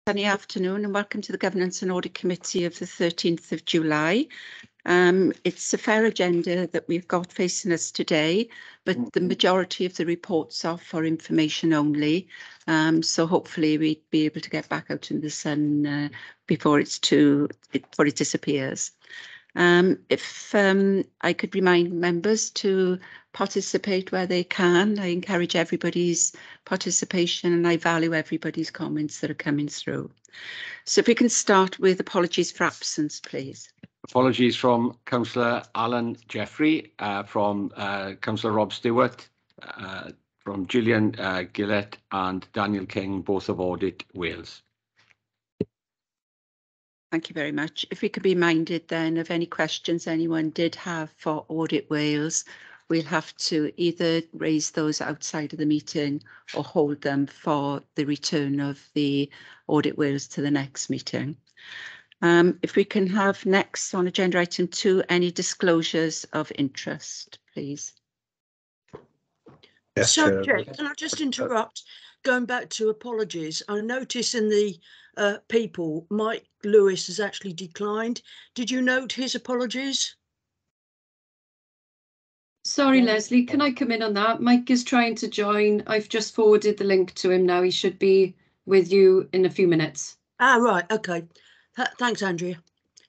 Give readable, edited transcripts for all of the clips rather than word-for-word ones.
Sunny afternoon and welcome to the Governance and Audit Committee of the 13th of July. It's a fair agenda that we've got facing us today, but the majority of the reports are for information only. So hopefully we'd be able to get back out in the sun before it disappears. If I could remind members to participate where they can. I encourage everybody's participation and I value everybody's comments that are coming through. So if we can start with apologies for absence, please. Apologies from Councillor Alan Jeffrey, from Councillor Rob Stewart, from Gillian Gillett and Daniel King, both of Audit Wales. Thank you very much. If we could be minded then of any questions anyone did have for Audit Wales, we'll have to either raise those outside of the meeting or hold them for the return of the Audit Wales to the next meeting. If we can have next on agenda item 2, any disclosures of interest, please. Yes, so, Chair, can I just interrupt? Going back to apologies, I notice in the people, Mike Lewis has actually declined. Did you note his apologies? Sorry, Leslie, can I come in on that? Mike is trying to join. I've just forwarded the link to him now. He should be with you in a few minutes. Ah, right. OK. Thanks, Andrea.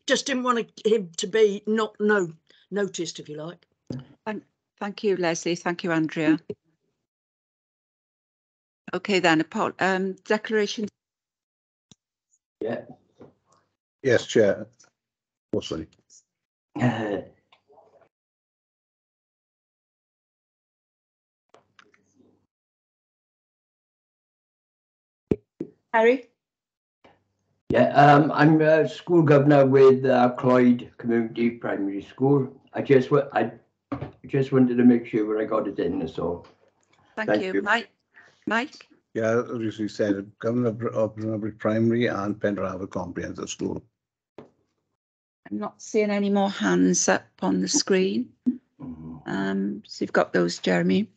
Just didn't want him to be not noticed, if you like. Thank you, Leslie. Thank you, Andrea. OK, then, declaration. Yeah. Yes, Chair. Oh, sorry. Harry? Yeah, I'm a school governor with Cloyd Community Primary School. I just wanted to make sure I got it in, that's all. Thank you. Mike? Yeah, as you said, Governor of Brunelbridge Primary and Pendrava Comprehensive School. I'm not seeing any more hands up on the screen. So you've got those, Jeremy.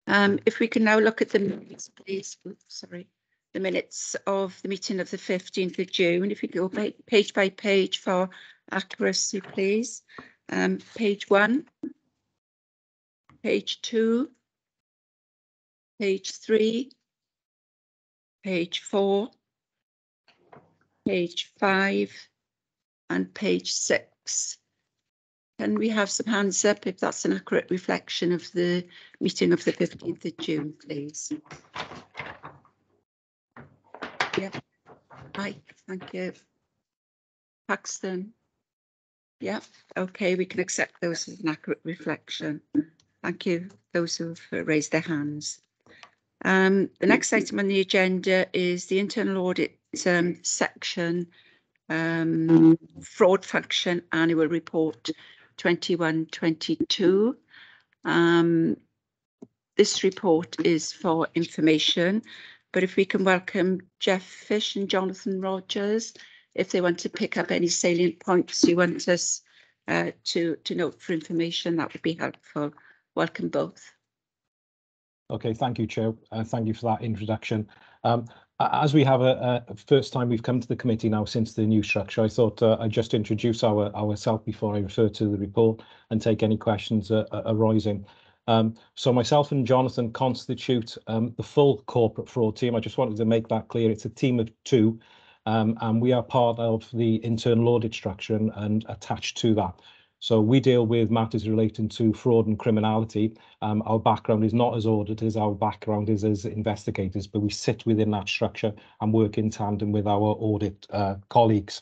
If we can now look at the minutes, please. Oops, sorry. The minutes of the meeting of the 15th of June. If we go page by page for accuracy, please. Page 1, page 2, page 3, page 4, page 5, and page 6. Can we have some hands up if that's an accurate reflection of the meeting of the 15th of June, please? Yep. Mike, thank you. Paxton. Yep. OK, we can accept those as an accurate reflection. Thank you, those who've raised their hands. The next item on the agenda is the internal audit section fraud function annual report 21-22. This report is for information, but if we can welcome Jeff Fish and Jonathan Rogers, if they want to pick up any salient points you want us to note for information, that would be helpful. Welcome both. Okay, thank you, Chair. Thank you for that introduction. As we have a first time we've come to the committee now since the new structure, I thought I'd just introduce ourselves before I refer to the report and take any questions arising. So myself and Jonathan constitute the full corporate fraud team. I just wanted to make that clear. It's a team of 2, and we are part of the internal audit structure and attached to that. So we deal with matters relating to fraud and criminality. Our background is not as auditors, our background is as investigators, but we sit within that structure and work in tandem with our audit colleagues.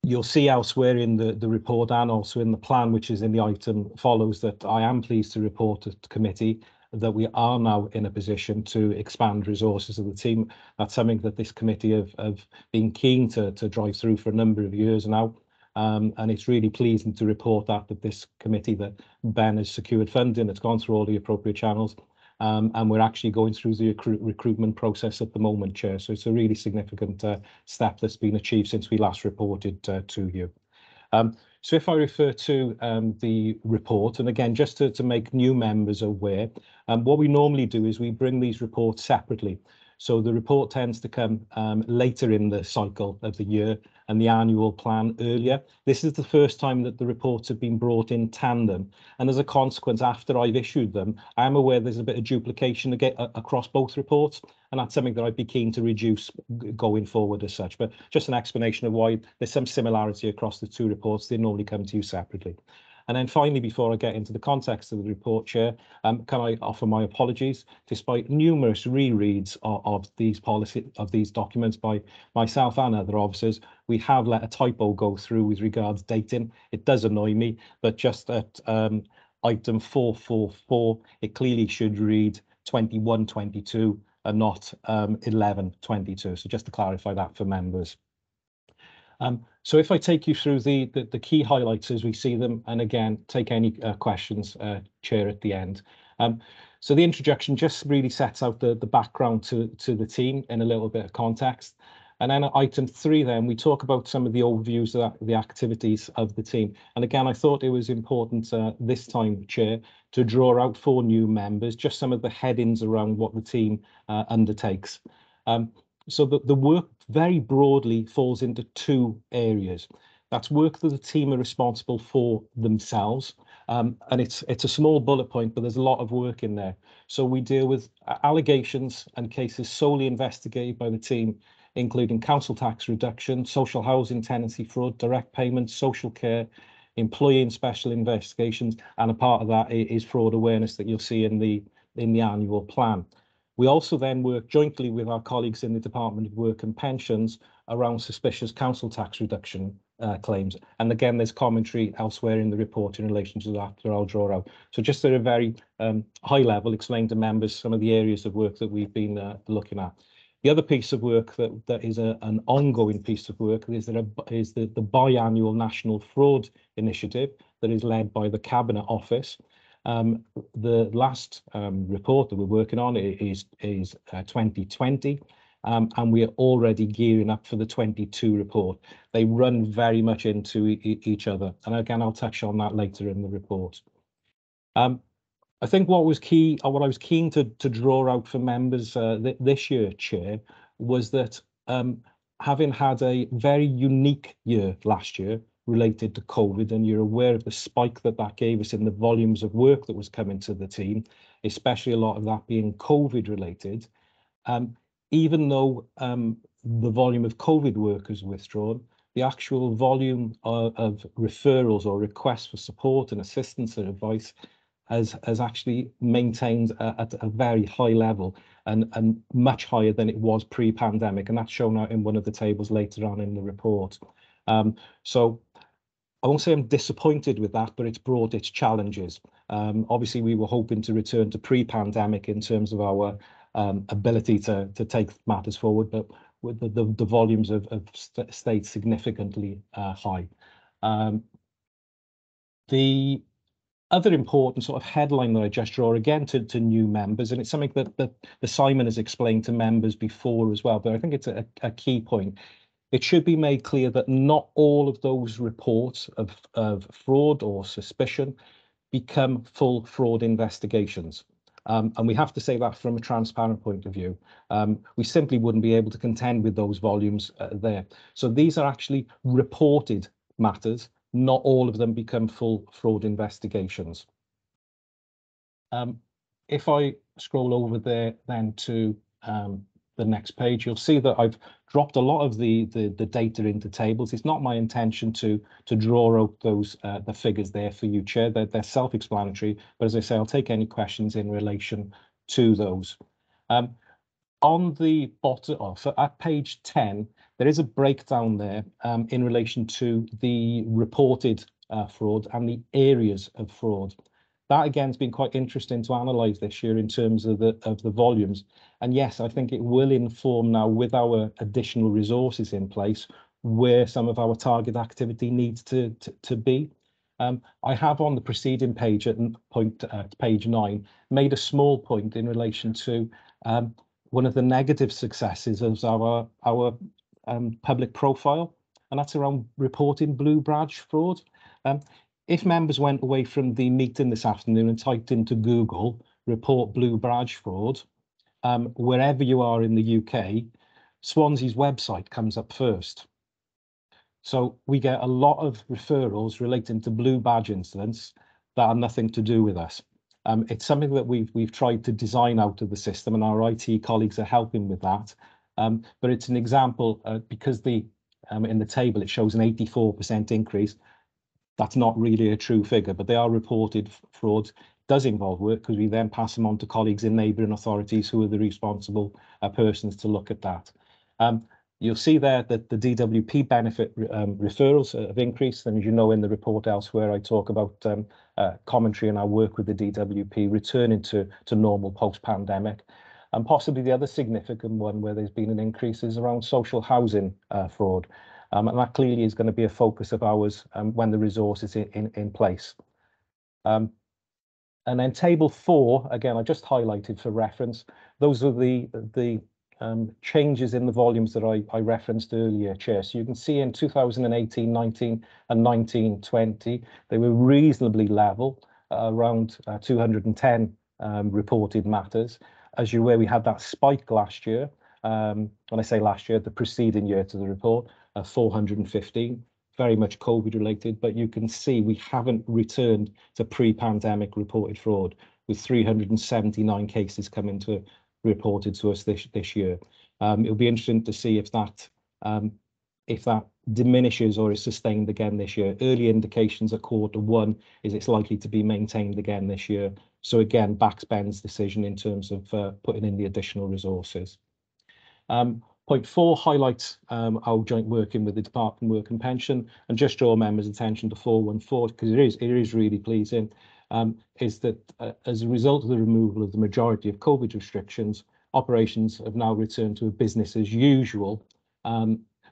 You'll see elsewhere in the report and also in the plan, which is in the item follows, that I am pleased to report to the committee that we are now in a position to expand resources of the team. That's something that this committee have been keen to drive through for a number of years now. And it's really pleasing to report that this committee, that Ben has secured funding, it's gone through all the appropriate channels, and we're actually going through the recruitment process at the moment, Chair. So it's a really significant step that's been achieved since we last reported to you. So if I refer to the report, and again, just to make new members aware, what we normally do is we bring these reports separately. So the report tends to come later in the cycle of the year and the annual plan earlier. This is the first time that the reports have been brought in tandem. And as a consequence, after I've issued them, I am aware there's a bit of duplication across both reports. And that's something that I'd be keen to reduce going forward as such. But just an explanation of why there's some similarity across the two reports. They normally come to you separately. And then finally, before I get into the context of the report, Chair, can I offer my apologies? Despite numerous rereads of these documents by myself and other officers, we have let a typo go through with regards dating. It does annoy me, but just at item 444, it clearly should read 21-22 and not 11-22. So just to clarify that for members. So if I take you through the key highlights as we see them, and again, take any questions, Chair, at the end. So the introduction just really sets out the background to the team in a little bit of context. And then at item 3, then we talk about some of the overviews of the activities of the team. And again, I thought it was important this time, Chair, to draw out for new members, just some of the headings around what the team undertakes. So the work very broadly falls into 2 areas. That's work that the team are responsible for themselves. And it's a small bullet point, but there's a lot of work in there. So we deal with allegations and cases solely investigated by the team, including council tax reduction, social housing tenancy fraud, direct payments, social care, employee and special investigations, and a part of that is fraud awareness that you'll see in the annual plan. We also then work jointly with our colleagues in the Department of Work and Pensions around suspicious council tax reduction claims. And again, there's commentary elsewhere in the report in relation to that I'll draw out. So just at a very high level, explain to members some of the areas of work that we've been looking at. The other piece of work that is an ongoing piece of work is the biannual National Fraud Initiative that is led by the Cabinet Office. The last report that we're working on is 2020, and we are already gearing up for the 22 report. They run very much into each other, and again, I'll touch on that later in the report. I think what was key, or what I was keen to draw out for members this year, Chair, was that having had a very unique year last year, related to COVID, and you're aware of the spike that gave us in the volumes of work that was coming to the team, especially a lot of that being COVID related. Even though the volume of COVID work is withdrawn, the actual volume of referrals or requests for support and assistance and advice has actually maintained at a very high level and much higher than it was pre-pandemic, and that's shown out in one of the tables later on in the report. So I won't say I'm disappointed with that, but it's brought its challenges. Obviously, we were hoping to return to pre-pandemic in terms of our ability to take matters forward, but with the volumes have stayed significantly high. The other important sort of headline that I just draw again to new members, and it's something that Simon has explained to members before as well, but I think it's a key point. It should be made clear that not all of those reports of fraud or suspicion become full fraud investigations. And we have to say that from a transparent point of view. We simply wouldn't be able to contend with those volumes there. So these are actually reported matters. Not all of them become full fraud investigations. If I scroll over there then to the next page, you'll see that I've dropped a lot of the data into tables. It's not my intention to draw out those the figures there for you, Chair. They're self-explanatory, but as I say, I'll take any questions in relation to those. On the bottom at page 10, there is a breakdown there in relation to the reported fraud and the areas of fraud. That again has been quite interesting to analyse this year in terms of the volumes. And yes, I think it will inform now with our additional resources in place where some of our target activity needs to be. I have on the preceding page at page 9 made a small point in relation to one of the negative successes of our public profile, and that's around reporting blue badge fraud. If members went away from the meeting this afternoon and typed into Google report blue badge fraud, wherever you are in the UK, Swansea's website comes up first. So we get a lot of referrals relating to blue badge incidents that are nothing to do with us. It's something that we've tried to design out of the system, and our IT colleagues are helping with that. But it's an example because in the table it shows an 84% increase. That's not really a true figure, but they are reported frauds. Does involve work because we then pass them on to colleagues in neighbouring authorities who are the responsible persons to look at that. You'll see there that the DWP benefit referrals have increased, and as you know in the report elsewhere I talk about commentary and our work with the DWP returning to normal post-pandemic. And possibly the other significant one where there's been an increase is around social housing fraud. And that clearly is going to be a focus of ours when the resource is in place. And then table 4, again, I just highlighted for reference. Those are the changes in the volumes that I referenced earlier, Chair. So you can see in 2018, 19 and 19, 20, they were reasonably level, around 210 reported matters. As you're aware, we had that spike last year. When I say last year, the preceding year to the report, 415, very much COVID related, but you can see we haven't returned to pre-pandemic reported fraud, with 379 cases coming to reported to us this year. It'll be interesting to see if that diminishes or is sustained again this year. Early indications at Q1 is it's likely to be maintained again this year. So again, backs Ben's decision in terms of putting in the additional resources. Point 4 highlights our joint working with the Department of Work and Pension, and just draw members' attention to 414 because it is really pleasing. Is that as a result of the removal of the majority of COVID restrictions, operations have now returned to a business as usual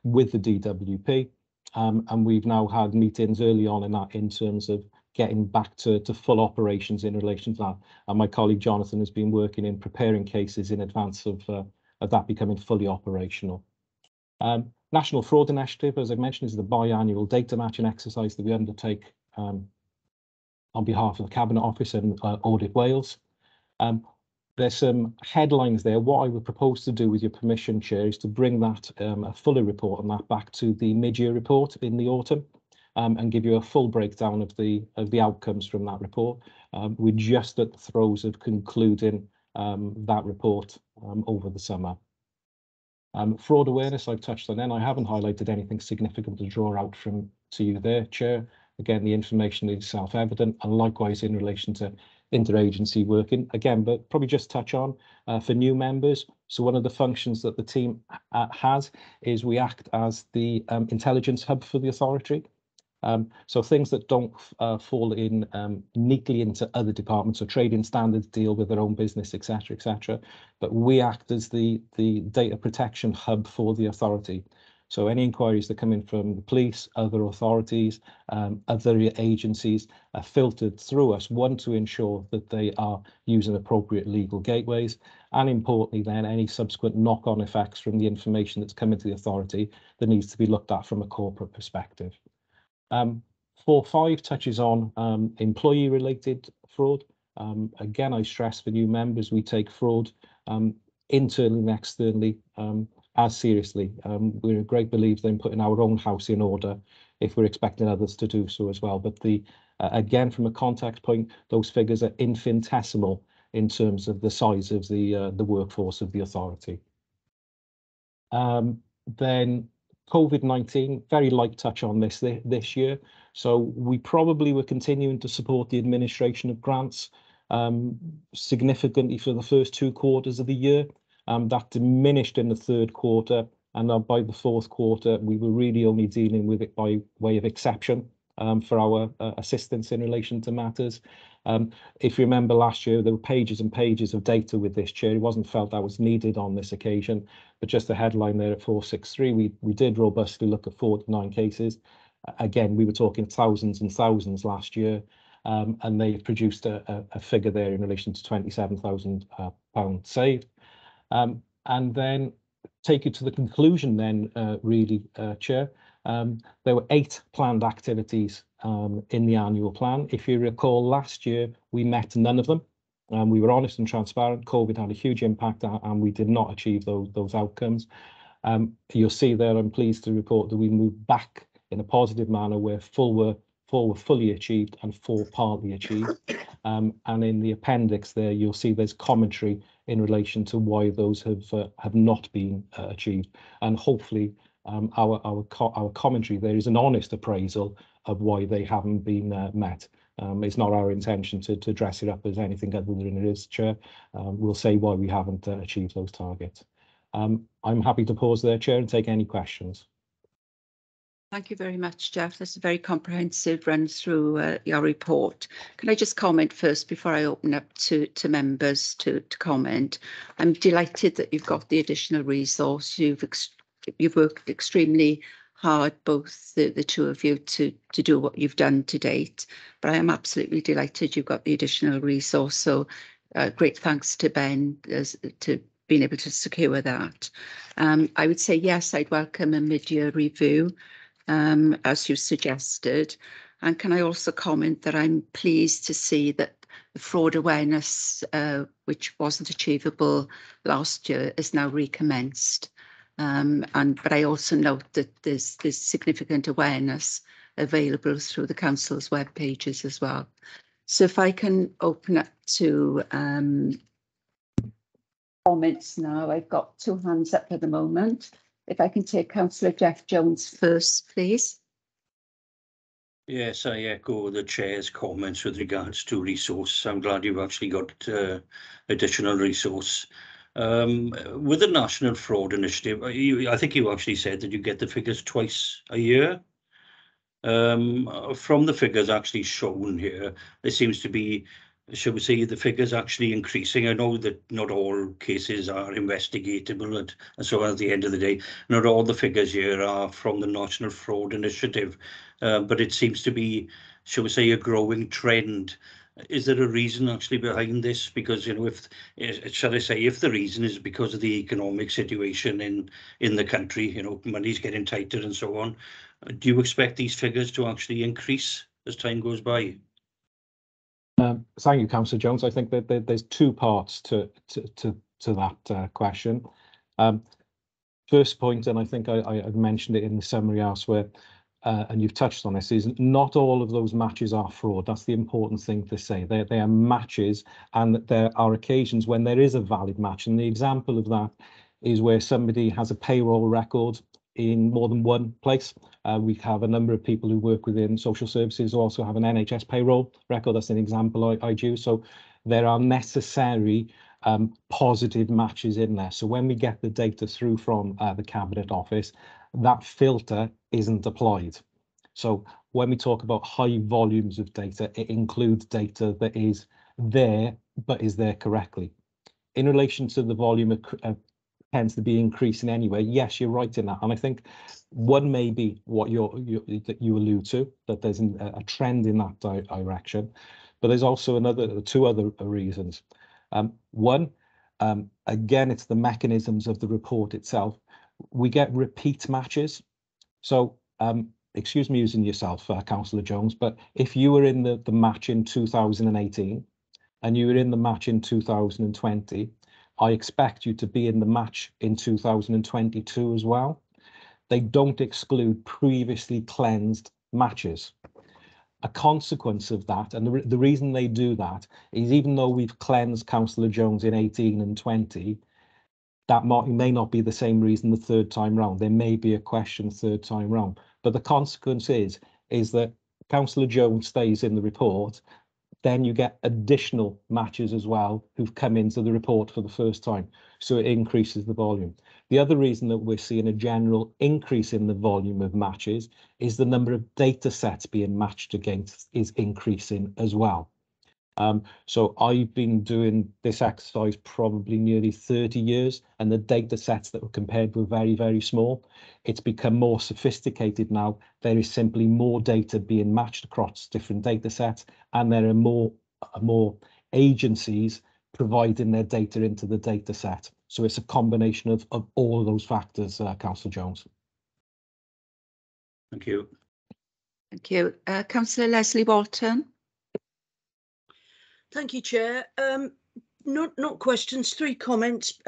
with the DWP, and we've now had meetings early on in that in terms of getting back to full operations in relation to that. And my colleague Jonathan has been working in preparing cases in advance of that becoming fully operational. National Fraud Initiative, as I mentioned, is the biannual data matching exercise that we undertake on behalf of the Cabinet Office and Audit Wales. There's some headlines there. What I would propose to do with your permission, Chair, is to bring that a fuller report on that back to the mid-year report in the autumn and give you a full breakdown of the outcomes from that report. We're just at the throes of concluding that report over the summer. Fraud awareness, I've touched on then. I haven't highlighted anything significant to draw out to you there, Chair. Again, the information is self-evident, and likewise in relation to interagency working. Again, but probably just touch on for new members. So one of the functions that the team has is we act as the intelligence hub for the authority. So things that don't fall in neatly into other departments or trading standards deal with their own business, etc., etc. But we act as the data protection hub for the authority. So any inquiries that come in from the police, other authorities, other agencies are filtered through us, one, to ensure that they are using appropriate legal gateways, and importantly then any subsequent knock-on effects from the information that's come into the authority that needs to be looked at from a corporate perspective. 4.5 touches on employee-related fraud. Again, I stress for new members, we take fraud internally and externally as seriously. We're a great believer in putting our own house in order if we're expecting others to do so as well. But again, from a contact point, those figures are infinitesimal in terms of the size of the workforce of the authority. Then COVID-19, very light touch on this year. So we probably were continuing to support the administration of grants significantly for the first 2 quarters of the year. That diminished in the 3rd quarter, and by the 4th quarter, we were really only dealing with it by way of exception for our assistance in relation to matters. If you remember last year, there were pages and pages of data with this, Chair. It wasn't felt that was needed on this occasion, but just the headline there at 463, we did robustly look at 49 cases. Again, we were talking thousands and thousands last year, and they've produced a figure there in relation to £27,000 saved. And then take you to the conclusion then, really, Chair. There were 8 planned activities in the annual plan. If you recall, last year we met none of them. We were honest and transparent. COVID had a huge impact and we did not achieve those outcomes. You'll see there, I'm pleased to report that we moved back in a positive manner where four were fully achieved and 4 partly achieved. And in the appendix there, you'll see there's commentary in relation to why those have not been achieved. And hopefully our commentary there is an honest appraisal of why they haven't been met. It's not our intention to dress it up as anything other than it is, Chair. We'll say why we haven't achieved those targets. I'm happy to pause there, Chair, and take any questions. Thank you very much, Jeff. That's a very comprehensive run through your report. Can I just comment first before I open up to members to comment? I'm delighted that you've got the additional resource. You've worked extremely hard, both the two of you, to do what you've done to date. But I am absolutely delighted you've got the additional resource. So great thanks to Ben to being able to secure that. I would say, yes, I'd welcome a mid-year review, as you suggested. And can I also comment that I'm pleased to see that the fraud awareness, which wasn't achievable last year, is now recommenced. But I also note that there's significant awareness available through the council's web pages as well. So if I can open up to comments now. I've got 2 hands up at the moment. If I can take Councillor Jeff Jones first, please. Yes, I echo the Chair's comments with regards to resource. I'm glad you've actually got additional resource. With the National Fraud Initiative, I think you actually said that you get the figures twice a year. From the figures actually shown here, there seems to be, shall we say, the figures actually increasing. I know that not all cases are investigatable, and so at the end of the day, not all the figures here are from the National Fraud Initiative, but it seems to be, shall we say, a growing trend. Is there a reason actually behind this? Because, you know, shall I say, if the reason is because of the economic situation in the country, you know, money's getting tighter and so on, do you expect these figures to actually increase as time goes by? Thank you, Councillor Jones. I think that there's 2 parts to that question. First point, and I think I mentioned it in the summary elsewhere, and you've touched on this, is not all of those matches are fraud. That's the important thing to say. They are matches, and there are occasions when there is a valid match. And the example of that is where somebody has a payroll record in more than one place. We have a number of people who work within social services who also have an NHS payroll record. That's an example I do. So there are necessary positive matches in there. So when we get the data through from the Cabinet Office, that filter isn't applied. So when we talk about high volumes of data, it includes data that is there, but is there correctly. In relation to the volume of tends to be increasing anyway. Yes, you're right in that, and I think one may be what that you allude to, that there's a trend in that direction, but there's also 2 other reasons. One, again, it's the mechanisms of the report itself. We get repeat matches. So, excuse me using yourself, Councillor Jones, but if you were in the match in 2018 and you were in the match in 2020, I expect you to be in the match in 2022 as well. They don't exclude previously cleansed matches. A consequence of that, and the reason they do that, is even though we've cleansed Councillor Jones in 18 and 20, that may not be the same reason the 3rd time round. There may be a question 3rd time round. But the consequence is that Councillor Jones stays in the report. Then you get additional matches as well who've come into the report for the first time. So it increases the volume. The other reason that we're seeing a general increase in the volume of matches is the number of data sets being matched against is increasing as well. So I've been doing this exercise probably nearly 30 years, and the data sets that were compared were very, very small. It's become more sophisticated now. There is simply more data being matched across different data sets, and there are more agencies providing their data into the data set. So it's a combination of all of those factors, Councillor Jones. Thank you. Thank you. Councillor Leslie Walton. Thank you, Chair. Not questions, 3 comments.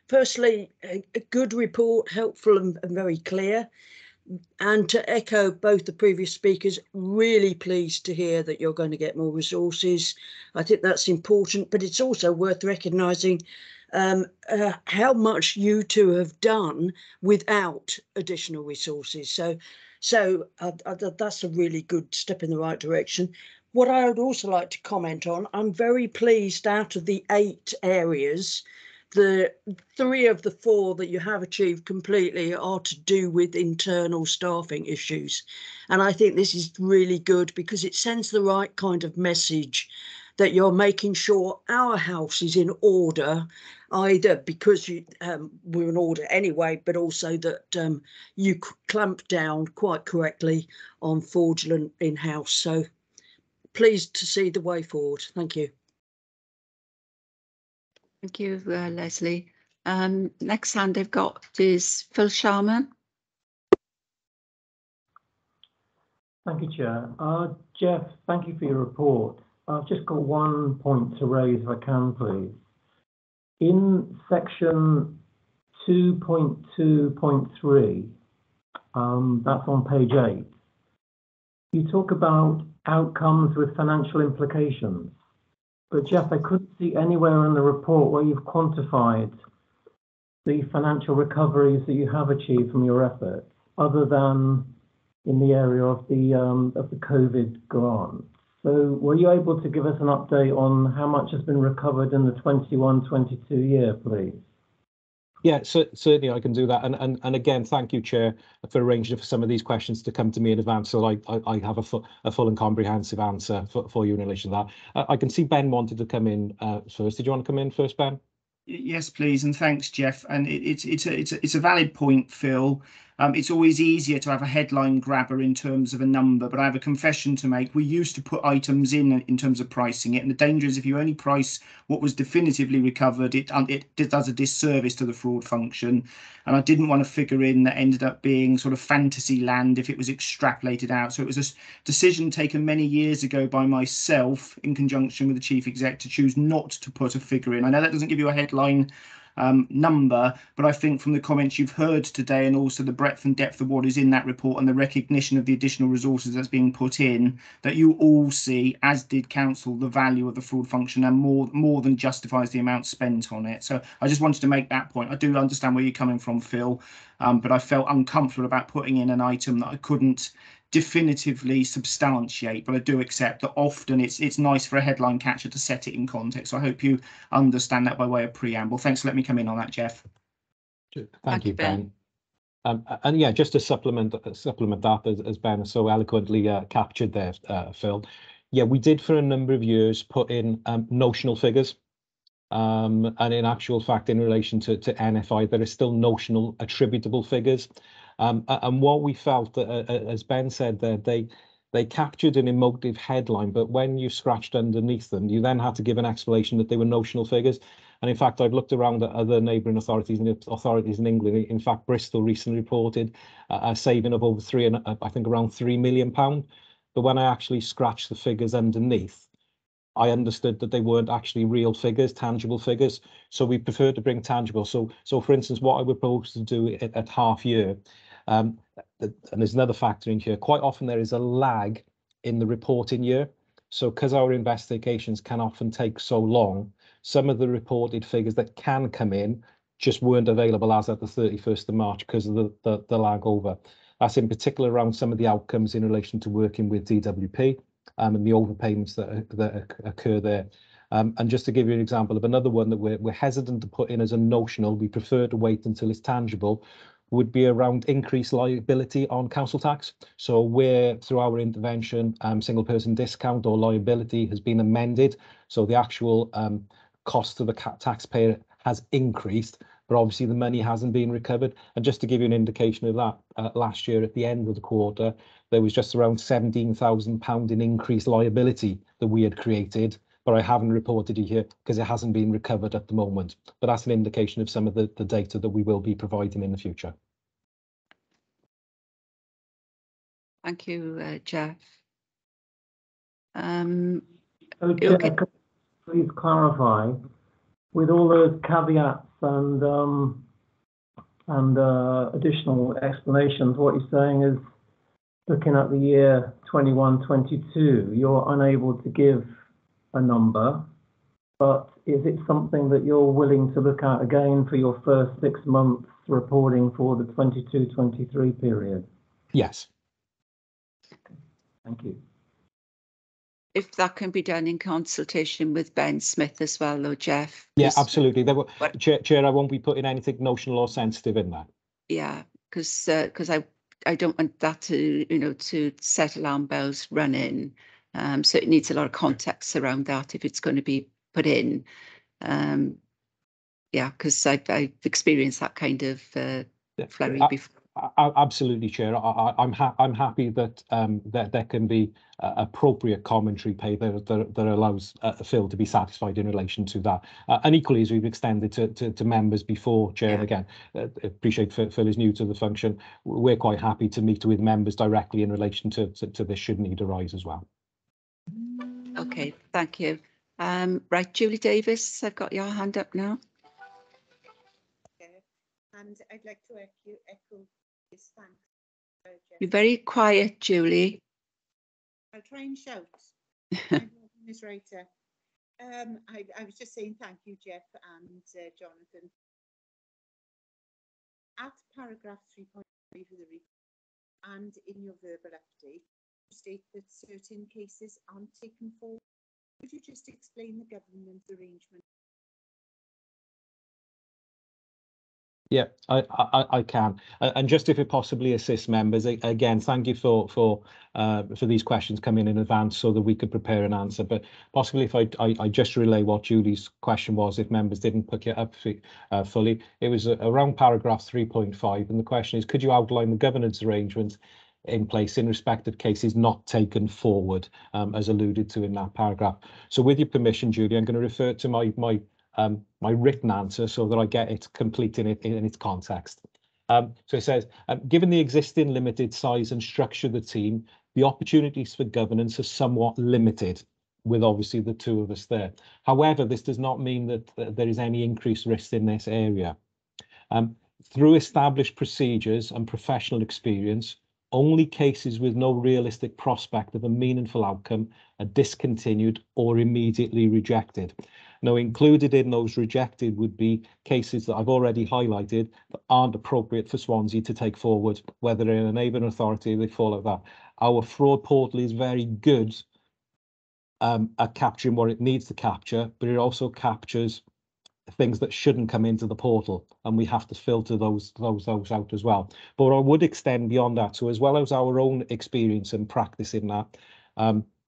Firstly, a good report, helpful and very clear. And to echo both the previous speakers, really pleased to hear that you're going to get more resources. I think that's important, but it's also worth recognising how much you two have done without additional resources. So that's a really good step in the right direction. What I would also like to comment on, I'm very pleased out of the 8 areas, the 3 of the 4 that you have achieved completely are to do with internal staffing issues. And I think this is really good because it sends the right kind of message that you're making sure our house is in order, either because we're in order anyway, but also that you clamp down quite correctly on fraudulent in-house. So pleased to see the way forward. Thank you. Thank you, Leslie. Next hand I've got is Phil Sharman. Thank you, Chair. Jeff, thank you for your report. I've just got one point to raise, if I can, please. In section 2.2.3, that's on page 8, you talk about outcomes with financial implications. But Jeff, I couldn't see anywhere in the report where you've quantified the financial recoveries that you have achieved from your efforts, other than in the area of the COVID grant. So were you able to give us an update on how much has been recovered in the 21-22 year, please? Yeah, certainly I can do that. And again, thank you, Chair, for arranging for some of these questions to come to me in advance, so I have a full and comprehensive answer for you in relation to that. I can see Ben wanted to come in first. Did you want to come in first, Ben? Yes, please, and thanks, Jeff. And it's a valid point, Phil. It's always easier to have a headline grabber in terms of a number, but I have a confession to make. We used to put items in terms of pricing it, and the danger is if you only price what was definitively recovered, it does a disservice to the fraud function. And I didn't want to figure in that ended up being sort of fantasy land if it was extrapolated out. So it was a decision taken many years ago by myself in conjunction with the chief exec to choose not to put a figure in. I know that doesn't give you a headline number, but I think from the comments you've heard today and also the breadth and depth of what is in that report and the recognition of the additional resources that's being put in, that you all see, as did council, the value of the fraud function and more than justifies the amount spent on it. So I just wanted to make that point. I do understand where you're coming from, Phil, but I felt uncomfortable about putting in an item that I couldn't definitively substantiate, but I do accept that often it's nice for a headline catcher to set it in context. So I hope you understand that by way of preamble. Thanks for letting me come in on that, Jeff. Thank you, Ben. And yeah, just to supplement that, as Ben so eloquently captured there, Phil. Yeah, we did for a number of years put in notional figures. And in actual fact, in relation to NFI, there is still notional attributable figures. And what we felt, as Ben said there, they captured an emotive headline, but when you scratched underneath them, you then had to give an explanation that they were notional figures. And in fact, I've looked around at other neighbouring authorities in England. In fact, Bristol recently reported a saving of over around £3 million. But when I actually scratched the figures underneath, I understood that they weren't actually real figures, tangible figures. So we prefer to bring tangible. So for instance, what I would propose to do at half year, and there's another factor in here, quite often there is a lag in the reporting year. So because our investigations can often take so long, some of the reported figures that can come in just weren't available as at the 31st of March because of the lag over. That's in particular around some of the outcomes in relation to working with DWP. And the overpayments that occur there. And just to give you an example of another one that we're hesitant to put in as a notional, we prefer to wait until it's tangible, would be around increased liability on council tax. So where through our intervention, single person discount or liability has been amended, so the actual cost to the taxpayer has increased, but obviously the money hasn't been recovered. And just to give you an indication of that, last year at the end of the quarter, there was just around £17,000 in increased liability that we had created, but I haven't reported it here because it hasn't been recovered at the moment. But that's an indication of some of the data that we will be providing in the future. Thank you, Jeff. So, Chair, Okay. could you please clarify, with all those caveats and additional explanations, what you're saying is, looking at the year 21-22, you're unable to give a number, but is it something that you're willing to look at again for your first 6 months reporting for the 22-23 period? Yes. Thank you. If that can be done in consultation with Ben Smith as well, or Jeff. Yeah, 'cause- absolutely. There were, What- Chair, I won't be putting anything notional or sensitive in that. Yeah, because I don't want that to, to set alarm bells running. So it needs a lot of context around that if it's going to be put in. Yeah, because I've experienced that kind of flurry before. Absolutely, Chair. I'm happy that that there can be appropriate commentary paid that allows Phil to be satisfied in relation to that. And equally, as we've extended to members before, Chair, and again, appreciate Phil is new to the function. We're quite happy to meet with members directly in relation to this should need arise as well. Okay, thank you. Right, Julie Davis, I've got your hand up now. And I'd like to echo his thanks. You're very quiet, Julie. I'll try and shout. Ms. Writer. I was just saying thank you, Jeff and Jonathan. At paragraph 3.5 of the report and in your verbal update, you state that certain cases aren't taken forward. Could you just explain the government's arrangement? Yeah, I can, and just if it possibly assist members, again, thank you for these questions coming in advance so that we could prepare an answer. But possibly if I just relay what Julie's question was, if members didn't pick it up fully, it was around paragraph 3.5, and the question is, could you outline the governance arrangements in place in respect of cases not taken forward, as alluded to in that paragraph? So with your permission, Julie, I'm going to refer to my written answer so that I get it complete in its context. So it says, given the existing limited size and structure of the team, the opportunities for governance are somewhat limited, with obviously the two of us there. However, this does not mean that there is any increased risk in this area. Through established procedures and professional experience, only cases with no realistic prospect of a meaningful outcome are discontinued or immediately rejected. Now, included in those rejected would be cases that I've already highlighted that aren't appropriate for Swansea to take forward, whether in a neighbouring authority, they fall at that. Our fraud portal is very good at capturing what it needs to capture, but it also captures things that shouldn't come into the portal, and we have to filter those out as well. But I would extend beyond that. So as well as our own experience and practice in that,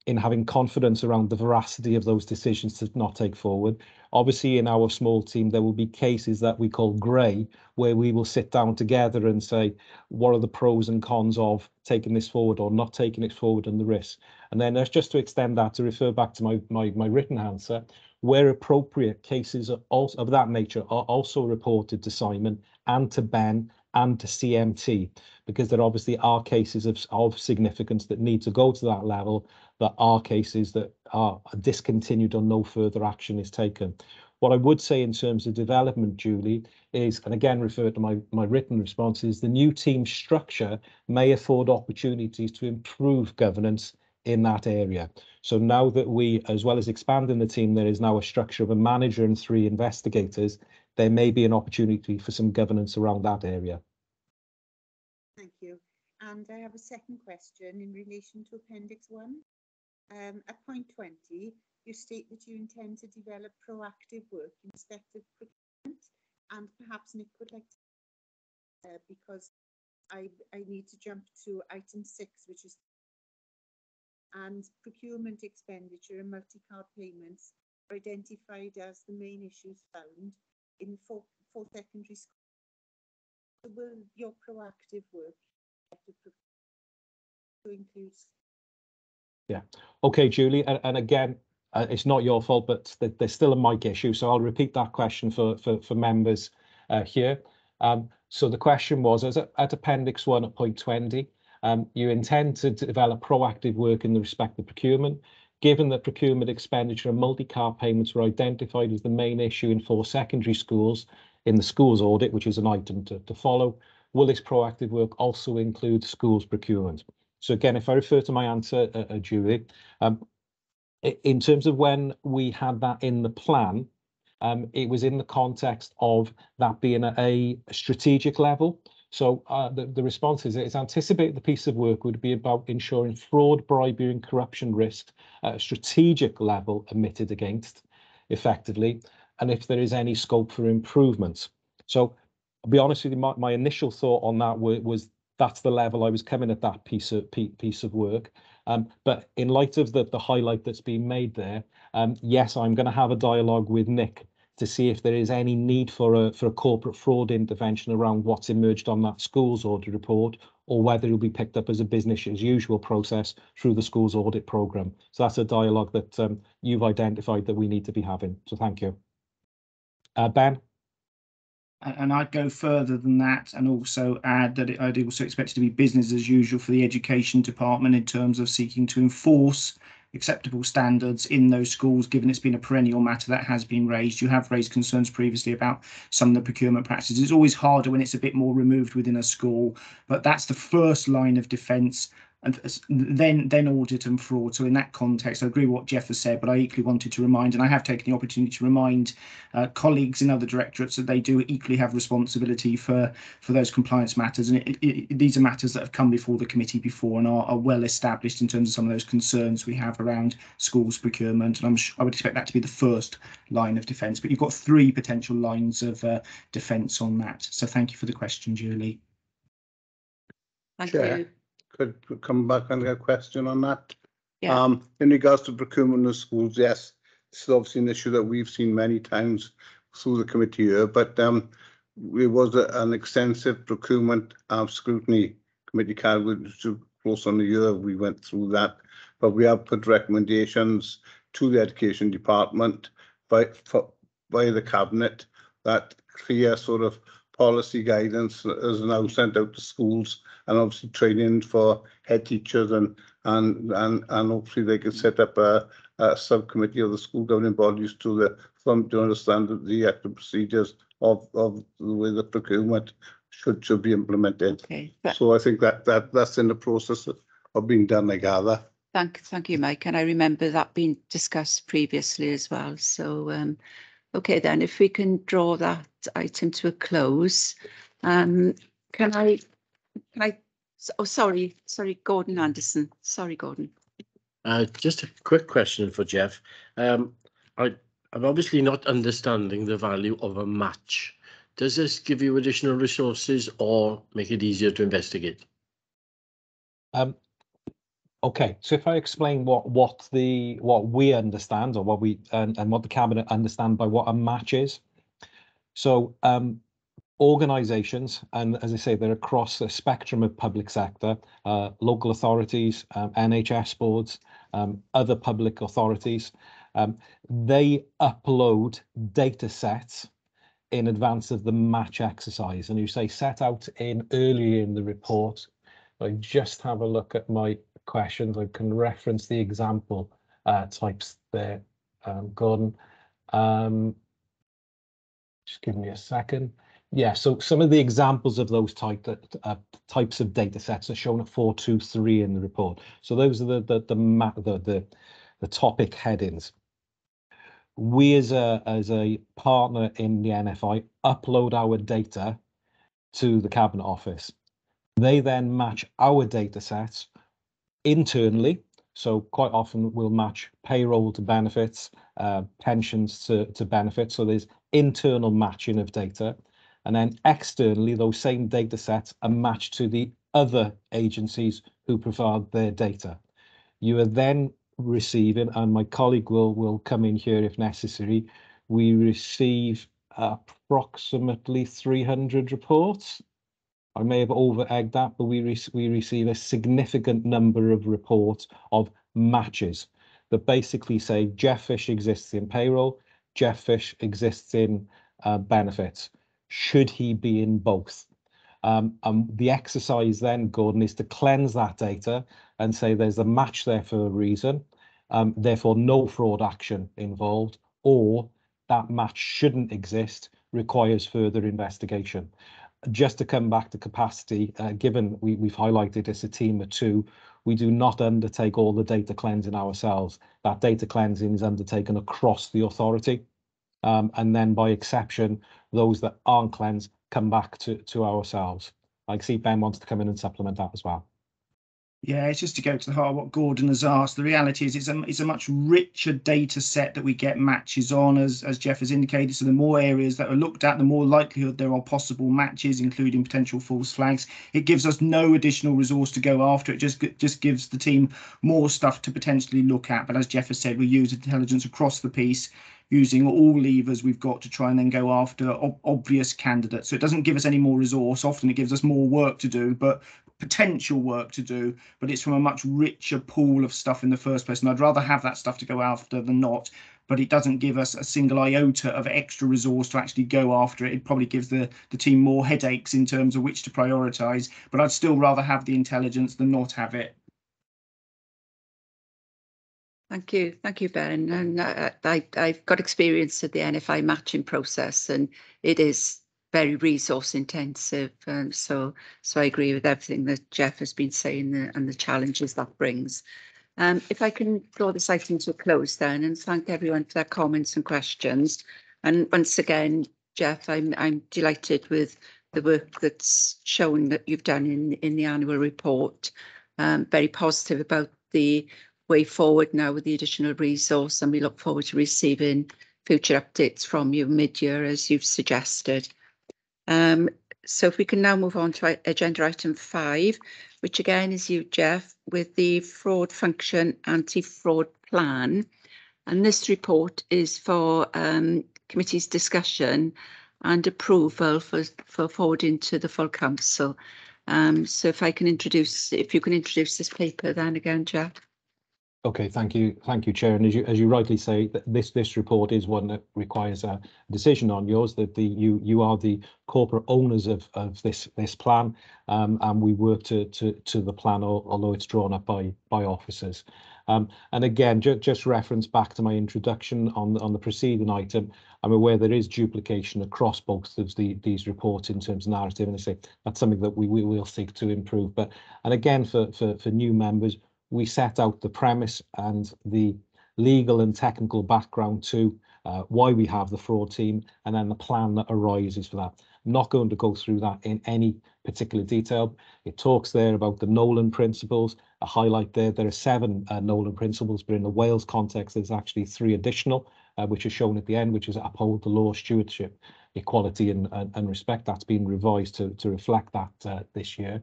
in having confidence around the veracity of those decisions to not take forward. Obviously, in our small team, there will be cases that we call grey, where we will sit down together and say, what are the pros and cons of taking this forward or not taking it forward, and the risks. And then just to extend that, to refer back to my written answer, where appropriate, cases of that nature are also reported to Simon and to Ben and to CMT, because there obviously are cases of significance that need to go to that level, that are cases that are discontinued or no further action is taken. What I would say in terms of development, Julie, is, and again refer to my written response, is the new team structure may afford opportunities to improve governance in that area. So now that we, as well as expanding the team, there is now a structure of a manager and 3 investigators, there may be an opportunity for some governance around that area. Thank you. And I have a second question in relation to Appendix 1. At point 20, you state that you intend to develop proactive work in respect of procurement, and perhaps Nick would like to, because I need to jump to item 6, which is and procurement expenditure and multi-card payments are identified as the main issues found in four secondary schools. So will your proactive work to include? Yeah. Okay, Julie, and again, it's not your fault, but there's still a mic issue, so I'll repeat that question for members here. So the question was, as at Appendix 1 at point 20, you intend to develop proactive work in the respect of procurement. given that procurement expenditure and multi-car payments were identified as the main issue in 4 secondary schools in the schools audit, which is an item to follow, will this proactive work also include schools procurement? So again, if I refer to my answer, Julie, in terms of when we had that in the plan, it was in the context of that being a strategic level. So the response is it's anticipated the piece of work would be about ensuring fraud, bribery and corruption risk at a strategic level are mitted against effectively, and if there is any scope for improvements. So I'll be honest with you, my initial thought on that was that's the level I was coming at that piece of work. But in light of the highlight that's been made there, yes, I'm going to have a dialogue with Nick to see if there is any need for a corporate fraud intervention around what's emerged on that schools audit report, or whether it'll be picked up as a business as usual process through the schools audit programme. So that's a dialogue that you've identified that we need to be having. So thank you. Ben? And I'd go further than that and also add that I'd also expect it to be business as usual for the education department in terms of seeking to enforce acceptable standards in those schools, given it's been a perennial matter that has been raised. You have raised concerns previously about some of the procurement practices. It's always harder when it's a bit more removed within a school, but that's the first line of defence, and then audit and fraud. So in that context, I agree with what Jeff has said, but I equally wanted to remind, and I have taken the opportunity to remind colleagues in other directorates that they do equally have responsibility for those compliance matters. And these are matters that have come before the committee before and are well established in terms of some of those concerns we have around schools procurement. And I would expect that to be the first line of defence, but you've got 3 potential lines of defence on that. So thank you for the question, Julie. Thank Chair, you. could come back on a question on that. Yeah. In regards to procurement of schools, yes, this is obviously an issue that we've seen many times through the committee here, but it was an extensive procurement scrutiny committee card, which was close on a year. We went through that, but we have put recommendations to the education department by the cabinet that clear sort of policy guidance is now sent out to schools, and obviously training for head teachers, and hopefully they can set up a subcommittee of the school governing bodies to understand the actual procedures of the way the procurement should be implemented. Okay. So I think that's in the process of being done, I gather. Thank you, Mike. And I remember that being discussed previously as well. So okay, then if we can draw that item to a close, can I? Oh, sorry, Gordon Anderson. Sorry, Gordon. Just a quick question for Jeff. I'm obviously not understanding the value of a match. Does this give you additional resources or make it easier to investigate? Okay, so if I explain what we understand, or what we and what the cabinet understand by what a match is. So organisations, and as I say, they're across the spectrum of public sector, local authorities, NHS boards, other public authorities, they upload data sets in advance of the match exercise. And you say set out early in the report. I just have a look at my questions. I can reference the example types there, Gordon. Just give me a second. Yeah, so some of the examples of those types of data sets are shown at 423 in the report. So those are the topic headings. We as a partner in the NFI upload our data to the Cabinet Office. They then match our data sets internally. So quite often we'll match payroll to benefits, pensions to benefits. So there's internal matching of data. And then externally, those same data sets are matched to the other agencies who provide their data. You are then receiving, and my colleague will come in here if necessary, we receive approximately 300 reports. I may have over-egged that, but we receive a significant number of reports of matches that basically say Jeff Fish exists in payroll, Jeff Fish exists in benefits. Should he be in both? The exercise then, Gordon, is to cleanse that data and say there's a match there for a reason. therefore no fraud action involved, or that match shouldn't exist, requires further investigation. Just to come back to capacity, given we've highlighted it's a team of 2, we do not undertake all the data cleansing ourselves. That data cleansing is undertaken across the authority. And then by exception, those that aren't cleansed come back to ourselves. I see Ben wants to come in and supplement that as well. Yeah, it's just to go to the heart of what Gordon has asked. The reality is it's a much richer data set that we get matches on, as Jeff has indicated. So the more areas that are looked at, the more likelihood there are possible matches, including potential false flags. It gives us no additional resource to go after. It just gives the team more stuff to potentially look at. But as Jeff has said, we use intelligence across the piece, using all levers we've got to try and then go after obvious candidates. So it doesn't give us any more resource. Often it gives us more work to do, but potential work to do, but it's from a much richer pool of stuff in the first place. And I'd rather have that stuff to go after than not, but it doesn't give us a single iota of extra resource to actually go after it. It probably gives the team more headaches in terms of which to prioritise, but I'd still rather have the intelligence than not have it. Thank you, Ben. And I've got experience of the NFI matching process, and it is very resource intensive. So I agree with everything that Jeff has been saying and the challenges that brings. If I can draw this item to a close then, and thank everyone for their comments and questions. And once again, Jeff, I'm delighted with the work that's shown that you've done in the annual report. Very positive about the way forward now with the additional resource, and we look forward to receiving future updates from you mid-year as you've suggested. So if we can now move on to agenda item 5, which again is you, Jeff, with the fraud function anti-fraud plan. And this report is for committee's discussion and approval for forwarding to the full council. So if you can introduce this paper then again, Jeff. Okay, thank you, Chair. And as you rightly say, this report is one that requires a decision on yours. That you are the corporate owners of this plan, and we work to the plan, although it's drawn up by officers. And again, just reference back to my introduction on the preceding item. I'm aware there is duplication across both of these reports in terms of narrative, and I say that's something that we will seek to improve. And again, for new members, we set out the premise and the legal and technical background to why we have the fraud team, and then the plan that arises for that. I'm not going to go through that in any particular detail. It talks there about the Nolan principles. A highlight there are 7 Nolan principles, but in the Wales context, there's actually 3 additional, which are shown at the end, which is uphold the law, stewardship, equality and respect. That's been revised to reflect that this year.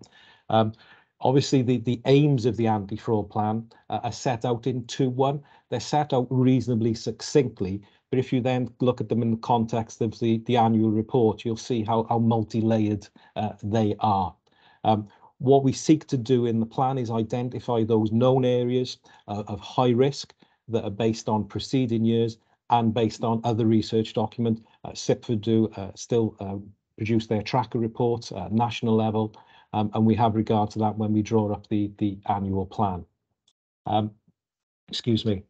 Obviously, the aims of the anti-fraud plan are set out in 2.1. They're set out reasonably succinctly, but if you then look at them in the context of the annual report, you'll see how multi-layered they are. What we seek to do in the plan is identify those known areas of high risk that are based on preceding years and based on other research documents. CIPFA do still produce their tracker reports at national level. And we have regard to that when we draw up the annual plan. Excuse me.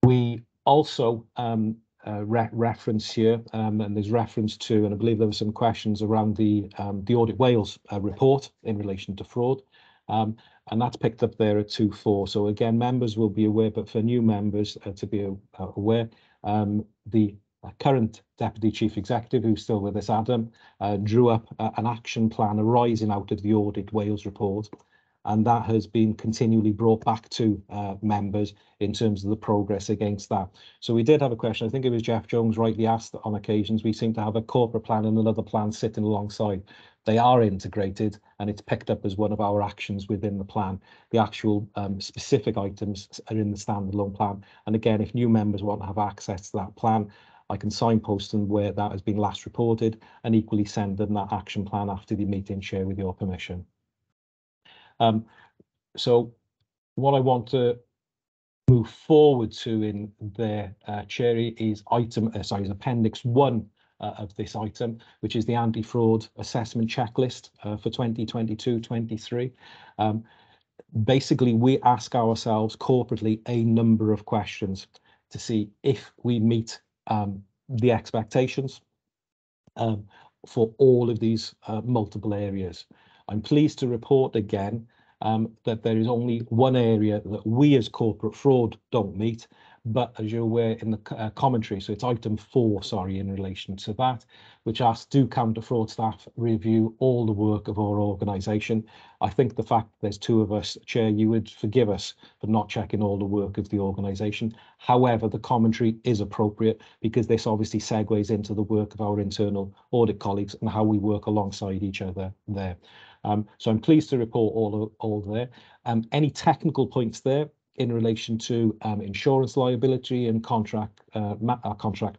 We also reference here, and there's reference to, and I believe there were some questions around the Audit Wales report in relation to fraud, and that's picked up there at 2.4. So again, members will be aware, but for new members to be aware, the current Deputy Chief Executive, who's still with us, Adam, drew up an action plan arising out of the Audit Wales report, and that has been continually brought back to members in terms of the progress against that. So we did have a question, I think it was Jeff Jones rightly asked on occasions, we seem to have a corporate plan and another plan sitting alongside. They are integrated and it's picked up as one of our actions within the plan. The actual specific items are in the standalone plan. And again, if new members want to have access to that plan, I can signpost them where that has been last reported and equally send them that action plan after the meeting, Chair, with your permission. So what I want to move forward to in there, Chair, is Appendix 1 of this item, which is the anti-fraud assessment checklist for 2022-23. basically, we ask ourselves corporately a number of questions to see if we meet the expectations for all of these multiple areas. I'm pleased to report again that there is only one area that we as corporate fraud don't meet, but as you're aware in the commentary, so it's item 4, sorry, in relation to that, which asks, do counter fraud staff review all the work of our organisation? I think the fact that there's 2 of us, Chair, you would forgive us for not checking all the work of the organisation. However, the commentary is appropriate because this obviously segues into the work of our internal audit colleagues and how we work alongside each other there. So I'm pleased to report all there. Any technical points there in relation to insurance liability and contract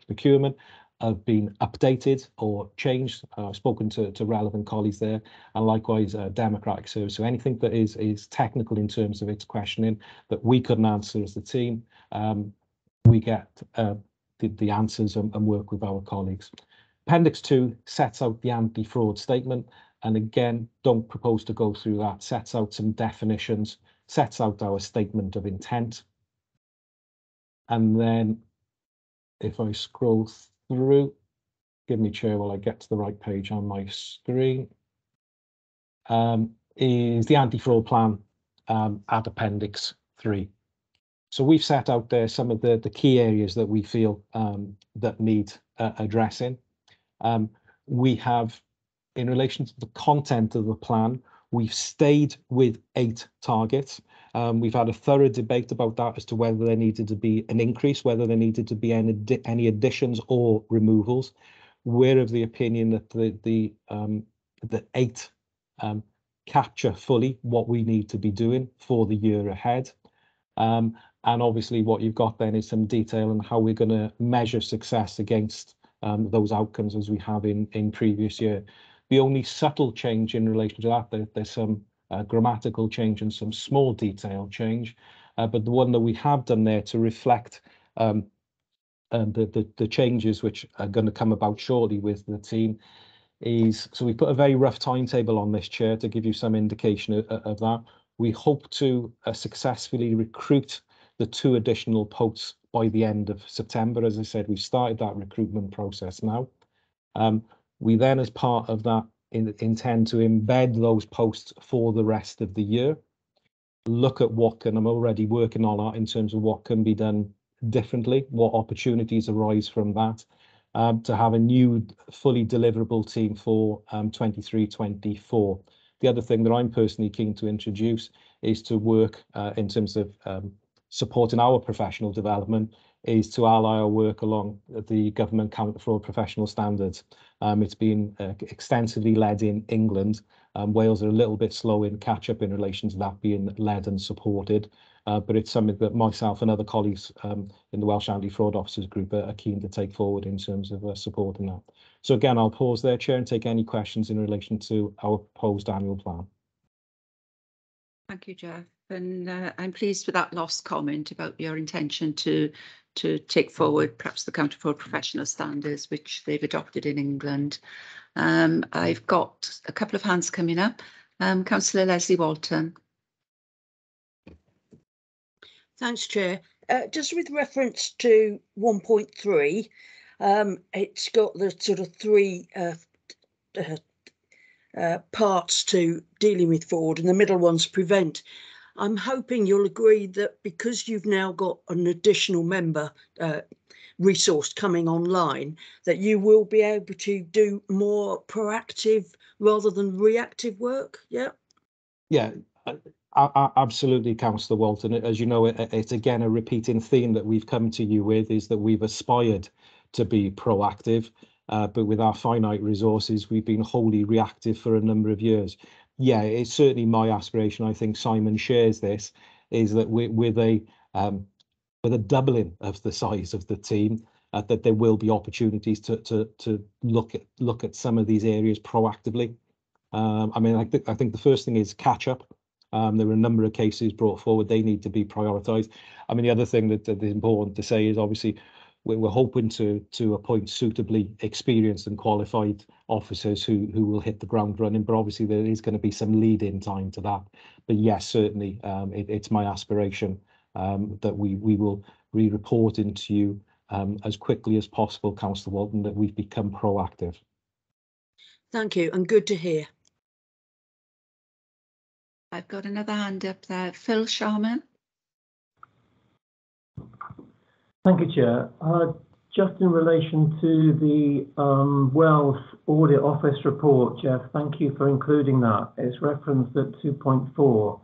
procurement have been updated or changed. I've spoken to relevant colleagues there, and likewise democratic service. So anything that is technical in terms of its questioning that we couldn't answer as the team, we get the answers and work with our colleagues. Appendix 2 sets out the anti-fraud statement, and again, don't propose to go through that. Sets out some definitions, sets out our statement of intent. And then if I scroll through, give me, Chair, while I get to the right page on my screen, is the anti-fraud plan at Appendix 3. So we've set out there some of the key areas that we feel that need addressing. We have, in relation to the content of the plan, we've stayed with 8 targets. We've had a thorough debate about that as to whether there needed to be an increase, whether there needed to be any additions or removals. We're of the opinion that the 8 capture fully what we need to be doing for the year ahead. And obviously what you've got then is some detail on how we're going to measure success against those outcomes as we have in previous year. The only subtle change in relation to that, there's some grammatical change and some small detail change, but the one that we have done there to reflect the changes which are going to come about shortly with the team is, so we put a very rough timetable on this, Chair, to give you some indication of that. We hope to successfully recruit the 2 additional posts by the end of September. As I said, we've started that recruitment process now. We then, as part of that, intend to embed those posts for the rest of the year. Look at what can, I'm already working on that in terms of what can be done differently, what opportunities arise from that, to have a new fully deliverable team for 23-24. The other thing that I'm personally keen to introduce is to work in terms of supporting our professional development, is to ally our work along the government counter fraud professional standards. It's been extensively led in England. Wales are a little bit slow in catch up in relation to that being led and supported, but it's something that myself and other colleagues in the Welsh Anti-Fraud Officers Group are keen to take forward in terms of supporting that. So again, I'll pause there, Chair, and take any questions in relation to our proposed annual plan. Thank you, Jeff. And I'm pleased with that last comment about your intention to take forward perhaps the counter fraud professional standards which they've adopted in England. I've got a couple of hands coming up. Councillor Leslie Walton. Thanks, Chair. Just with reference to 1.3, it's got the sort of 3 parts to dealing with fraud, and the middle one's prevent. I'm hoping you'll agree that because you've now got an additional member resource coming online, that you will be able to do more proactive rather than reactive work. Yeah. Yeah, absolutely, Councillor Walton. As you know, it's again a repeating theme that we've come to you with, is that we've aspired to be proactive, but with our finite resources, we've been wholly reactive for a number of years. Yeah, it's certainly my aspiration. I think Simon shares this, is that with a doubling of the size of the team, that there will be opportunities to look at some of these areas proactively. I mean, I think the first thing is catch up. There were a number of cases brought forward. They need to be prioritised. I mean, the other thing that is important to say is obviously we're hoping to appoint suitably experienced and qualified officers who will hit the ground running. But obviously there is going to be some lead-in time to that. But yes, certainly it's my aspiration that we will be reporting to you as quickly as possible, Councillor Walton, that we've become proactive. Thank you, and good to hear. I've got another hand up there. Phil Sharman. Thank you, Chair. Just in relation to the Wells Audit Office report, Jeff, thank you for including that. It's referenced at 2.4,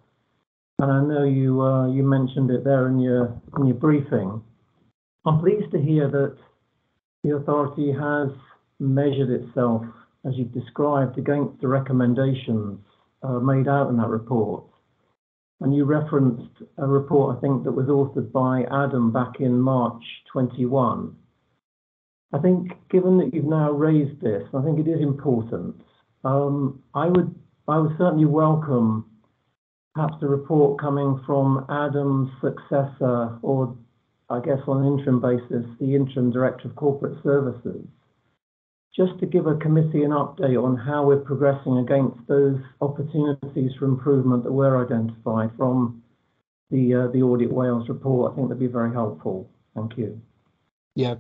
and I know you mentioned it there in your briefing. I'm pleased to hear that the authority has measured itself, as you've described, against the recommendations made out in that report. And you referenced a report, I think, that was authored by Adam back in March 21. I think, given that you've now raised this, I think it is important. I would certainly welcome perhaps a report coming from Adam's successor, or I guess on an interim basis, the interim director of corporate services, just to give a committee an update on how we're progressing against those opportunities for improvement that were identified from the Audit Wales report. I think that'd be very helpful. Thank you. Yeah,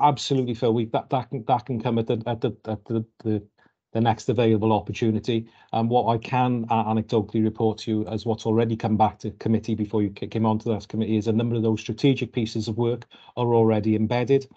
absolutely, Phil. That can come at the next available opportunity. What I can anecdotally report to you as what's already come back to committee before you came onto that committee is a number of those strategic pieces of work are already embedded.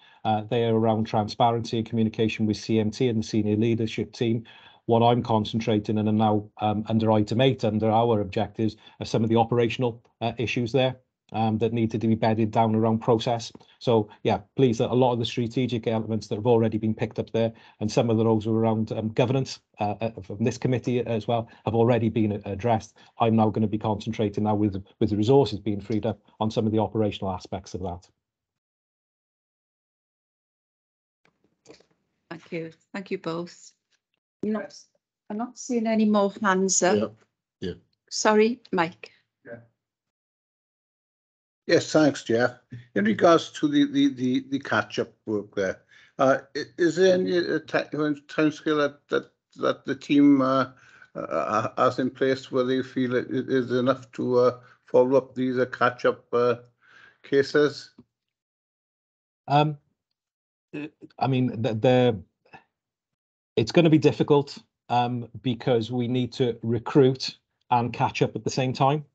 They are around transparency and communication with CMT and the senior leadership team. What I'm concentrating on, and now under item 8, under our objectives, are some of the operational issues there. That need to be bedded down around process. So yeah, please, a lot of the strategic elements that have already been picked up there, and some of those around governance from this committee as well, have already been addressed. I'm now going to be concentrating now with the resources being freed up on some of the operational aspects of that. Thank you both. I'm not seeing any more hands up. Yeah. Sorry, Mike. Yes, thanks, Jeff. In regards to the catch-up work there, is there any timescale that the team has in place where they feel it is enough to follow up these catch-up cases? I mean, it's going to be difficult because we need to recruit and catch up at the same time.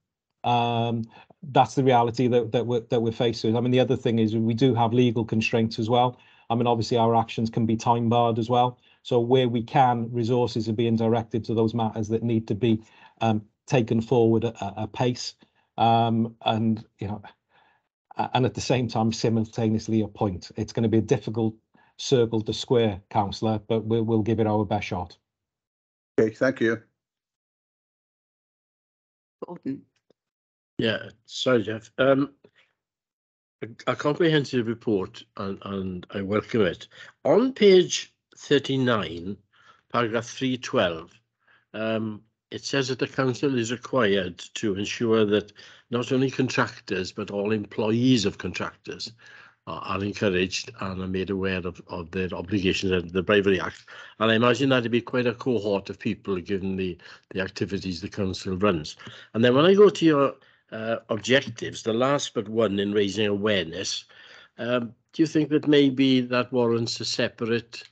That's the reality that we're faced with. I mean, the other thing is we do have legal constraints as well. I mean, obviously our actions can be time barred as well. So where we can, resources are being directed to those matters that need to be taken forward at a pace, and at the same time simultaneously appoint. It's going to be a difficult circle to square, Councillor, but we'll give it our best shot. Okay, thank you. Gordon. Yeah, sorry, Jeff. A comprehensive report, and I welcome it. On page 39, paragraph 312, it says that the council is required to ensure that not only contractors but all employees of contractors are encouraged and are made aware of their obligations under the Bribery Act. And I imagine that'd be quite a cohort of people given the activities the council runs. And then when I go to your objectives, the last but one in raising awareness, do you think that maybe that warrants a separate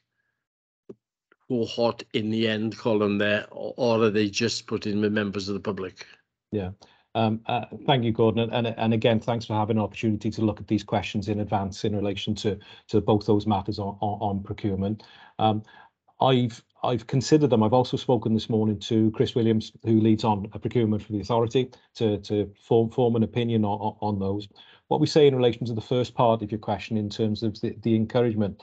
cohort in the end column there, or are they just put in with members of the public? Yeah. Thank you, Gordon, and again, thanks for having an opportunity to look at these questions in advance in relation to both those matters on procurement. I've considered them. I've also spoken this morning to Chris Williams, who leads on procurement for the authority, to form an opinion on those. What we say in relation to the first part of your question in terms of the encouragement,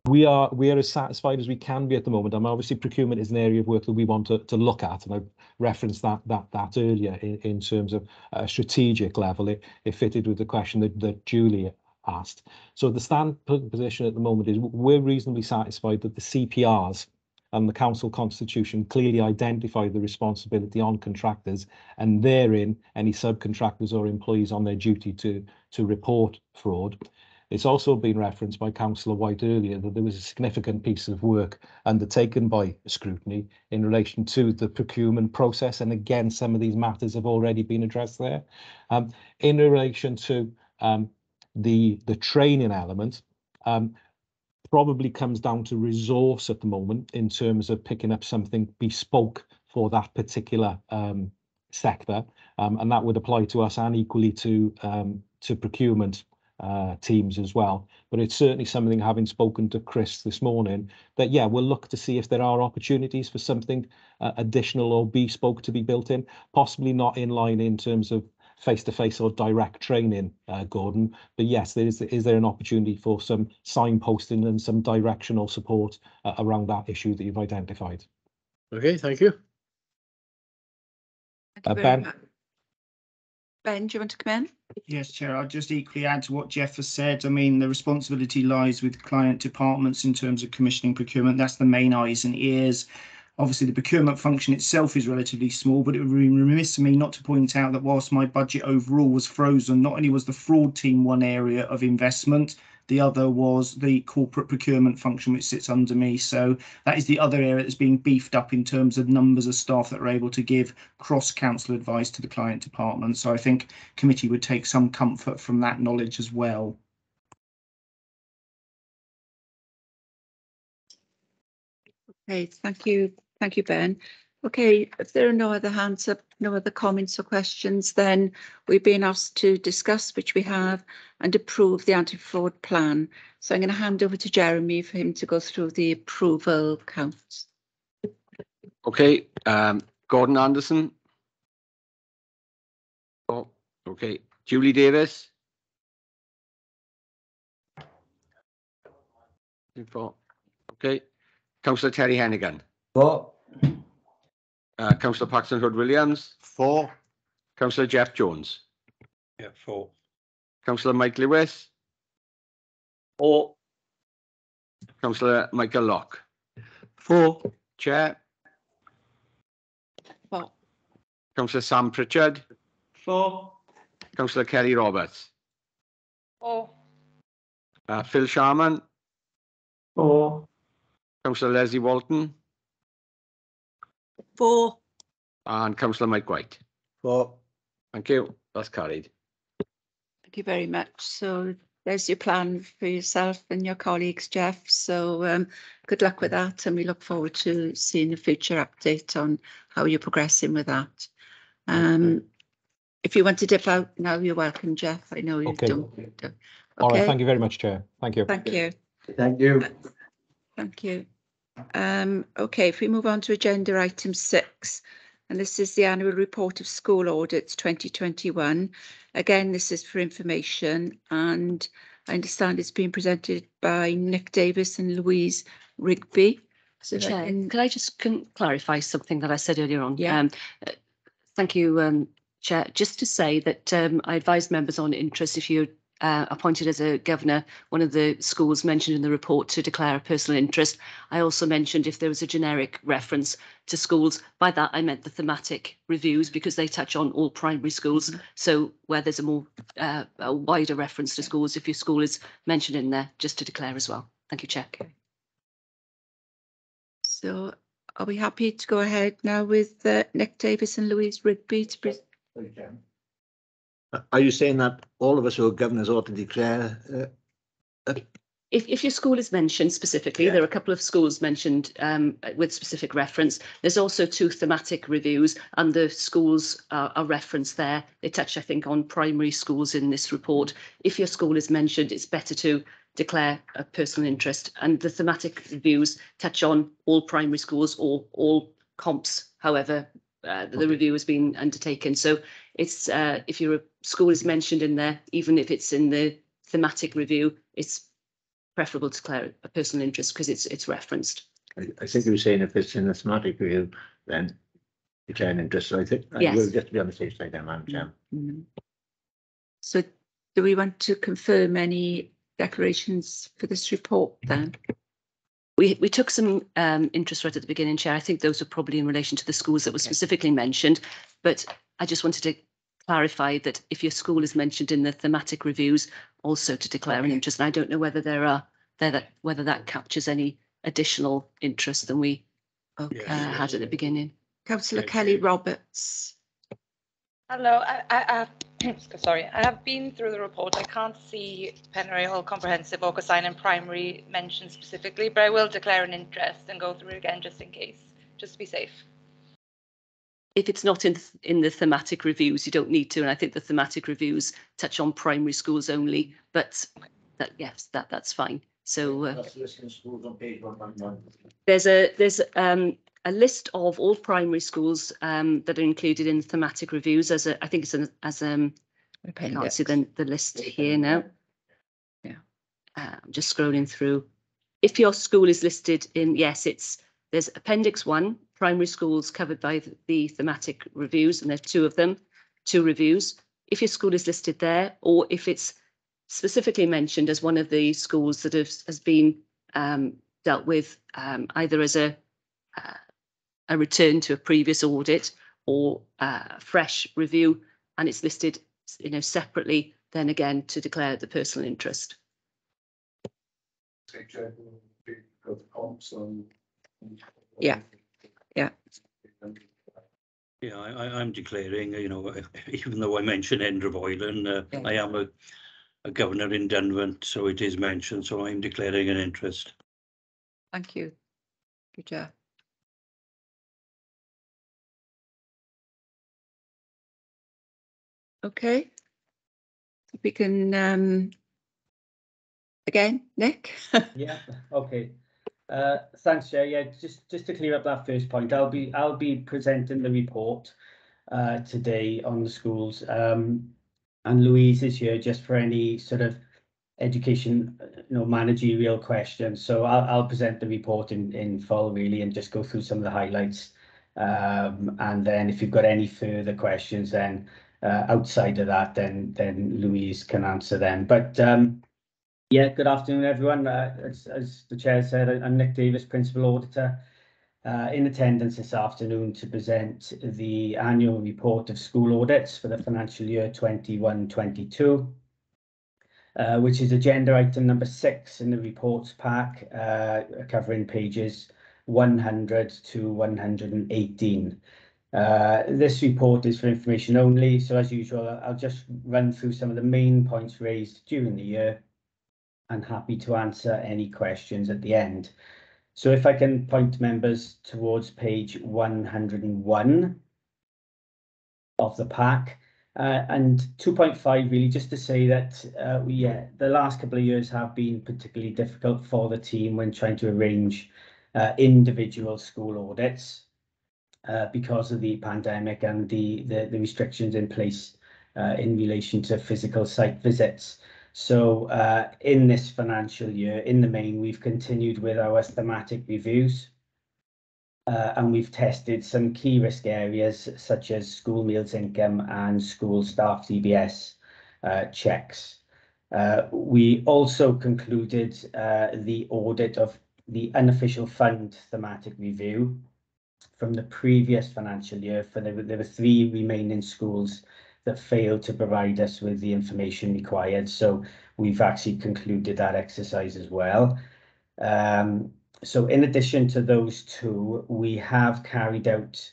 we are as satisfied as we can be at the moment. I mean, obviously procurement is an area of work that we want to look at, and I referenced that earlier in terms of a strategic level. It fitted with the question that Julie asked. So the stand position at the moment is we're reasonably satisfied that the CPRs and the council constitution clearly identify the responsibility on contractors, and therein any subcontractors or employees on their duty to report fraud. It's also been referenced by Councillor White earlier that there was a significant piece of work undertaken by scrutiny in relation to the procurement process, and again some of these matters have already been addressed there. In relation to the training element, probably comes down to resource at the moment in terms of picking up something bespoke for that particular sector, and that would apply to us and equally to procurement teams as well. But it's certainly something, having spoken to Chris this morning, that yeah, we'll look to see if there are opportunities for something additional or bespoke to be built in, possibly not in line in terms of face-to-face or direct training, Gordon, but yes, is there an opportunity for some signposting and some directional support around that issue that you've identified? Okay, thank you. Thank you very Ben? much. Ben, do you want to come in? Yes, Chair, I'll just equally add to what Jeff has said. I mean, the responsibility lies with client departments in terms of commissioning procurement. That's the main eyes and ears. Obviously, the procurement function itself is relatively small, but it would be remiss of me not to point out that whilst my budget overall was frozen, not only was the fraud team one area of investment, the other was the corporate procurement function, which sits under me. So that is the other area that's being beefed up in terms of numbers of staff that are able to give cross-council advice to the client department. So I think committee would take some comfort from that knowledge as well. Okay, thank you, Ben. Okay, if there are no other hands up, no other comments or questions, then we've been asked to discuss, which we have, and approve the anti-fraud plan. So I'm going to hand over to Jeremy for him to go through the approval counts. Okay, Gordon Anderson. Oh, okay. Julie Davis. Okay. Councillor Terry Hennigan. 4. Councillor Paxton Hood-Williams. 4. Councillor Jeff Jones. Yeah, 4. Councillor Mike Lewis. 4. Councillor Michael Locke. 4. Chair. 4. Councillor Sam Pritchard. 4. Councillor Kelly Roberts. 4. Phil Sharman. 4. Councillor Leslie Walton. 4. And Councillor Mike White. 4. Thank you. That's carried. Thank you very much. So there's your plan for yourself and your colleagues, Jeff. So good luck with that, and we look forward to seeing a future update on how you're progressing with that. If you want to dip out now, you're welcome, Jeff. I know you don't. Okay. All right, thank you very much, Chair. Thank you. Thank you. Thank you. Thank you. Okay, if we move on to agenda item 6, and this is the annual report of school audits 2021. Again, this is for information, and I understand it's being presented by Nick Davis and Louise Rigby. So Chair, could I just clarify something that I said earlier on? Yeah. Thank you, Chair. Just to say that I advise members on interest, if you're appointed as a governor, one of the schools mentioned in the report to declare a personal interest. I also mentioned if there was a generic reference to schools. By that, I meant the thematic reviews, because they touch on all primary schools. So where there's a more a wider reference to schools, if your school is mentioned in there, just to declare as well. Thank you, Chair. So are we happy to go ahead now with Nick Davis and Louise Rigby to present? Are you saying that all of us who are governors ought to declare? If your school is mentioned specifically, there are a couple of schools mentioned with specific reference. There's also 2 thematic reviews, and the schools are referenced there. They touch, I think, on primary schools in this report. If your school is mentioned, it's better to declare a personal interest, and the thematic reviews touch on all primary schools or all comps, however the review has been undertaken. So it's if your school is mentioned in there, even if it's in the thematic review, it's preferable to declare a personal interest because it's referenced. I think you were saying if it's in the thematic review, then declare an interest. So I think yes. We'll just be on the safe side there, Madam Chair. So do we want to confirm any declarations for this report then? We took some interest right at the beginning, Chair. I think those were probably in relation to the schools that were specifically mentioned, but I just wanted to clarify that if your school is mentioned in the thematic reviews, also to declare an interest. And I don't know whether whether that captures any additional interest than we had at the beginning. Councillor Kelly Roberts. Hello, sorry, I have been through the report. I can't see Penrail Comprehensive or Cosine and Primary mentioned specifically, but I will declare an interest and go through it again just in case, just to be safe. If it's not in the thematic reviews, you don't need to, and I think the thematic reviews touch on primary schools only. But that's fine. So there's a list of all primary schools that are included in thematic reviews as I think it's I can't see the list here now. Yeah, I'm just scrolling through. If your school is listed in, there's Appendix 1, primary schools covered by the thematic reviews, and there are 2 of them, 2 reviews. If your school is listed there, or if it's specifically mentioned as one of the schools that has been dealt with either as a return to a previous audit or a fresh review, and it's listed, separately, then again to declare the personal interest. Yeah. Yeah, I'm declaring, even though I mentioned Endreboilen, I am a governor in Dunvant, so it is mentioned, so I'm declaring an interest. Thank you. Good job. Okay. We can again, Nick. Yeah. Okay. Thanks, Chair. Yeah, just to clear up that first point, I'll be presenting the report today on the schools, and Louise is here just for any sort of education, managerial questions. So I'll present the report in full, really, and just go through some of the highlights. And then if you've got any further questions, then outside of that, then Louise can answer them. But yeah, good afternoon, everyone. As the Chair said, I'm Nick Davis, Principal Auditor, in attendance this afternoon to present the annual report of school audits for the financial year 21-22, which is agenda item number 6 in the reports pack, covering pages 100 to 118. This report is for information only, so as usual, I'll just run through some of the main points raised during the year, and happy to answer any questions at the end. So if I can point members towards page 101 of the pack, and 2.5 really just to say that the last couple of years have been particularly difficult for the team when trying to arrange individual school audits because of the pandemic and the restrictions in place in relation to physical site visits. So in this financial year, in the main, we've continued with our thematic reviews, and we've tested some key risk areas such as school meals income and school staff DBS checks. We also concluded the audit of the unofficial fund thematic review from the previous financial year. There were 3 remaining schools that failed to provide us with the information required. So we've actually concluded that exercise as well. So in addition to those 2, we have carried out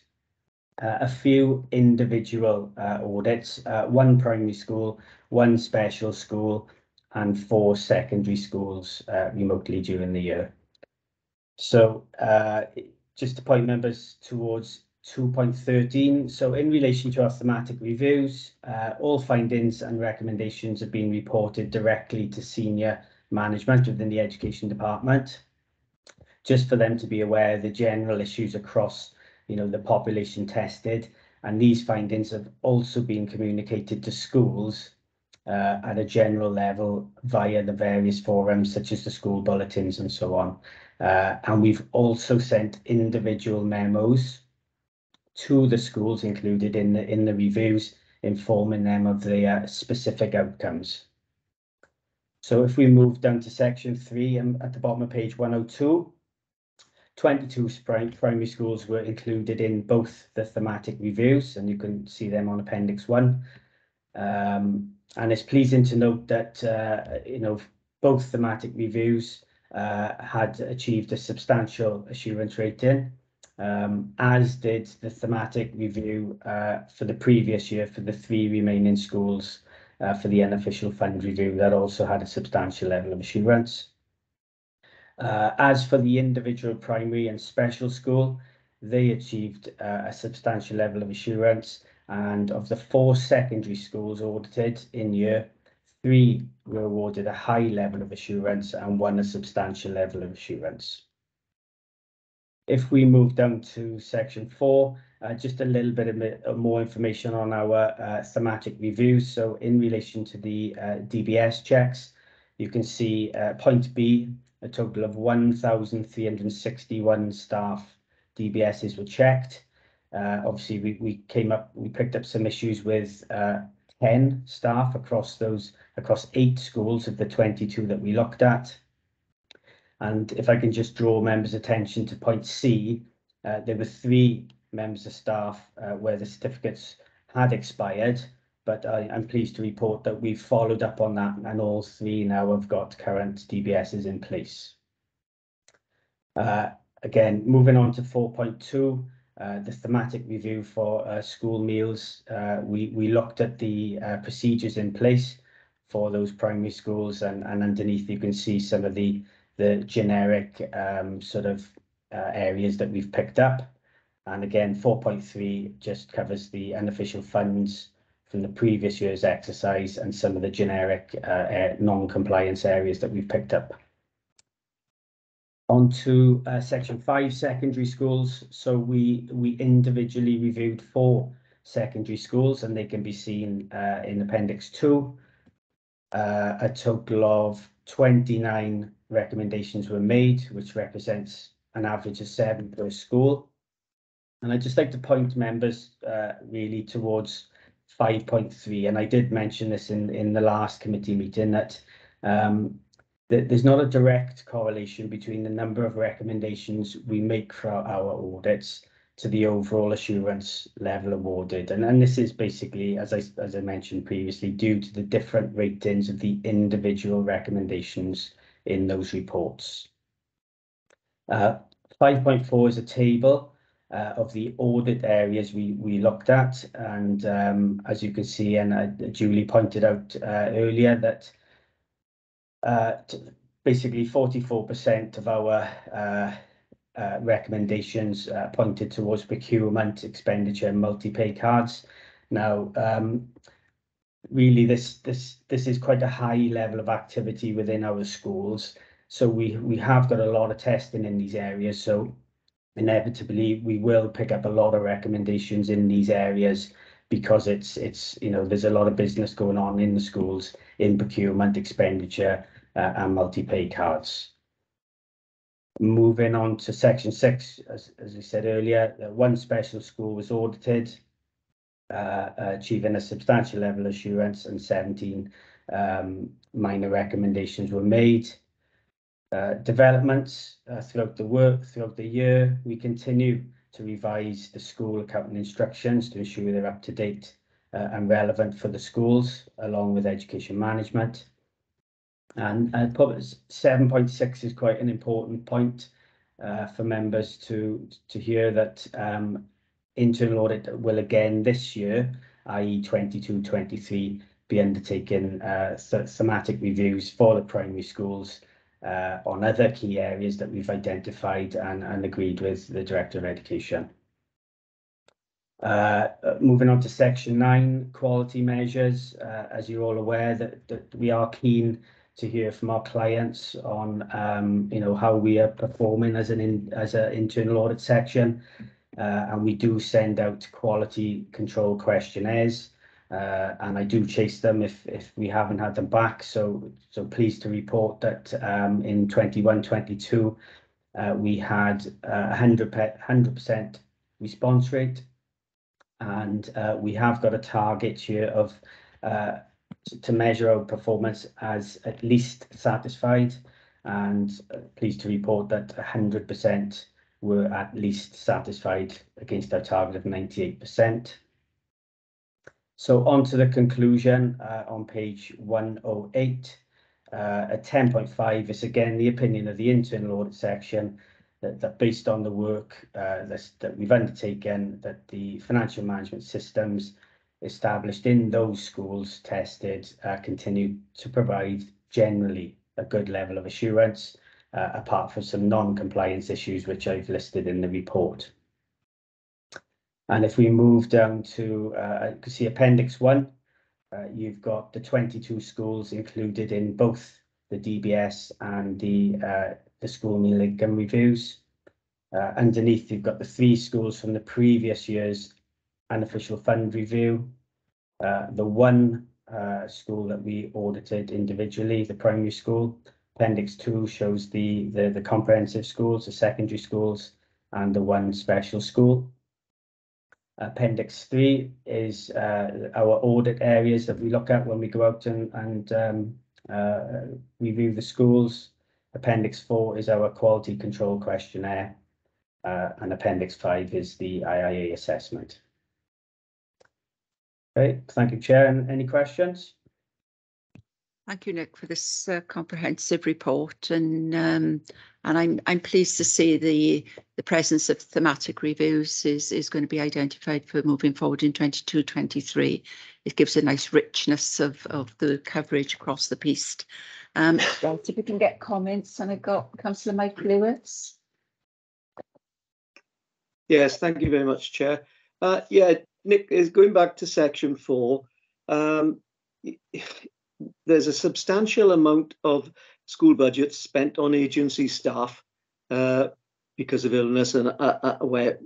a few individual audits, 1 primary school, 1 special school, and 4 secondary schools remotely during the year. So just to point members towards 2.13. So in relation to our thematic reviews, all findings and recommendations have been reported directly to senior management within the education department, just for them to be aware of the general issues across, the population tested. And these findings have also been communicated to schools at a general level via the various forums, such as the school bulletins and so on. And we've also sent individual memos to the schools included in the reviews, informing them of the specific outcomes. So if we move down to section 3 at the bottom of page 102, 22 primary schools were included in both the thematic reviews, and you can see them on Appendix 1. And it's pleasing to note that both thematic reviews had achieved a substantial assurance rating, as did the thematic review for the previous year for the 3 remaining schools for the unofficial fund review that also had a substantial level of assurance. As for the individual primary and special school, they achieved a substantial level of assurance, and of the 4 secondary schools audited in year, 3 were awarded a high level of assurance and 1 a substantial level of assurance. If we move down to section 4, just a little bit of more information on our thematic reviews. So in relation to the DBS checks, you can see point B, a total of 1,361 staff DBSs were checked. Obviously, we picked up some issues with 10 staff across 8 schools of the 22 that we looked at. And if I can just draw members' attention to point C, there were 3 members of staff where the certificates had expired, but I'm pleased to report that we've followed up on that, and all 3 now have got current DBSs in place. Again, moving on to 4.2, the thematic review for school meals. We looked at the procedures in place for those primary schools, and underneath you can see some of the generic areas that we've picked up. And again, 4.3 just covers the unofficial funds from the previous year's exercise and some of the generic non-compliance areas that we've picked up. On to section 5, secondary schools. So we individually reviewed 4 secondary schools, and they can be seen in Appendix 2. A total of 29 recommendations were made, which represents an average of 7 per school. And I'd just like to point members really towards 5.3, and I did mention this in the last committee meeting, that there's not a direct correlation between the number of recommendations we make for our audits to the overall assurance level awarded. And this is basically, as I mentioned previously, due to the different ratings of the individual recommendations in those reports. 5.4 is a table of the audit areas we looked at, and as you can see, and Julie pointed out earlier, that basically 44% of our recommendations pointed towards procurement, expenditure, and multi-pay cards. Now, really, this is quite a high level of activity within our schools. So we have got a lot of testing in these areas. So inevitably, we will pick up a lot of recommendations in these areas, because it's there's a lot of business going on in the schools in procurement, expenditure, and multi-pay cards. Moving on to section 6, as I said earlier, 1 special school was audited, achieving a substantial level of assurance, and 17 minor recommendations were made. Developments throughout the year, we continue to revise the school accounting instructions to ensure they're up to date and relevant for the schools, along with education management. And 7.6 is quite an important point for members to hear, that internal audit will again this year, i.e. 22-23, be undertaking thematic reviews for the primary schools on other key areas that we've identified and agreed with the Director of Education. Moving on to section 9, quality measures. As you're all aware, that we are keen to hear from our clients on how we are performing as an internal audit section, and we do send out quality control questionnaires, and I do chase them if we haven't had them back. So pleased to report that in 21-22 we had 100% response rate, and we have got a target here of to measure our performance as at least satisfied, and pleased to report that 100% were at least satisfied against our target of 98%. So on to the conclusion on page 108. At 10.5 is again the opinion of the internal audit section that based on the work that we've undertaken, that the financial management systems established in those schools tested continue to provide generally a good level of assurance, apart from some non-compliance issues which I've listed in the report. And if we move down to, you can see Appendix 1, you've got the 22 schools included in both the DBS and the school meal income reviews. Underneath, you've got the 3 schools from the previous year's unofficial fund review. The 1 school that we audited individually, the primary school. Appendix 2 shows the comprehensive schools, the secondary schools, and the 1 special school. Appendix 3 is our audit areas that we look at when we go out and review the schools. Appendix 4 is our quality control questionnaire, and Appendix 5 is the IIA assessment. Okay, thank you, Chair. And any questions? Thank you, Nick, for this comprehensive report, and I'm pleased to see the presence of thematic reviews is going to be identified for moving forward in 22-23. It gives a nice richness of the coverage across the piece. Right, if we can get comments, and I've got Councillor Mike Lewis. Yes, thank you very much, Chair. Yeah, Nick, is going back to section 4. There's a substantial amount of school budgets spent on agency staff because of illness and where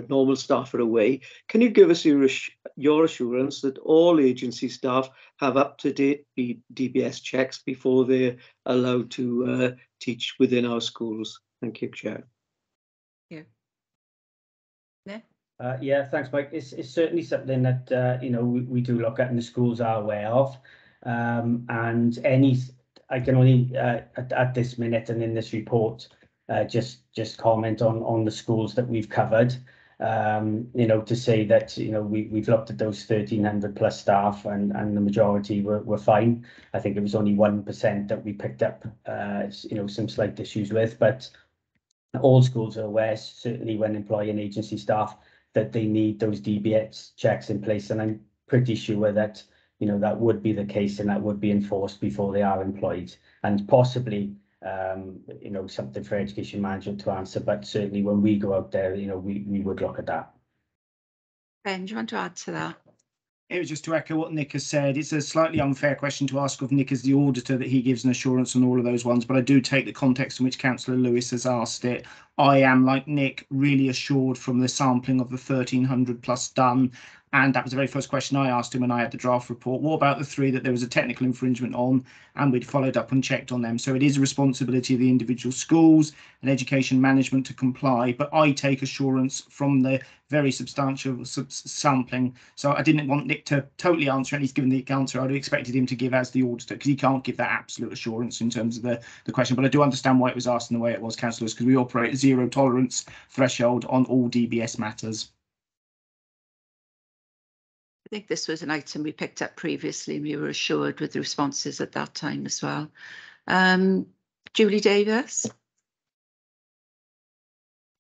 normal staff are away. Can you give us your assurance that all agency staff have up-to-date DBS checks before they're allowed to teach within our schools? Thank you, Chair. Yeah. Yeah. Yeah, thanks, Mike. It's certainly something that we do look at and the schools are aware of. And I can only at this minute and in this report just comment on the schools that we've covered. To say that we've looked at those 1,300 plus staff and the majority were fine. I think it was only 1% that we picked up some slight issues with, but all schools are aware, certainly when employing agency staff, that they need those DBS checks in place, and I'm pretty sure that that would be the case and that would be enforced before they are employed, and possibly something for education management to answer, but certainly when we go out there, we would look at that. Ben, do you want to add to that? It was just to echo what Nick has said. It's a slightly unfair question to ask of Nick as the auditor that he gives an assurance on all of those ones, but I do take the context in which Councillor Lewis has asked it. I am, like Nick, really assured from the sampling of the 1,300 plus done. And that was the very first question I asked him when I had the draft report. What about the 3 that there was a technical infringement on? And we'd followed up and checked on them. So it is a responsibility of the individual schools and education management to comply. But I take assurance from the very substantial sampling. So I didn't want Nick to totally answer, and he's given the answer I'd expected him to give as the auditor, because he can't give that absolute assurance in terms of the question. But I do understand why it was asked in the way it was, councillors, because we operate zero tolerance threshold on all DBS matters. I think this was an item we picked up previously, and we were assured with the responses at that time as well. Julie Davis.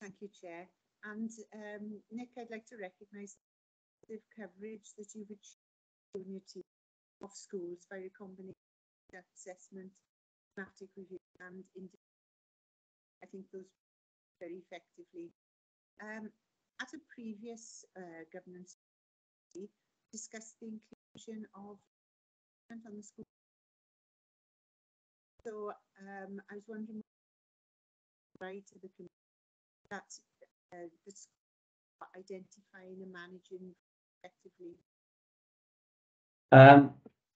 Thank you, Chair. And Nick, I'd like to recognise the coverage that you've achieved in your team of schools by a combination of assessment, thematic review, and I think those very effectively. At a previous governance discussed the inclusion of on the school. So I was wondering right to the committee that the school identifying and managing effectively.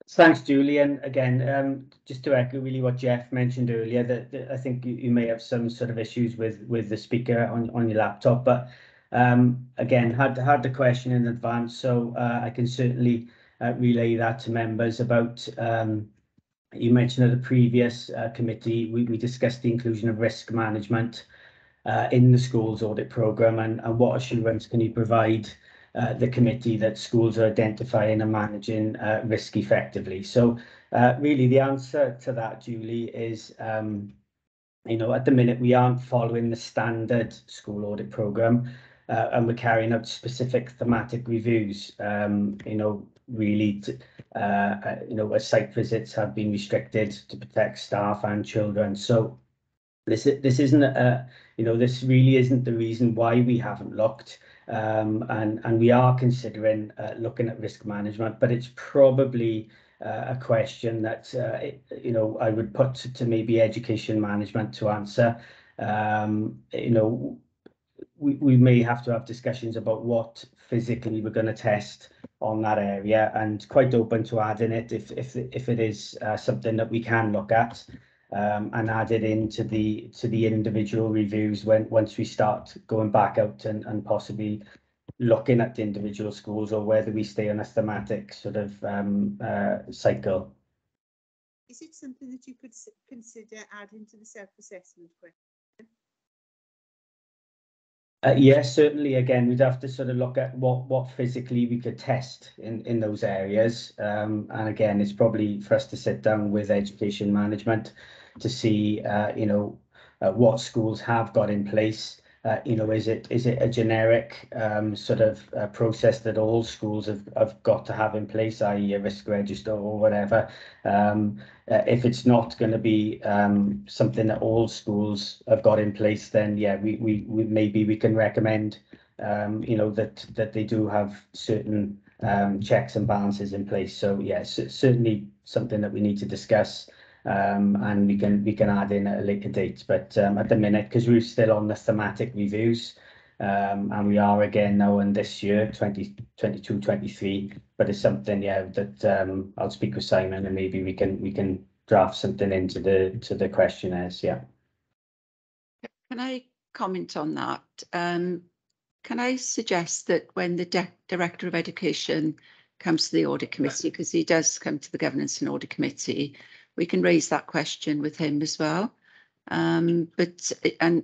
Thanks, Julie. And again, just to echo really what Jeff mentioned earlier, that I think you may have some sort of issues with the speaker on your laptop, but again, had the question in advance, so I can certainly relay that to members about, you mentioned at the previous committee, we discussed the inclusion of risk management in the schools audit programme, and what assurance can you provide the committee that schools are identifying and managing risk effectively? So really the answer to that, Julie, is you know, at the minute we aren't following the standard school audit programme, and we're carrying out specific thematic reviews. You know, really, you know, site visits have been restricted to protect staff and children. So this isn't you know, this really isn't the reason why we haven't looked, and we are considering looking at risk management, but it's probably a question that you know, I would put to maybe education management to answer. You know, we may have to have discussions about what physically we're going to test on that area, and quite open to adding it if it is something that we can look at, and add it into the individual reviews once we start going back out and possibly looking at the individual schools, or whether we stay on a thematic sort of cycle. Is it something that you could consider adding to the self-assessment question? Yes, certainly. Again, we'd have to sort of look at what physically we could test in those areas, and again, it's probably for us to sit down with education management to see you know, what schools have got in place. You know, is it a generic sort of process that all schools have got to have in place, i.e. a risk register or whatever? If it's not going to be something that all schools have got in place, then yeah, we maybe we can recommend you know, that they do have certain checks and balances in place. So yes, it's certainly something that we need to discuss. And we can add in at a later date, but at the minute, because we're still on the thematic reviews, and we are again now in this year 2022-23, but it's something, yeah, that I'll speak with Simon, and maybe we can draft something into the questionnaires. Yeah. Can I comment on that? Can I suggest that when the Director of Education comes to the Audit Committee, because he does come to the Governance and Audit Committee, we can raise that question with him as well. And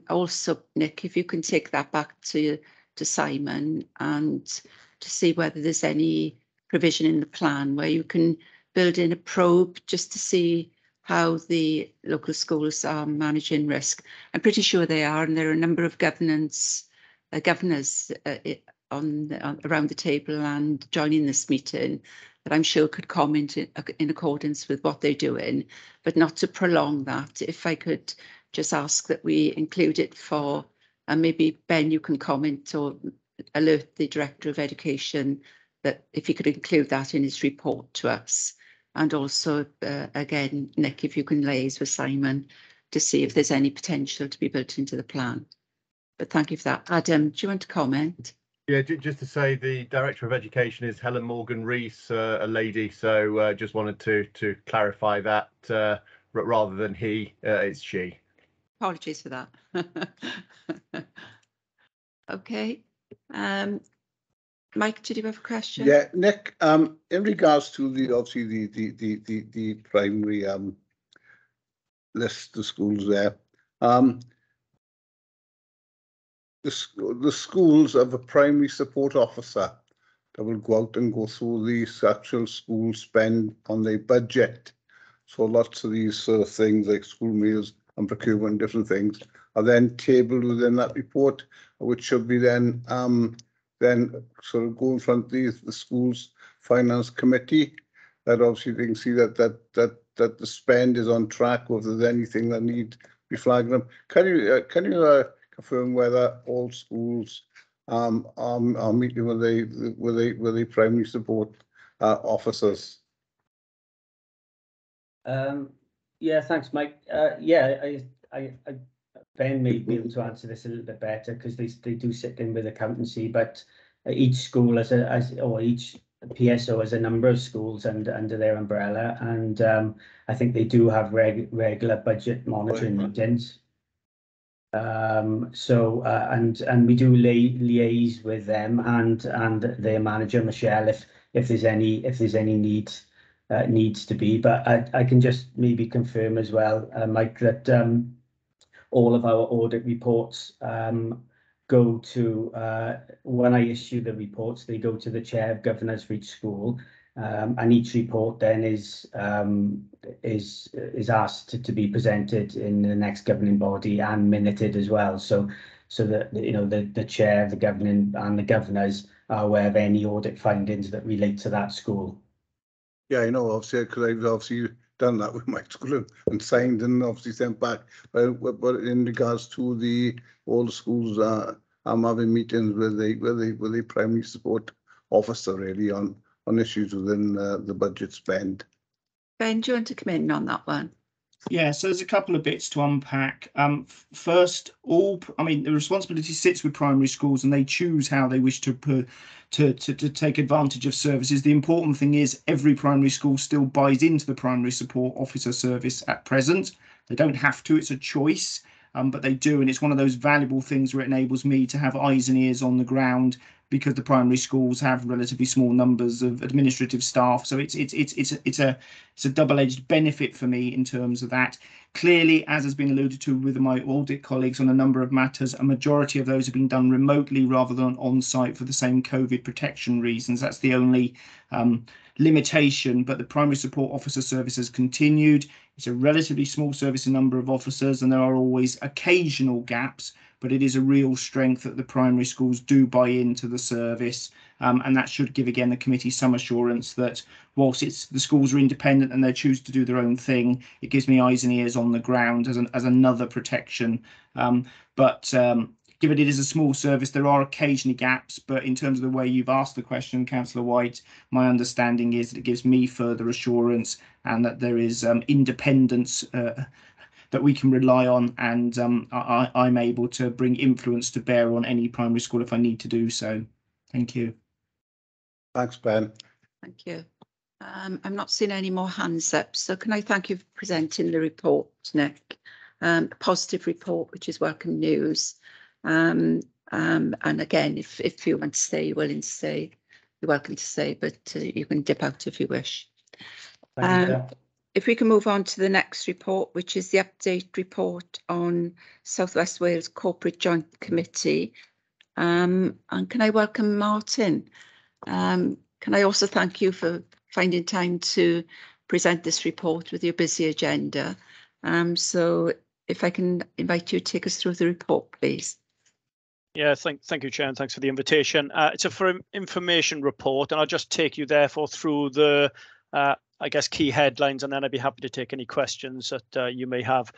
also, Nick, if you can take that back to Simon, and to see whether there's any provision in the plan where you can build in a probe just to see how the local schools are managing risk. I'm pretty sure they are, and there are a number of governors around the table and joining this meeting that I'm sure could comment in accordance with what they're doing, but not to prolong that. If I could just ask that we include it for, and maybe Ben, you can comment or alert the Director of Education that if he could include that in his report to us. And also, again, Nick, if you can liaise with Simon to see if there's any potential to be built into the plan. But thank you for that. Adam, do you want to comment? Yeah, just to say the Director of Education is Helen Morgan-Rees, a lady, so just wanted to clarify that rather than he, it's she. Apologies for that. Okay. Mike, did you have a question? Yeah, Nick, in regards to obviously the primary list of schools there, the schools have a primary support officer that will go out and go through the actual school spend on their budget. So lots of these sort of things like school meals and procurement, different things, are then tabled within that report, which should be then sort of go in front of the school's finance committee. That obviously they can see that the spend is on track, or if there's anything that need to be flagged up. Can you confirm whether all schools are meeting with the primary support officers? Yeah, thanks, Mike. Yeah, Ben may be able to answer this a little bit better, because they do sit in with accountancy, but each school or each PSO has a number of schools under their umbrella, and I think they do have regular budget monitoring meetings. So and we do liaise with them and their manager Michelle if there's any needs to be. But I can just maybe confirm as well, Mike, that all of our audit reports go to, when I issue the reports, they go to the chair of governors for each school, and each report then is asked to be presented in the next governing body and minuted as well. So that the chair, the governing, and the governors are aware of any audit findings that relate to that school. Yeah, I know, obviously, because I've obviously done that with my school and signed and obviously sent back. But in regards to all the schools, I'm having meetings with the primary support officer really on issues within the budget spend. Ben, do you want to come in on that one? Yeah, so there's a couple of bits to unpack. First, the responsibility sits with primary schools, and they choose how they wish to take advantage of services. The important thing is every primary school still buys into the primary support officer service at present. They don't have to; it's a choice, but they do, and it's one of those valuable things where it enables me to have eyes and ears on the ground, because the primary schools have relatively small numbers of administrative staff. So it's a double-edged benefit for me in terms of that. Clearly, as has been alluded to with my audit colleagues on a number of matters, a majority of those have been done remotely rather than on site for the same COVID protection reasons. That's the only limitation, but the primary support officer service has continued. It's a relatively small service in number of officers, and there are always occasional gaps, but it is a real strength that the primary schools do buy into the service, and that should give again the committee some assurance that whilst the schools are independent and they choose to do their own thing, it gives me eyes and ears on the ground as another protection. Given it is a small service, there are occasionally gaps, but in terms of the way you've asked the question, Councillor White, my understanding is that it gives me further assurance and that there is independence that we can rely on, and I'm able to bring influence to bear on any primary school if I need to do so. Thank you. Thanks, Ben. Thank you. I'm not seeing any more hands up, so can I thank you for presenting the report, Nick? A positive report, which is welcome news. And again, if you want to stay, you're willing to stay, you're welcome to stay, but you can dip out if you wish. If we can move on to the next report, which is the update report on South West Wales Corporate Joint Committee. And can I welcome Martin? Can I also thank you for finding time to present this report with your busy agenda? So if I can invite you to take us through the report, please. Yeah, thank you, Chair, and thanks for the invitation. It's a information report, and I'll just take you therefore through the I guess key headlines, and then I'd be happy to take any questions that you may have.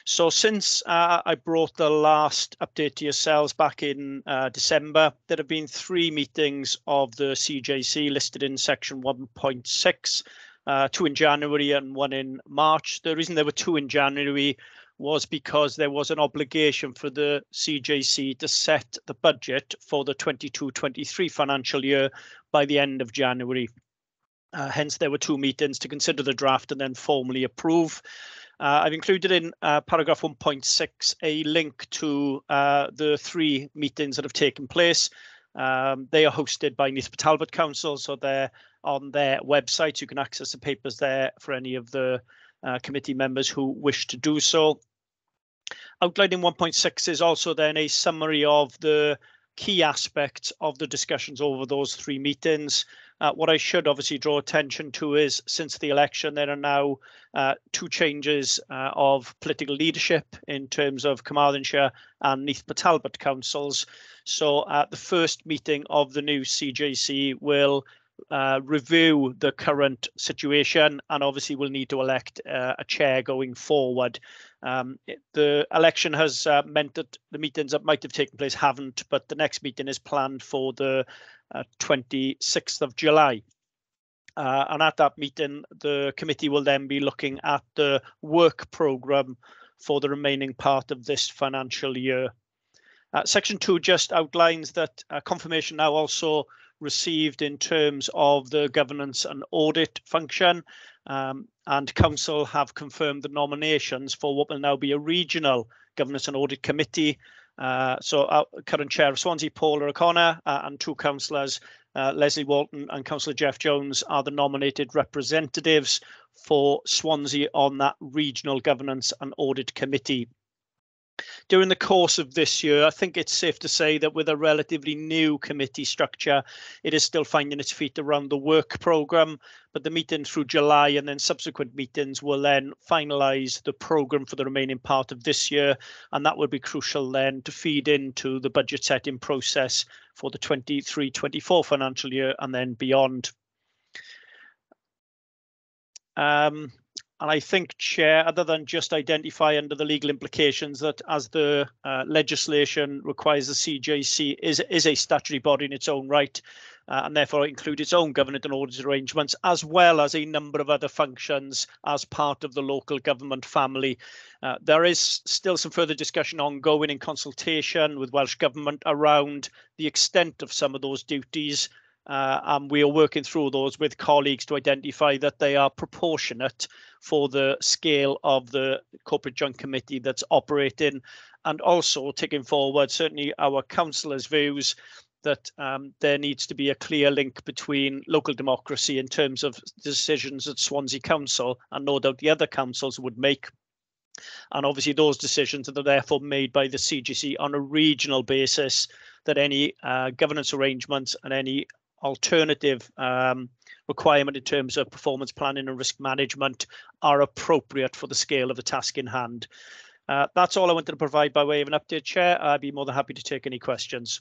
So since I brought the last update to yourselves back in December, there have been 3 meetings of the CJC listed in section 1.6, 2 in January and 1 in March. The reason there were 2 in January was because there was an obligation for the CJC to set the budget for the 22-23 financial year by the end of January. Hence, there were 2 meetings to consider the draft and then formally approve. I've included in paragraph 1.6 a link to the 3 meetings that have taken place. They are hosted by Neath Talbot Council, so they're on their website. You can access the papers there for any of the committee members who wish to do so. Outlined in 1.6 is also then a summary of the key aspects of the discussions over those 3 meetings. What I should obviously draw attention to is since the election, there are now 2 changes of political leadership in terms of Carmarthenshire and Neath Talbot councils. So the first meeting of the new CJC will review the current situation, and obviously we'll need to elect a chair going forward. The election has meant that the meetings that might have taken place haven't, but the next meeting is planned for the 26th of July. And at that meeting, the committee will then be looking at the work programme for the remaining part of this financial year. Section 2 just outlines that confirmation now also received in terms of the governance and audit function, and council have confirmed the nominations for what will now be a regional governance and audit committee. So our current chair of Swansea, Paula O'Connor, and 2 councillors, Leslie Walton and Councillor Jeff Jones, are the nominated representatives for Swansea on that regional governance and audit committee. During the course of this year, I think it's safe to say that with a relatively new committee structure, it is still finding its feet around the work programme, but the meeting through July and then subsequent meetings will then finalise the programme for the remaining part of this year, and that will be crucial then to feed into the budget setting process for the 23-24 financial year and then beyond. And I think, Chair, other than just identify under the legal implications that as the legislation requires the CJC is a statutory body in its own right, and therefore include its own government and audit arrangements, as well as a number of other functions as part of the local government family. There is still some further discussion ongoing in consultation with Welsh Government around the extent of some of those duties. And we are working through those with colleagues to identify that they are proportionate for the scale of the Corporate Joint Committee that's operating, and also taking forward certainly our councillors' views that there needs to be a clear link between local democracy in terms of decisions that Swansea Council and no doubt the other councils would make. And obviously those decisions are therefore made by the CJC on a regional basis, that any governance arrangements and any alternative requirement in terms of performance planning and risk management are appropriate for the scale of the task in hand. That's all I wanted to provide by way of an update, Chair. I'd be more than happy to take any questions.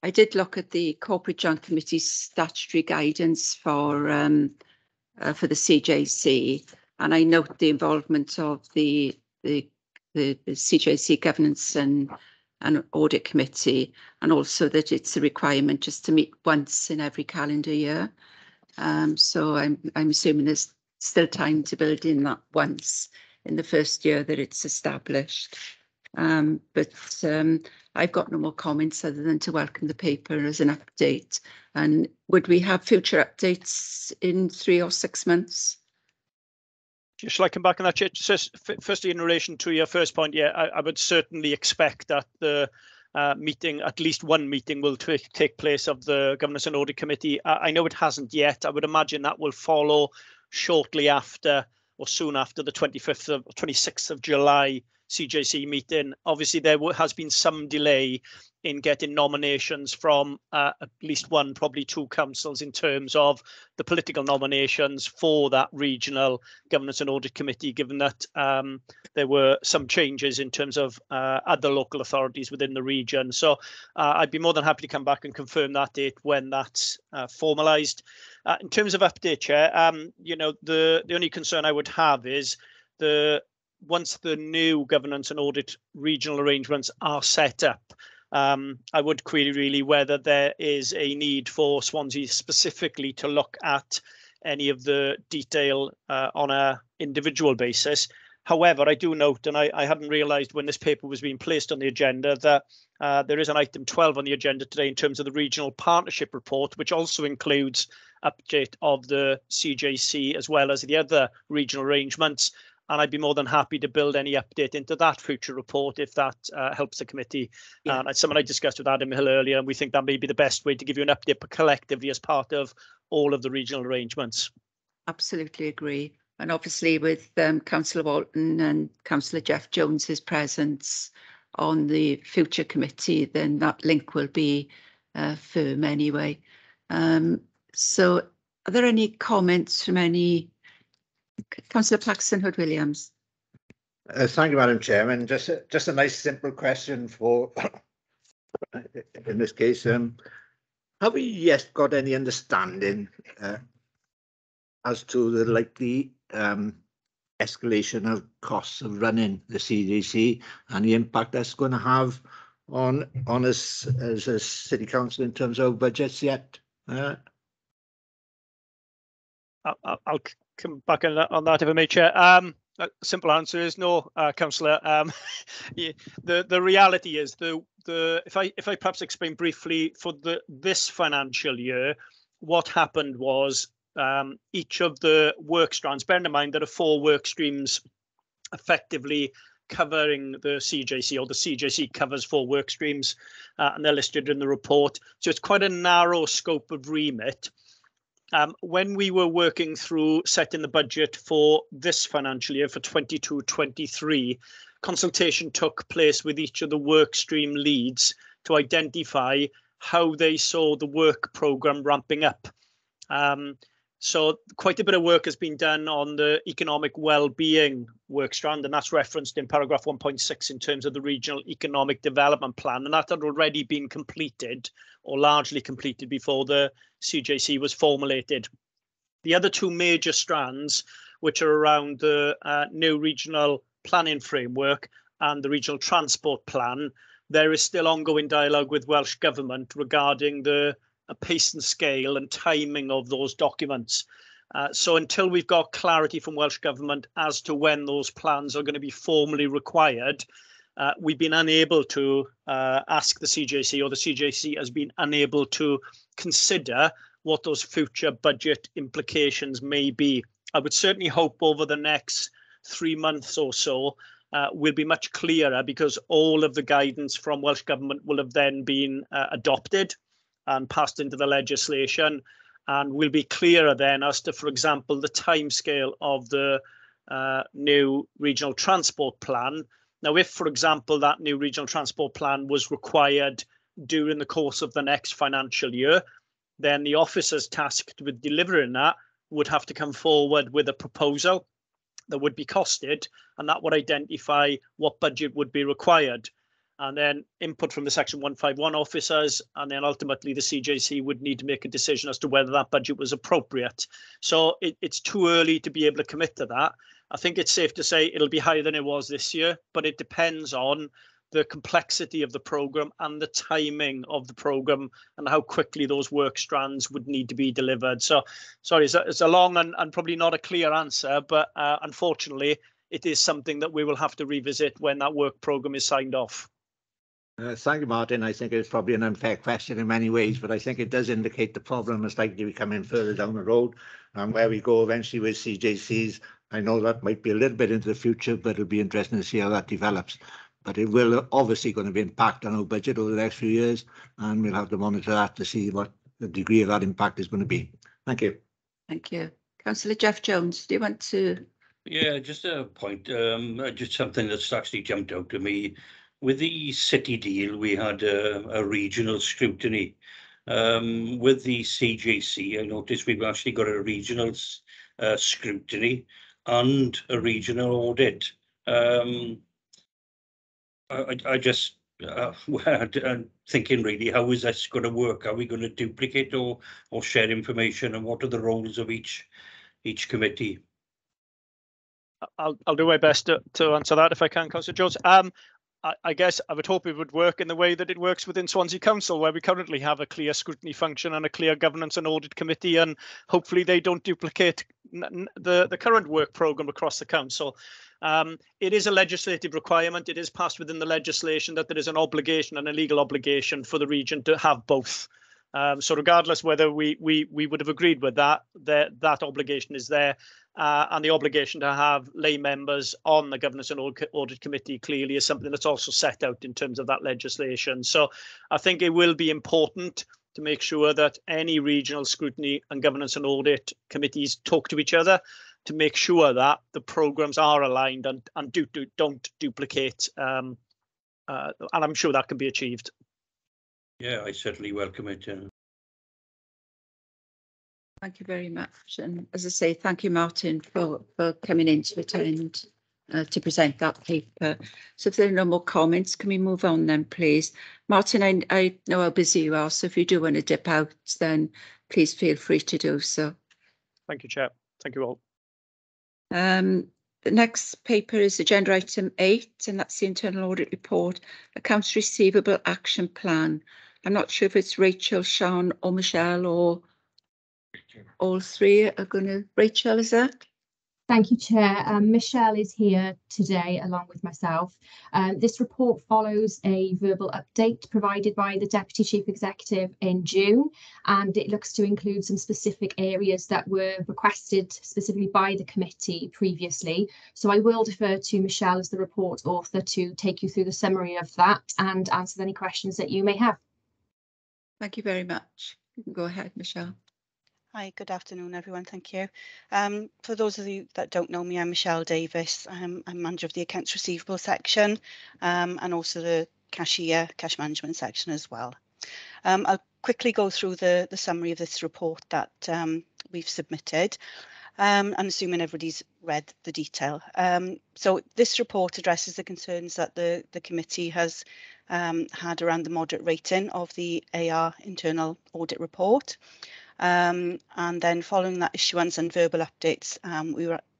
I did look at the Corporate Joint Committee's statutory guidance for the CJC, and I note the involvement of the CJC Governance and Audit Committee, and also that it's a requirement just to meet once in every calendar year. So I'm assuming there's still time to build in that once in the first year that it's established. But I've got no more comments other than to welcome the paper as an update. And would we have future updates in 3 or 6 months? Shall I come back on that, Chair? Just firstly, in relation to your first point, yeah, I would certainly expect that the meeting, at least one meeting, will take place of the Governance and Audit Committee. I know it hasn't yet. I would imagine that will follow shortly after or soon after the 26th of July CJC meeting. Obviously, there has been some delay in getting nominations from at least one, probably 2 councils in terms of the political nominations for that regional Governance and Audit Committee, given that there were some changes in terms of other local authorities within the region. So I'd be more than happy to come back and confirm that date when that's formalised. In terms of update, Chair, you know, the only concern I would have is once the new governance and audit regional arrangements are set up, I would query really whether there is a need for Swansea specifically to look at any of the detail on an individual basis. However, I do note, and I hadn't realised when this paper was being placed on the agenda, that there is an item 12 on the agenda today in terms of the regional partnership report, which also includes update of the CJC as well as the other regional arrangements. And I'd be more than happy to build any update into that future report if that helps the committee. Yeah. It's something I discussed with Adam Hill earlier, and we think that may be the best way to give you an update, but collectively as part of all of the regional arrangements. Absolutely agree. And obviously with Councillor Walton and Councillor Jeff Jones's presence on the future committee, then that link will be firm anyway. So are there any comments from any? Councillor Plaxton Hood-Williams. Thank you, Madam Chairman. Just a nice simple question for, in this case, have we yet got any understanding as to the likely escalation of costs of running the CJC and the impact that's going to have on us as a city council in terms of budgets yet? I'll come back on that if I may, Chair. Simple answer is no, Councillor. Yeah, the reality is if I perhaps explain briefly for this financial year, what happened was each of the work strands. Bearing in mind there are 4 work streams effectively covering the CJC, or the CJC covers 4 work streams, and they're listed in the report. So it's quite a narrow scope of remit. When we were working through setting the budget for this financial year, for 22-23, consultation took place with each of the work stream leads to identify how they saw the work programme ramping up. So quite a bit of work has been done on the economic well-being work strand, and that's referenced in paragraph 1.6 in terms of the regional economic development plan, and that had already been completed, or largely completed, before the CJC was formulated. The other 2 major strands, which are around the new regional planning framework and the regional transport plan, there is still ongoing dialogue with Welsh Government regarding the pace and scale and timing of those documents. So until we've got clarity from Welsh Government as to when those plans are going to be formally required, we've been unable to ask the CJC, or the CJC has been unable to consider what those future budget implications may be. I would certainly hope over the next 3 months or so will be much clearer, because all of the guidance from Welsh Government will have then been adopted and passed into the legislation, and will be clearer then as to, for example, the timescale of the new regional transport plan. Now, if, for example, that new regional transport plan was required during the course of the next financial year, then the officers tasked with delivering that would have to come forward with a proposal that would be costed, and that would identify what budget would be required. And then input from the Section 151 officers, and then ultimately the CJC would need to make a decision as to whether that budget was appropriate. So it's too early to be able to commit to that. I think it's safe to say it'll be higher than it was this year, but it depends on the complexity of the programme and the timing of the programme and how quickly those work strands would need to be delivered. So, sorry, it's a long and probably not a clear answer, but unfortunately, it is something that we will have to revisit when that work programme is signed off. Thank you, Martin. I think it's probably an unfair question in many ways, but I think it does indicate the problem is likely to be coming further down the road, and where we go eventually with CJCs. I know that might be a little bit into the future, but it'll be interesting to see how that develops. But it will obviously going to be impact on our budget over the next few years, and we'll have to monitor that to see what the degree of that impact is going to be. Thank you. Thank you. Councillor Jeff Jones, do you want to? Yeah, just a point, just something that's actually jumped out to me. With the city deal, we had a regional scrutiny. With the CJC, I noticed we've actually got a regional scrutiny and a regional audit. I just I'm thinking really, how is this going to work? Are we going to duplicate or share information, and what are the roles of each committee? I'll do my best to answer that if I can, Councillor Jones. I guess I would hope it would work in the way that it works within Swansea Council, where we currently have a clear scrutiny function and a clear governance and audit committee, and hopefully they don't duplicate the current work programme across the council. It is a legislative requirement. It is passed within the legislation that there is an obligation and a legal obligation for the region to have both. So regardless whether we would have agreed with that obligation is there. And the obligation to have lay members on the Governance and Audit Committee clearly is something that's also set out in terms of that legislation. So I think it will be important to make sure that any regional scrutiny and governance and audit committees talk to each other to make sure that the programmes are aligned and don't duplicate. And I'm sure that can be achieved. Yeah, I certainly welcome it. Thank you very much. And as I say, thank you, Martin, for coming in to attend to present that paper. So if there are no more comments, can we move on then, please? Martin, I know how busy you are, so if you do want to dip out, then please feel free to do so. Thank you, Chair. Thank you all. The next paper is agenda item 8, and that's the internal audit report, accounts receivable action plan. I'm not sure if it's Rachel, Sean or Michelle, or all three are going to. Rachel, is that? Thank you, Chair. Michelle is here today along with myself. This report follows a verbal update provided by the Deputy Chief Executive in June, and it looks to include some specific areas that were requested specifically by the committee previously. So I will defer to Michelle as the report author to take you through the summary of that and answer any questions that you may have. Thank you very much. You can go ahead, Michelle. Hi, good afternoon, everyone. Thank you. For those of you that don't know me, I'm Michelle Davis. I'm manager of the accounts receivable section and also the cash management section as well. I'll quickly go through the summary of this report that we've submitted. I'm assuming everybody's read the detail. So this report addresses the concerns that the committee has had around the moderate rating of the AR internal audit report. And then following that issuance and verbal updates,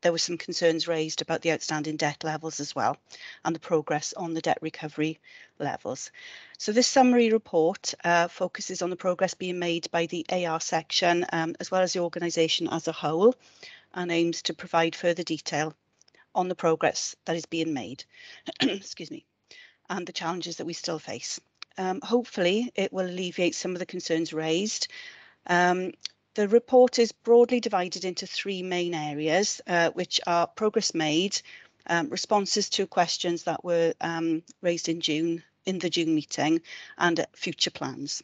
there were some concerns raised about the outstanding debt levels as well and the progress on the debt recovery levels. So this summary report focuses on the progress being made by the AR section as well as the organisation as a whole, and aims to provide further detail on the progress that is being made, excuse me, and the challenges that we still face. Hopefully it will alleviate some of the concerns raised. The report is broadly divided into three main areas, which are progress made, responses to questions that were raised in the June meeting, and future plans.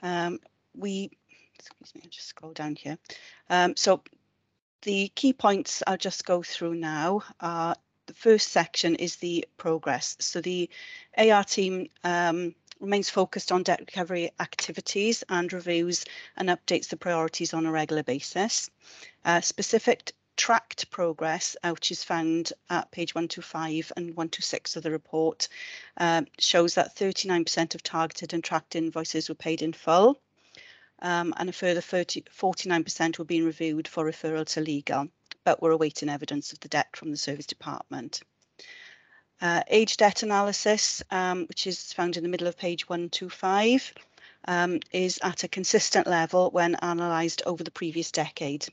Excuse me, I'll just scroll down here. So the key points I'll just go through now are the first section is the progress. So the AR team remains focused on debt recovery activities and reviews and updates the priorities on a regular basis. Specific tracked progress, which is found at page 125 and 126 of the report, shows that 39% of targeted and tracked invoices were paid in full, and a further 49% were being reviewed for referral to legal, but we're awaiting evidence of the debt from the service department. Age debt analysis, which is found in the middle of page 125, is at a consistent level when analysed over the previous decade.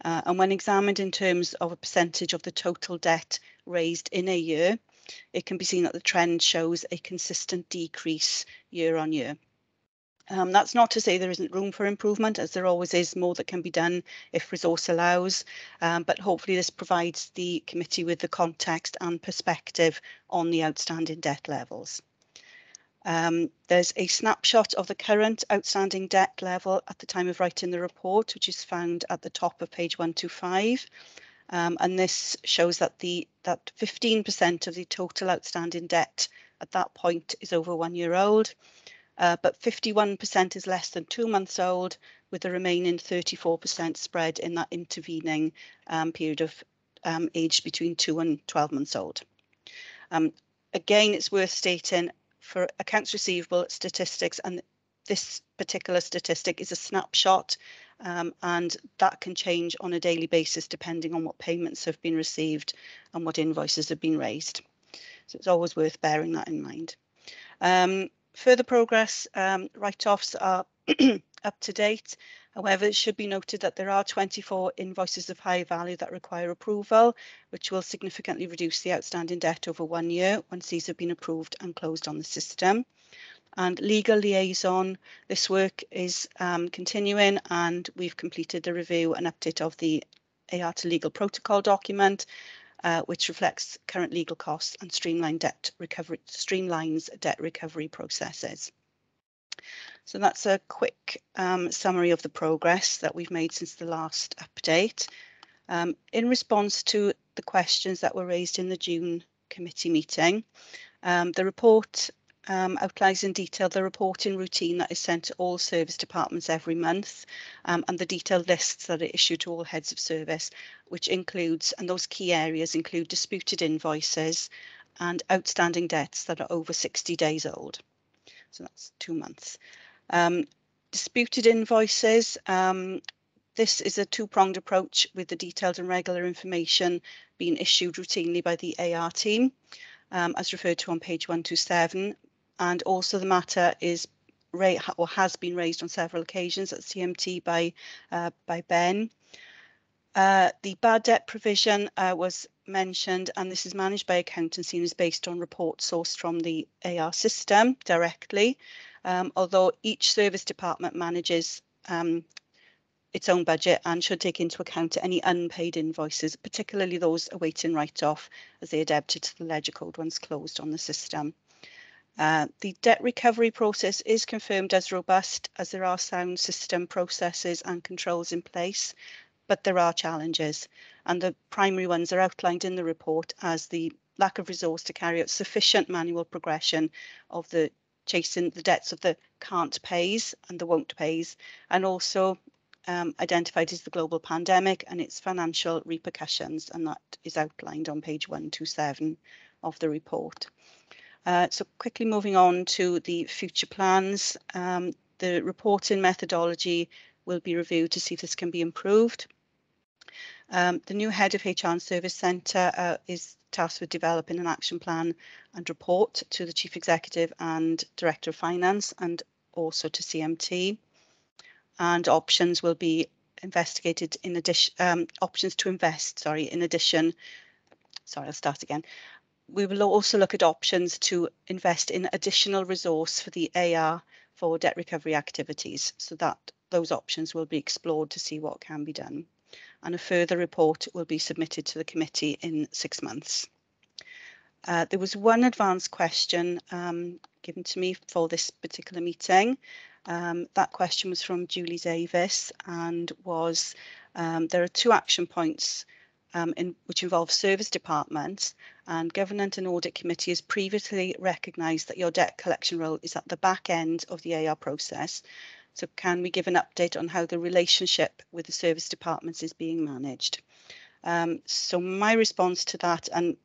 And when examined in terms of a percentage of the total debt raised in a year, it can be seen that the trend shows a consistent decrease year on year. That's not to say there isn't room for improvement, as there always is more that can be done if resource allows, but hopefully this provides the committee with the context and perspective on the outstanding debt levels. There's a snapshot of the current outstanding debt level at the time of writing the report, which is found at the top of page 125. And this shows that 15% of the total outstanding debt at that point is over 1 year old. But 51% is less than 2 months old, with the remaining 34% spread in that intervening period of aged between 2 and 12 months old. Again, it's worth stating for accounts receivable statistics, and this particular statistic is a snapshot, and that can change on a daily basis depending on what payments have been received and what invoices have been raised. So it's always worth bearing that in mind. Further progress write-offs are up to date. However, it should be noted that there are 24 invoices of high value that require approval, which will significantly reduce the outstanding debt over 1 year once these have been approved and closed on the system. And legal liaison, this work is continuing, and we've completed the review and update of the AR to legal protocol document, which reflects current legal costs and streamlines debt recovery processes. So that's a quick summary of the progress that we've made since the last update. In response to the questions that were raised in the June committee meeting, the report outlines in detail the reporting routine that is sent to all service departments every month, and the detailed lists that are issued to all heads of service, which includes, and those key areas include disputed invoices and outstanding debts that are over 60 days old. So that's 2 months. Disputed invoices, this is a two-pronged approach with the detailed and regular information being issued routinely by the AR team, as referred to on page 127. And also the matter is has been raised on several occasions at CMT by Ben. The bad debt provision was mentioned, and this is managed by accountancy and is based on reports sourced from the AR system directly. Although each service department manages its own budget and should take into account any unpaid invoices, particularly those awaiting write-off as they are debited to the ledger code once closed on the system. The debt recovery process is confirmed as robust as there are sound system processes and controls in place, but there are challenges, and the primary ones are outlined in the report as the lack of resource to carry out sufficient manual progression of the chasing the debts of the can't pays and the won't pays, and also identified as the global pandemic and its financial repercussions, and that is outlined on page 127 of the report. So quickly moving on to the future plans, the reporting methodology will be reviewed to see if this can be improved. The new head of HR and Service Centre is tasked with developing an action plan and report to the Chief Executive and Director of Finance and also to CMT. And options will be investigated in addition, options to invest, in addition, I'll start again. We will also look at options to invest in additional resource for the AR for debt recovery activities, so that those options will be explored to see what can be done. And a further report will be submitted to the committee in 6 months. There was one advance question given to me for this particular meeting. That question was from Julie Davis and was, there are 2 action points which involve service departments, and Governance and Audit Committee has previously recognised that your debt collection role is at the back end of the AR process. So can we give an update on how the relationship with the service departments is being managed? So my response to that, and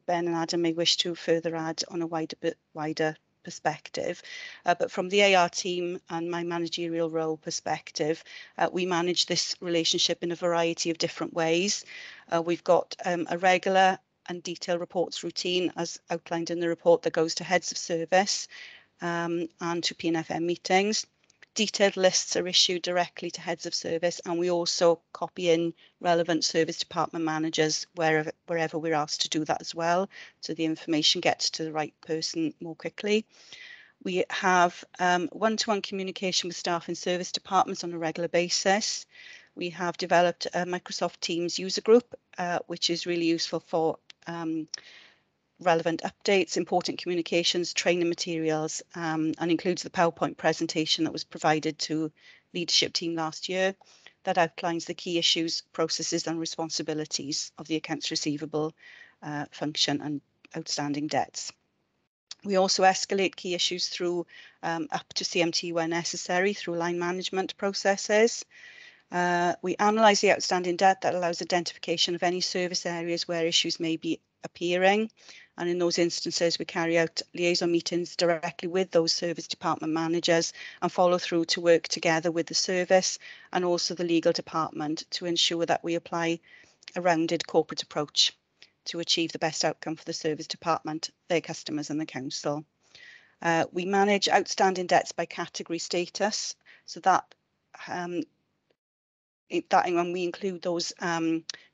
Ben and Adam may wish to further add on a wider perspective, but from the AR team and my managerial role perspective, we manage this relationship in a variety of different ways. We've got a regular and detailed reports routine as outlined in the report that goes to heads of service and to PNFM meetings. Detailed lists are issued directly to heads of service, and we also copy in relevant service department managers wherever we're asked to do that as well, so the information gets to the right person more quickly. We have one-to-one communication with staff in service departments on a regular basis. We have developed a Microsoft Teams user group, which is really useful for relevant updates, important communications, training materials, and includes the PowerPoint presentation that was provided to leadership team last year that outlines the key issues, processes and responsibilities of the accounts receivable function and outstanding debts. We also escalate key issues through up to CMT where necessary through line management processes. We analyse the outstanding debt that allows identification of any service areas where issues may be appearing, and in those instances we carry out liaison meetings directly with those service department managers and follow through to work together with the service and also the legal department to ensure that we apply a rounded corporate approach to achieve the best outcome for the service department, their customers and the council. We manage outstanding debts by category status, so that when we include those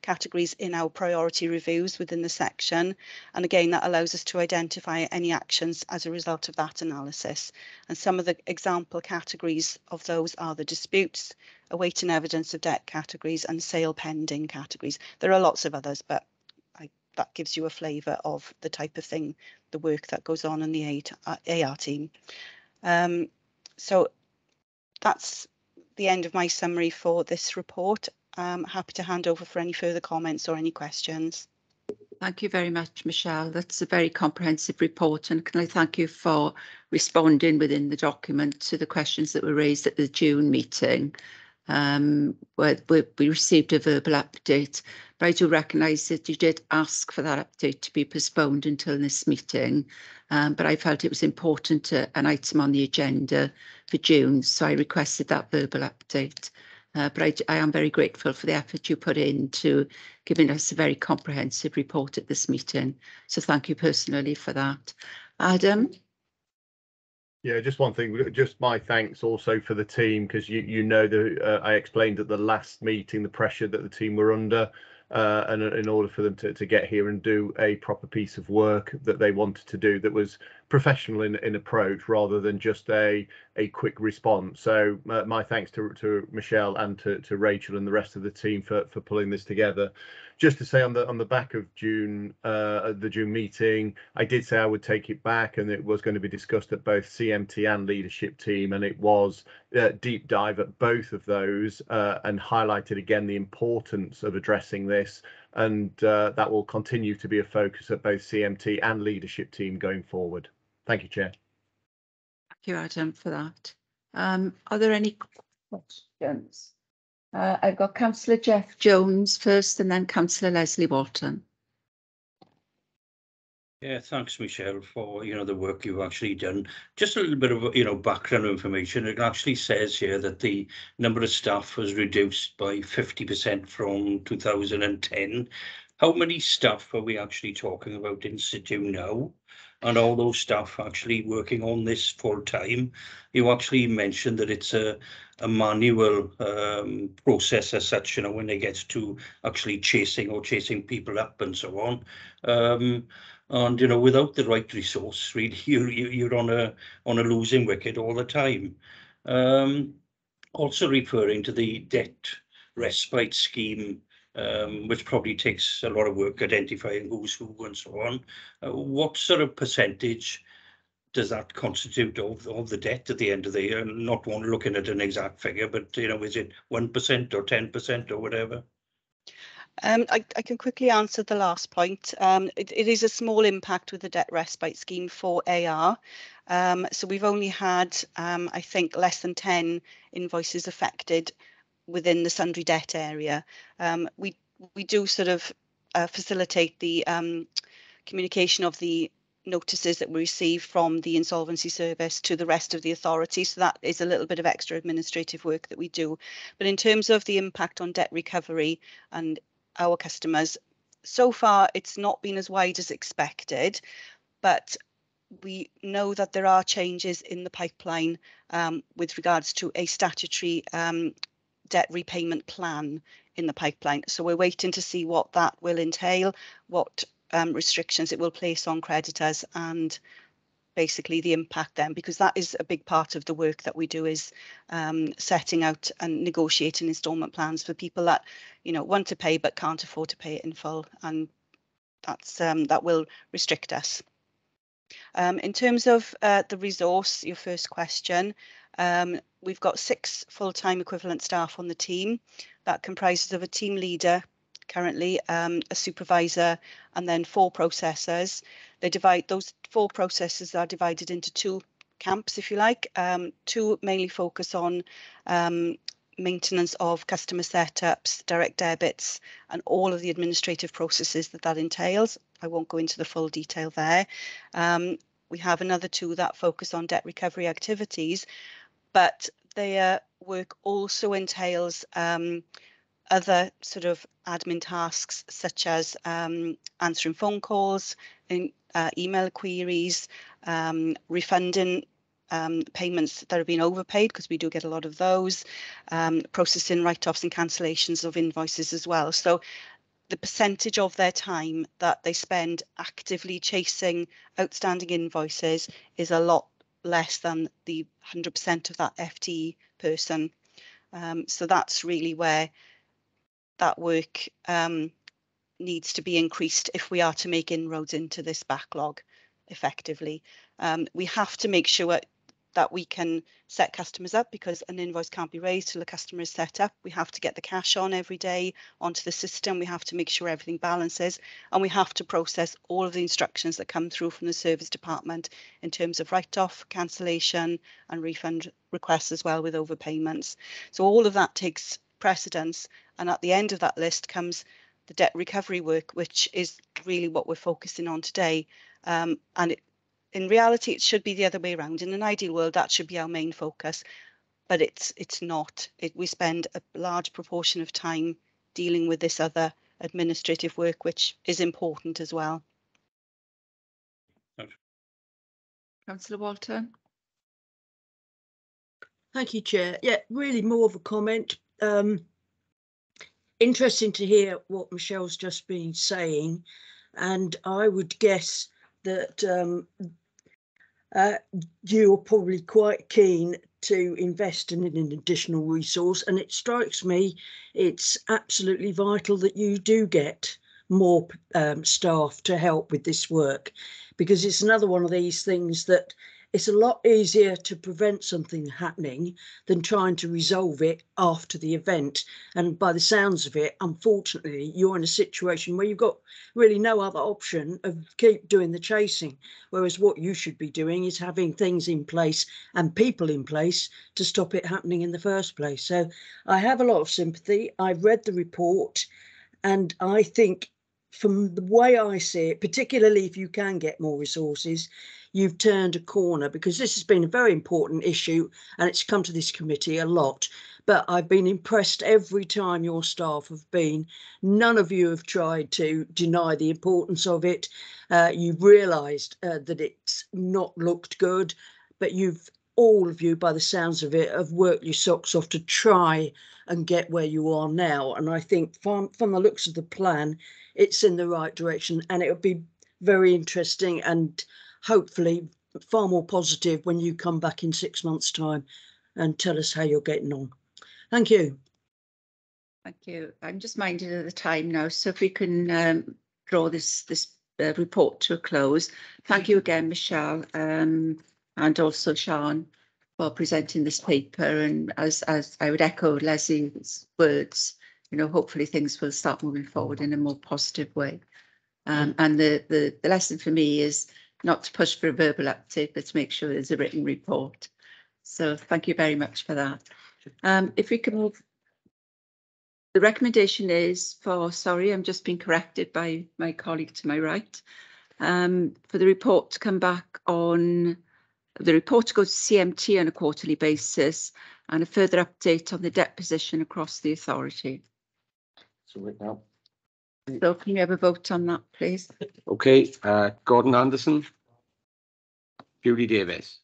categories in our priority reviews within the section, and again that allows us to identify any actions as a result of that analysis. And some of the example categories of those are the disputes, awaiting evidence of debt categories, and sale pending categories. There are lots of others, but that gives you a flavour of the type of thing, the work that goes on in the AR team. So that's the end of my summary for this report. I'm happy to hand over for any further comments or any questions. Thank you very much, Michelle. That's a very comprehensive report, and can I thank you for responding within the document to the questions that were raised at the June meeting. Where we received a verbal update, but I do recognise that you did ask for that update to be postponed until this meeting, but I felt it was important an item on the agenda for June, so I requested that verbal update. But I am very grateful for the effort you put into giving us a very comprehensive report at this meeting, so thank you personally for that. Adam? Yeah, just one thing, just my thanks also for the team, because you know I explained at the last meeting the pressure that the team were under, and in order for them to get here and do a proper piece of work that they wanted to do that was professional in approach rather than just a quick response. So my thanks to Michelle and to Rachel and the rest of the team for pulling this together. Just to say on the back of June, the June meeting, I did say I would take it back, and it was going to be discussed at both CMT and leadership team, and it was deep dive at both of those, and highlighted again the importance of addressing this, and that will continue to be a focus at both CMT and leadership team going forward. Thank you, Chair. Thank you, Adam, for that. Are there any questions? I've got Councillor Jeff Jones first, and then Councillor Leslie Walton. Yeah, thanks, Michelle, for the work you've actually done. Just a little bit of background information. It actually says here that the number of staff was reduced by 50% from 2010. How many staff are we actually talking about in situ now? And all those staff actually working on this full time? You actually mentioned that it's a manual process as such, when it gets to actually chasing people up and so on. And without the right resource, really, you're on a losing wicket all the time. Also referring to the debt respite scheme, which probably takes a lot of work identifying who's who and so on. What sort of percentage does that constitute of the debt at the end of the year? Not one looking at an exact figure, but is it 1% or 10% or whatever? I can quickly answer the last point. It is a small impact with the debt respite scheme for AR. So we've only had, I think, less than 10 invoices affected within the sundry debt area. We do sort of facilitate the communication of the notices that we receive from the insolvency service to the rest of the authority. So that is a little bit of extra administrative work that we do. But in terms of the impact on debt recovery and our customers, so far it's not been as wide as expected, but we know that there are changes in the pipeline with regards to a statutory debt repayment plan in the pipeline. So we're waiting to see what that will entail, what restrictions it will place on creditors, and basically the impact then, because that is a big part of the work that we do, is setting out and negotiating instalment plans for people that want to pay but can't afford to pay it in full, and that's that will restrict us. In terms of the resource, your first question, we've got 6 full-time equivalent staff on the team. That comprises of a team leader currently, a supervisor, and then 4 processors. Those 4 processors are divided into 2 camps, if you like. 2 mainly focus on maintenance of customer setups, direct debits, and all of the administrative processes that entails. I won't go into the full detail there. We have another 2 that focus on debt recovery activities, but their work also entails other sort of admin tasks, such as answering phone calls, email queries, refunding payments that have been overpaid, because we do get a lot of those, processing write-offs and cancellations of invoices as well. So the percentage of their time that they spend actively chasing outstanding invoices is a lot less than the 100% of that FTE person. So that's really where that work needs to be increased if we are to make inroads into this backlog effectively. We have to make sure that we can set customers up, because an invoice can't be raised till the customer is set up. We have to get the cash on every day onto the system. We have to make sure everything balances, and we have to process all of the instructions that come through from the service department in terms of write-off, cancellation, and refund requests as well, with overpayments. So all of that takes precedence, and at the end of that list comes the debt recovery work, which is really what we're focusing on today. In reality, it should be the other way around. In an ideal world, that should be our main focus, but it's not. We spend a large proportion of time dealing with this other administrative work, which is important as well. Councillor Walton. Thank you, Chair. Yeah, really more of a comment. Interesting to hear what Michelle's just been saying, and I would guess that you're probably quite keen to invest in an additional resource, and it strikes me it's absolutely vital that you do get more staff to help with this work, because it's another one of these things that it's a lot easier to prevent something happening than trying to resolve it after the event. And by the sounds of it, unfortunately, you're in a situation where you've got really no other option of keep doing the chasing. Whereas what you should be doing is having things in place and people in place to stop it happening in the first place. So I have a lot of sympathy. I've read the report, and I think from the way I see it, particularly if you can get more resources, you've turned a corner, because this has been a very important issue and it's come to this committee a lot. But I've been impressed every time your staff have been. None of you have tried to deny the importance of it. You've realised that it's not looked good, but all of you, by the sounds of it, have worked your socks off to try and get where you are now. And I think from the looks of the plan, it's in the right direction, and it would be very interesting and hopefully far more positive when you come back in 6 months' time and tell us how you're getting on. Thank you. Thank you. I'm just minded of the time now, so if we can draw this report to a close. Thank you again, Michelle, and also Sean, for presenting this paper. And as I would echo Leslie's words, you know, hopefully things will start moving forward in a more positive way. And the lesson for me is not to push for a verbal update, but to make sure there's a written report. So thank you very much for that. If we can move, the recommendation is for, sorry, I'm just being corrected by my colleague to my right, for the report to come back on, the report to go to CMT on a quarterly basis, and a further update on the debt position across the authority. So right now. So can you have a vote on that, please? Okay, Gordon Anderson. Judy Davis.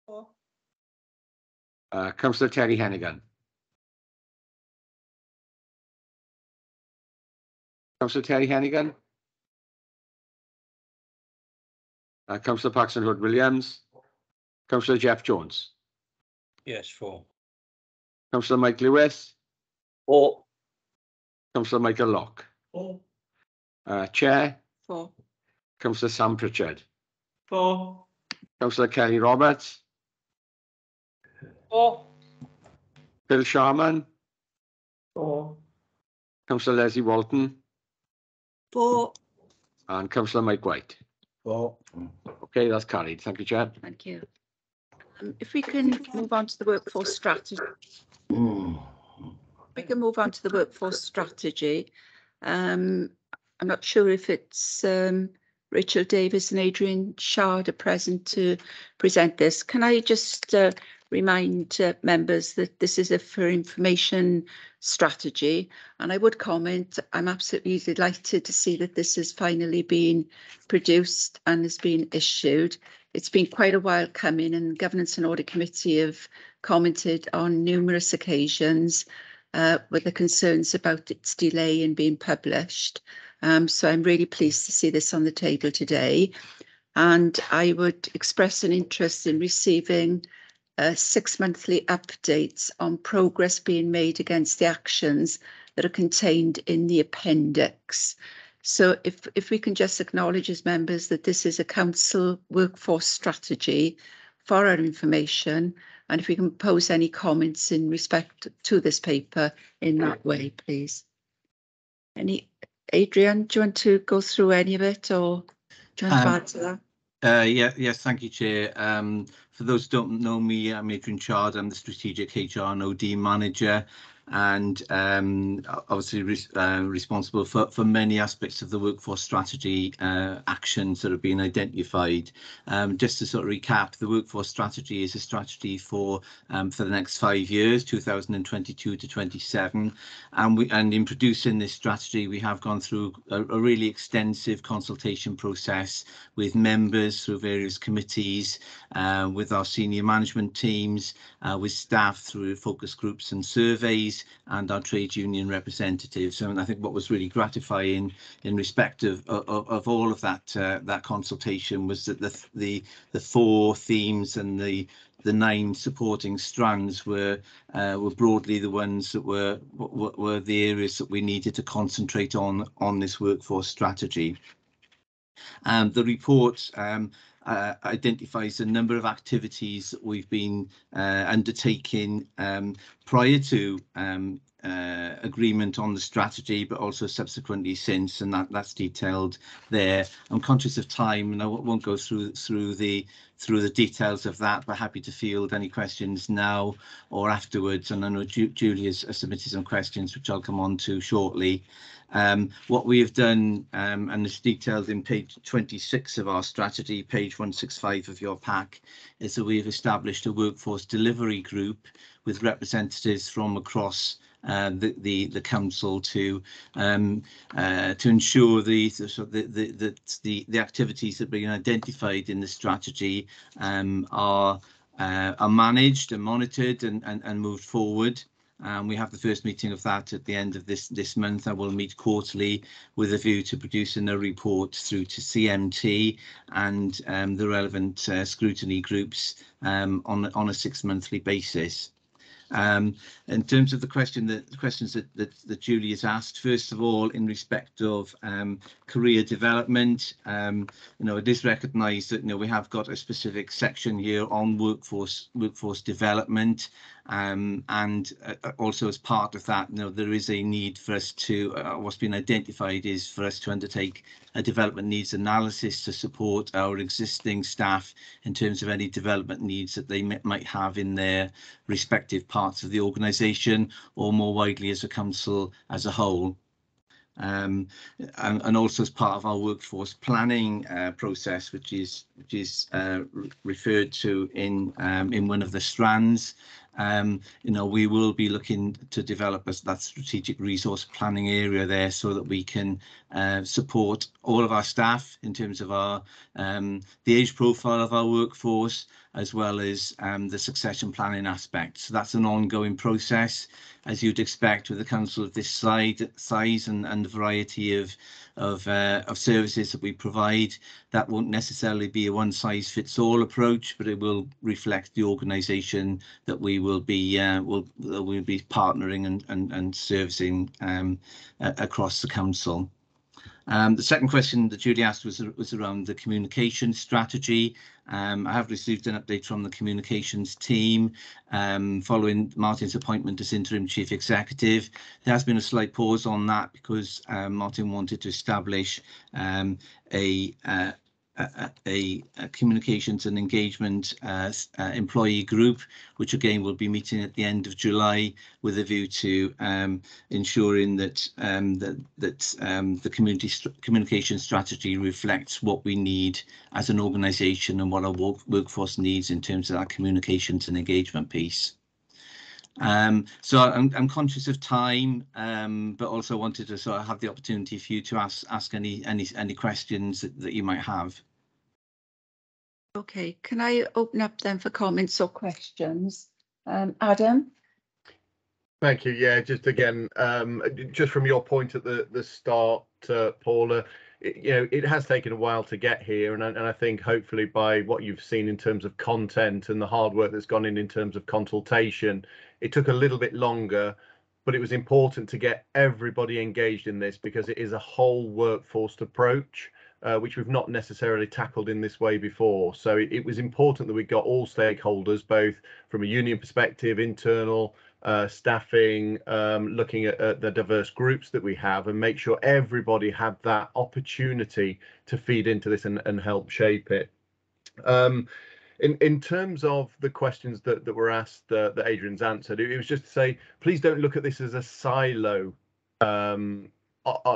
For. Councillor Terry Hennigan. Councillor Terry Hennigan. Councillor Paxton Hood Williams. Councillor Jeff Jones. Yes, 4. Councillor Mike Lewis. 4. Councillor Michael Locke. 4. Chair. 4. Councillor Sam Pritchard. 4. Councillor Kelly Roberts. 4. Phil Sharman. 4. Councillor Leslie Walton. 4. And Councillor Mike White. 4. Okay, that's carried. Thank you, Chair. Thank you. If we can move on to the workforce strategy. We can move on to the workforce strategy. I'm not sure if it's Rachel Davis and Adrian Shard are present to present this. Can I just remind members that this is a for information strategy, and I would comment, I'm absolutely delighted to see that this has finally been produced and has been issued. It's been quite a while coming, and Governance and Audit Committee have commented on numerous occasions with the concerns about its delay in being published. So I'm really pleased to see this on the table today. And I would express an interest in receiving 6 monthly updates on progress being made against the actions that are contained in the appendix. So if we can just acknowledge as members that this is a council workforce strategy for our information, and if we can pose any comments in respect to this paper in that way, please. Adrian, do you want to go through any of it, or do you want to add to that? Yes, thank you, Chair. For those who don't know me, I'm Adrian Shard. I'm the Strategic HR and OD Manager, and obviously responsible for many aspects of the workforce strategy actions that have been identified. Just to sort of recap, the workforce strategy is a strategy for the next 5 years, 2022 to 27, and in producing this strategy, we have gone through a really extensive consultation process with members through various committees, with with our senior management teams, with staff through focus groups and surveys, and our trade union representatives. And I think what was really gratifying in respect of all of that that consultation was that the 4 themes and the 9 supporting strands were broadly the ones that were the areas that we needed to concentrate on this workforce strategy. The report identifies a number of activities that we've been undertaking prior to agreement on the strategy, but also subsequently since, and that's detailed there. I'm conscious of time, and I won't go through the details of that, but happy to field any questions now or afterwards. And I know Julie has submitted some questions, which I'll come on to shortly. What we have done, and it's detailed in page 26 of our strategy, page 165 of your pack, is that we have established a workforce delivery group with representatives from across the council to ensure the activities that have been identified in the strategy are managed and monitored and moved forward. We have the first meeting of that at the end of this month, and we'll meet quarterly with a view to producing a report through to CMT and the relevant scrutiny groups on a 6-monthly basis. In terms of the questions that Julie has asked, first of all, in respect of career development, it is recognised that we have got a specific section here on workforce development, and also as part of that, there is a need for us to what's been identified is for us to undertake a development needs analysis to support our existing staff in terms of any development needs that they might have in their respective parts of the organisation, or more widely as a council as a whole. And also as part of our workforce planning process, which is referred to in one of the strands. We will be looking to develop that strategic resource planning area there, so that we can support all of our staff in terms of the age profile of our workforce, as well as the succession planning aspect. So that's an ongoing process, as you'd expect with a council of this size and the variety of services that we provide. That won't necessarily be a one-size-fits-all approach, but it will reflect the organisation that we will be partnering and servicing across the council. The second question that Julie asked was around the communication strategy. I have received an update from the communications team following Martin's appointment as interim chief executive. There has been a slight pause on that because Martin wanted to establish a communications and engagement employee group, which again will be meeting at the end of July with a view to ensuring that the communication strategy reflects what we need as an organisation and what our workforce needs in terms of our communications and engagement piece. So I'm conscious of time, but also wanted to sort of have the opportunity for you to ask any questions that you might have. Okay, can I open up then for comments or questions? Adam? Thank you. Yeah, just again, just from your point at the start, Paula, it has taken a while to get here, and I think hopefully by what you've seen in terms of content and the hard work that's gone in terms of consultation, it took a little bit longer, but it was important to get everybody engaged in this because it is a whole workforce approach, which we've not necessarily tackled in this way before. So it was important that we got all stakeholders, both from a union perspective, internal, staffing, looking at the diverse groups that we have, and make sure everybody had that opportunity to feed into this and help shape it. In terms of the questions that were asked that Adrian's answered, it was just to say, please don't look at this as a silo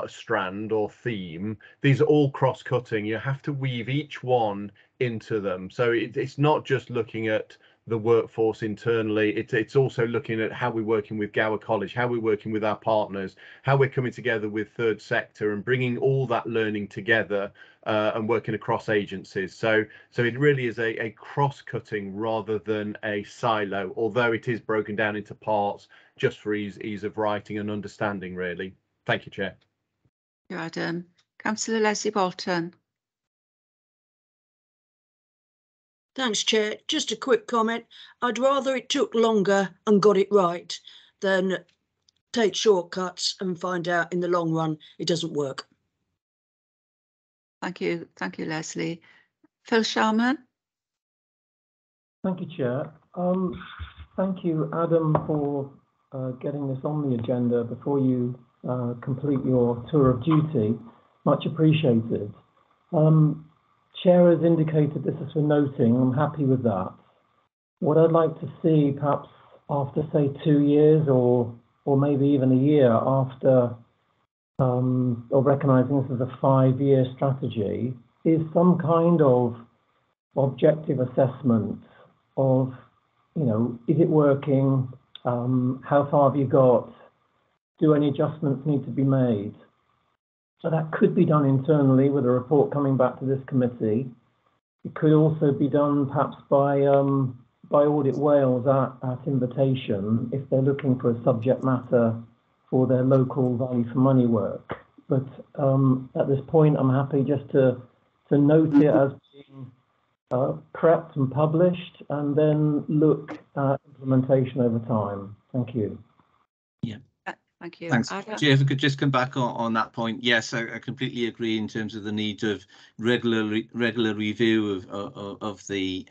strand or theme. These are all cross-cutting. You have to weave each one into them. So it's not just looking at the workforce internally. It's also looking at how we're working with Gower College, how we're working with our partners, how we're coming together with third sector and bringing all that learning together and working across agencies. So it really is a cross-cutting rather than a silo, although it is broken down into parts just for ease of writing and understanding, really. Thank you, Chair. Thank you, Adam. Councillor Leslie Bolton. Thanks, Chair. Just a quick comment. I'd rather it took longer and got it right than take shortcuts and find out in the long run it doesn't work. Thank you, Leslie. Phil Sharman. Thank you, Chair. Thank you, Adam, for getting this on the agenda before you complete your tour of duty. Much appreciated. Chair has indicated this is for noting. I'm happy with that. What I'd like to see, perhaps after, say, 2 years or maybe even a year after, or recognising this as a 5-year strategy, is some kind of objective assessment of, is it working? How far have you got? Do any adjustments need to be made? So that could be done internally with a report coming back to this committee. It could also be done perhaps by Audit Wales at invitation if they're looking for a subject matter for their local value for money work. But at this point, I'm happy just to note it as being prepped and published, and then look at implementation over time. Thank you. Yeah. Thank you. Thanks. Jay, if I could just come back on that point. Yes, I completely agree in terms of the need of regular review of the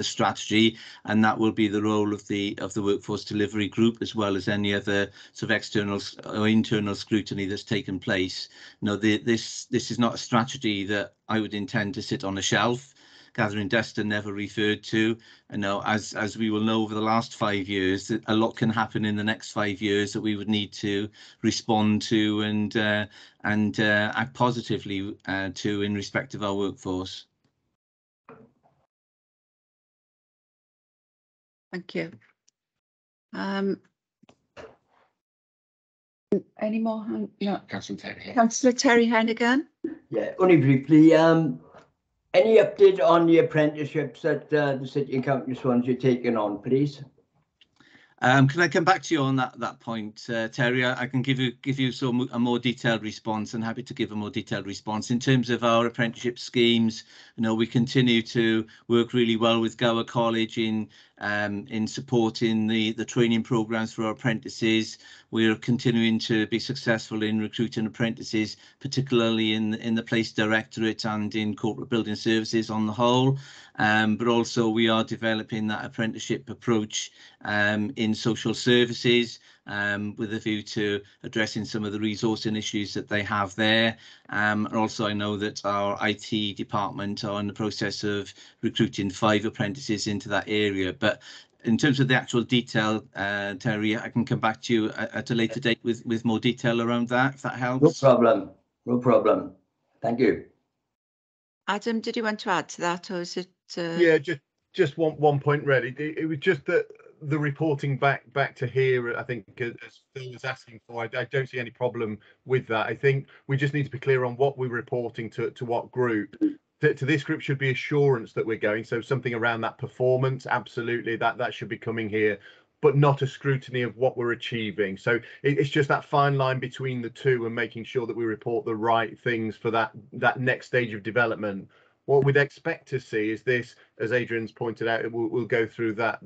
strategy, and that will be the role of the workforce delivery group, as well as any other sort of external or internal scrutiny that's taken place. This is not a strategy that I would intend to sit on a shelf. Gathering dust and never referred to. As we will know, over the last 5 years, a lot can happen in the next 5 years that we would need to respond to and act positively to in respect of our workforce. Thank you. Any more? No. Councillor Terry. Councillor Terry Hennigan. Yeah, only briefly. Any update on the apprenticeships that the City and County Swansea are taking on, please? Can I come back to you on that point, Terry? I can give you a more detailed response, and happy to give a more detailed response. In terms of our apprenticeship schemes, we continue to work really well with Gower College in supporting the training programmes for our apprentices. We're continuing to be successful in recruiting apprentices, particularly in the Police Directorate and in corporate building services on the whole. But also we are developing that apprenticeship approach in social services, with a view to addressing some of the resourcing issues that they have there. And also I know that our IT department are in the process of recruiting 5 apprentices into that area. But in terms of the actual detail, Terry, I can come back to you at a later date with more detail around that, if that helps. No problem. Thank you. Adam, did you want to add to that, or is it? Yeah, just one point really. It was just that the reporting back to here, I think, as Phil was asking for, I don't see any problem with that. I think we just need to be clear on what we're reporting to what group. To this group should be assurance that we're going, so something around that performance, absolutely, that should be coming here, but not a scrutiny of what we're achieving. So it's just that fine line between the two and making sure that we report the right things for that next stage of development. What we'd expect to see is this, as Adrian's pointed out, we'll go through that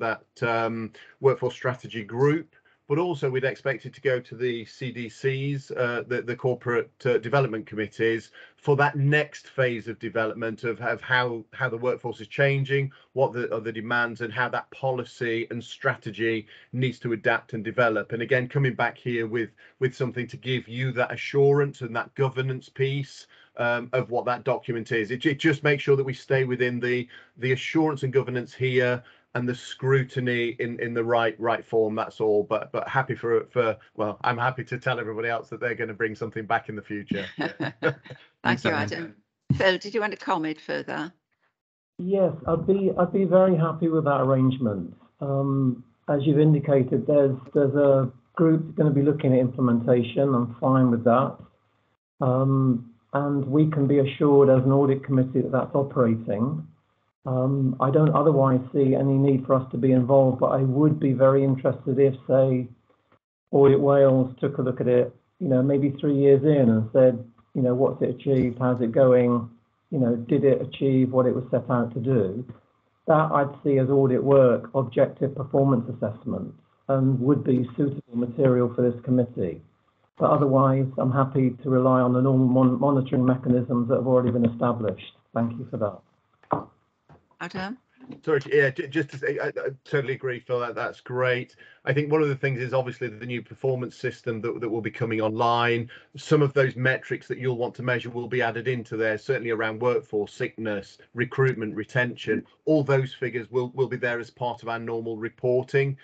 workforce strategy group, but also we'd expect it to go to the CDCs, the corporate development committees, for that next phase of development of how the workforce is changing, what are the demands, and how that policy and strategy needs to adapt and develop. And again, coming back here with something to give you that assurance and that governance piece of what that document is. It just makes sure that we stay within the assurance and governance here, and the scrutiny in the right form. That's all. But happy for well, I'm happy to tell everybody else that they're going to bring something back in the future. Thank you, Adam. Phil, did you want to comment further? Yes, I'd be very happy with that arrangement. As you've indicated, there's a group going to be looking at implementation. I'm fine with that. And we can be assured as an audit committee that that's operating. I don't otherwise see any need for us to be involved, but I would be very interested if, say, Audit Wales took a look at it, maybe 3 years in and said, what's it achieved? How's it going? Did it achieve what it was set out to do? That I'd see as audit work, objective performance assessments, and would be suitable material for this committee. But otherwise, I'm happy to rely on the normal monitoring mechanisms that have already been established. Thank you for that. Adam? Sorry, yeah, just to say, I totally agree, Phil. That's great. I think one of the things is obviously the new performance system that will be coming online. Some of those metrics that you'll want to measure will be added into there, certainly around workforce, sickness, recruitment, retention. All those figures will be there as part of our normal reporting.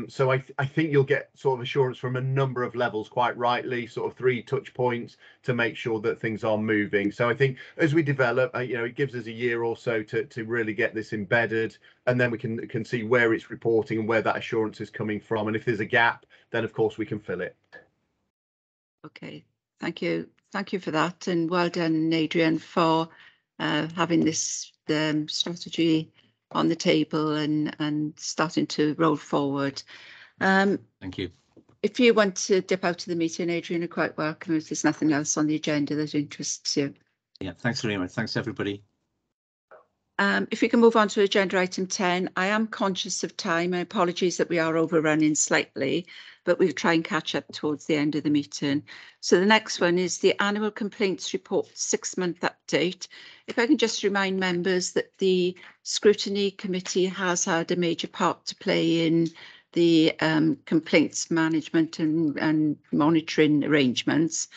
So I think you'll get sort of assurance from a number of levels, quite rightly, sort of 3 touch points to make sure that things are moving. So I think as we develop, it gives us a year or so to really get this embedded, and then we can see where it's reporting and where that assurance is coming from. And if there's a gap, then of course we can fill it. Okay, thank you. Thank you for that, and well done, Adrian, for having this strategy on the table and starting to roll forward. Thank you. If you want to dip out of the meeting, Adrian, you're quite welcome if there's nothing else on the agenda that interests you. Yeah, thanks very much. Thanks, everybody. If we can move on to agenda item 10, I am conscious of time. Apologies that we are overrunning slightly, but we'll try and catch up towards the end of the meeting. So the next one is the annual complaints report 6-month update. If I can just remind members that the scrutiny committee has had a major part to play in the complaints management and monitoring arrangements.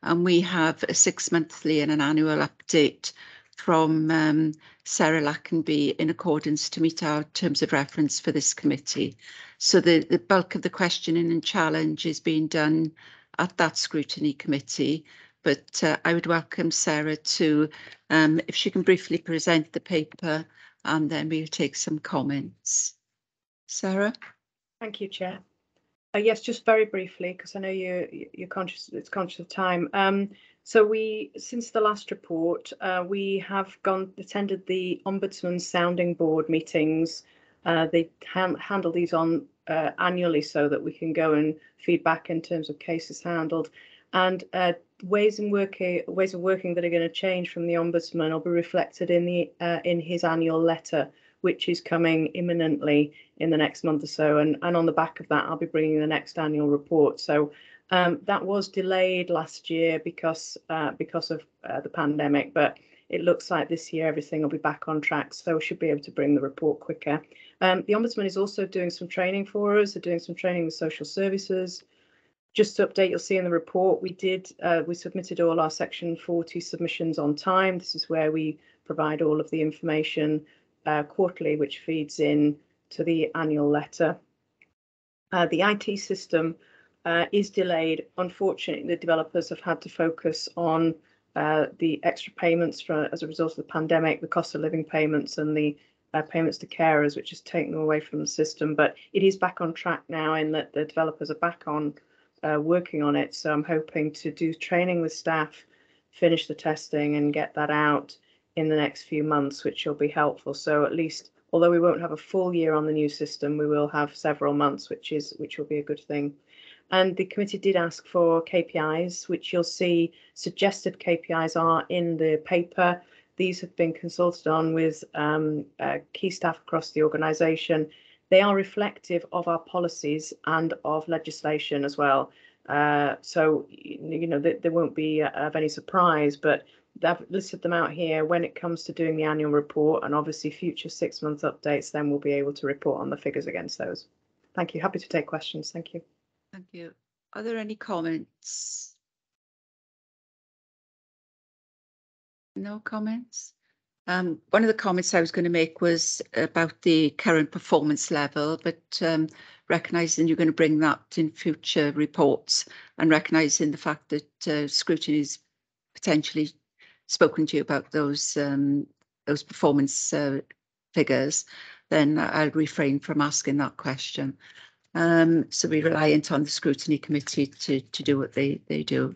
And we have a 6-monthly and an annual update from Sarah Lackenby in accordance to meet our terms of reference for this committee. So the bulk of the questioning and challenge is being done at that scrutiny committee. But I would welcome Sarah to, if she can briefly present the paper, and then we'll take some comments. Sarah? Thank you, Chair. Yes, just very briefly, because I know you're conscious of time. So since the last report, we have attended the Ombudsman's sounding board meetings. They handle these on annually so that we can go and feedback in terms of cases handled. And ways of working that are going to change from the Ombudsman will be reflected in his annual letter, which is coming imminently in the next month or so. And on the back of that, I'll be bringing the next annual report. So that was delayed last year because of the pandemic, but it looks like this year everything will be back on track, so we should be able to bring the report quicker. The Ombudsman is also doing some training for us. They're doing some training with social services. Just to update, you'll see in the report, we submitted all our Section 40 submissions on time. This is where we provide all of the information quarterly, which feeds in to the annual letter. The IT system is delayed. Unfortunately, the developers have had to focus on the extra payments as a result of the pandemic, the cost of living payments and the payments to carers, which has taken them away from the system. But it is back on track now in that the developers are back on working on it. So I'm hoping to do training with staff, finish the testing and get that out in the next few months, which will be helpful. So at least, although we won't have a full year on the new system, we will have several months, which will be a good thing. And the committee did ask for KPIs, which you'll see suggested KPIs are in the paper. These have been consulted on with key staff across the organisation. They are reflective of our policies and of legislation as well. So, there won't be of any surprise, but I've listed them out here when it comes to doing the annual report, and obviously future 6-month updates, then we'll be able to report on the figures against those. Thank you. Happy to take questions. Thank you. Thank you. Are there any comments? No comments? One of the comments I was going to make was about the current performance level, but recognising you're going to bring that in future reports and recognising the fact that scrutiny has potentially spoken to you about those those performance figures, then I'll refrain from asking that question. So we're reliant on the scrutiny committee to do what they do.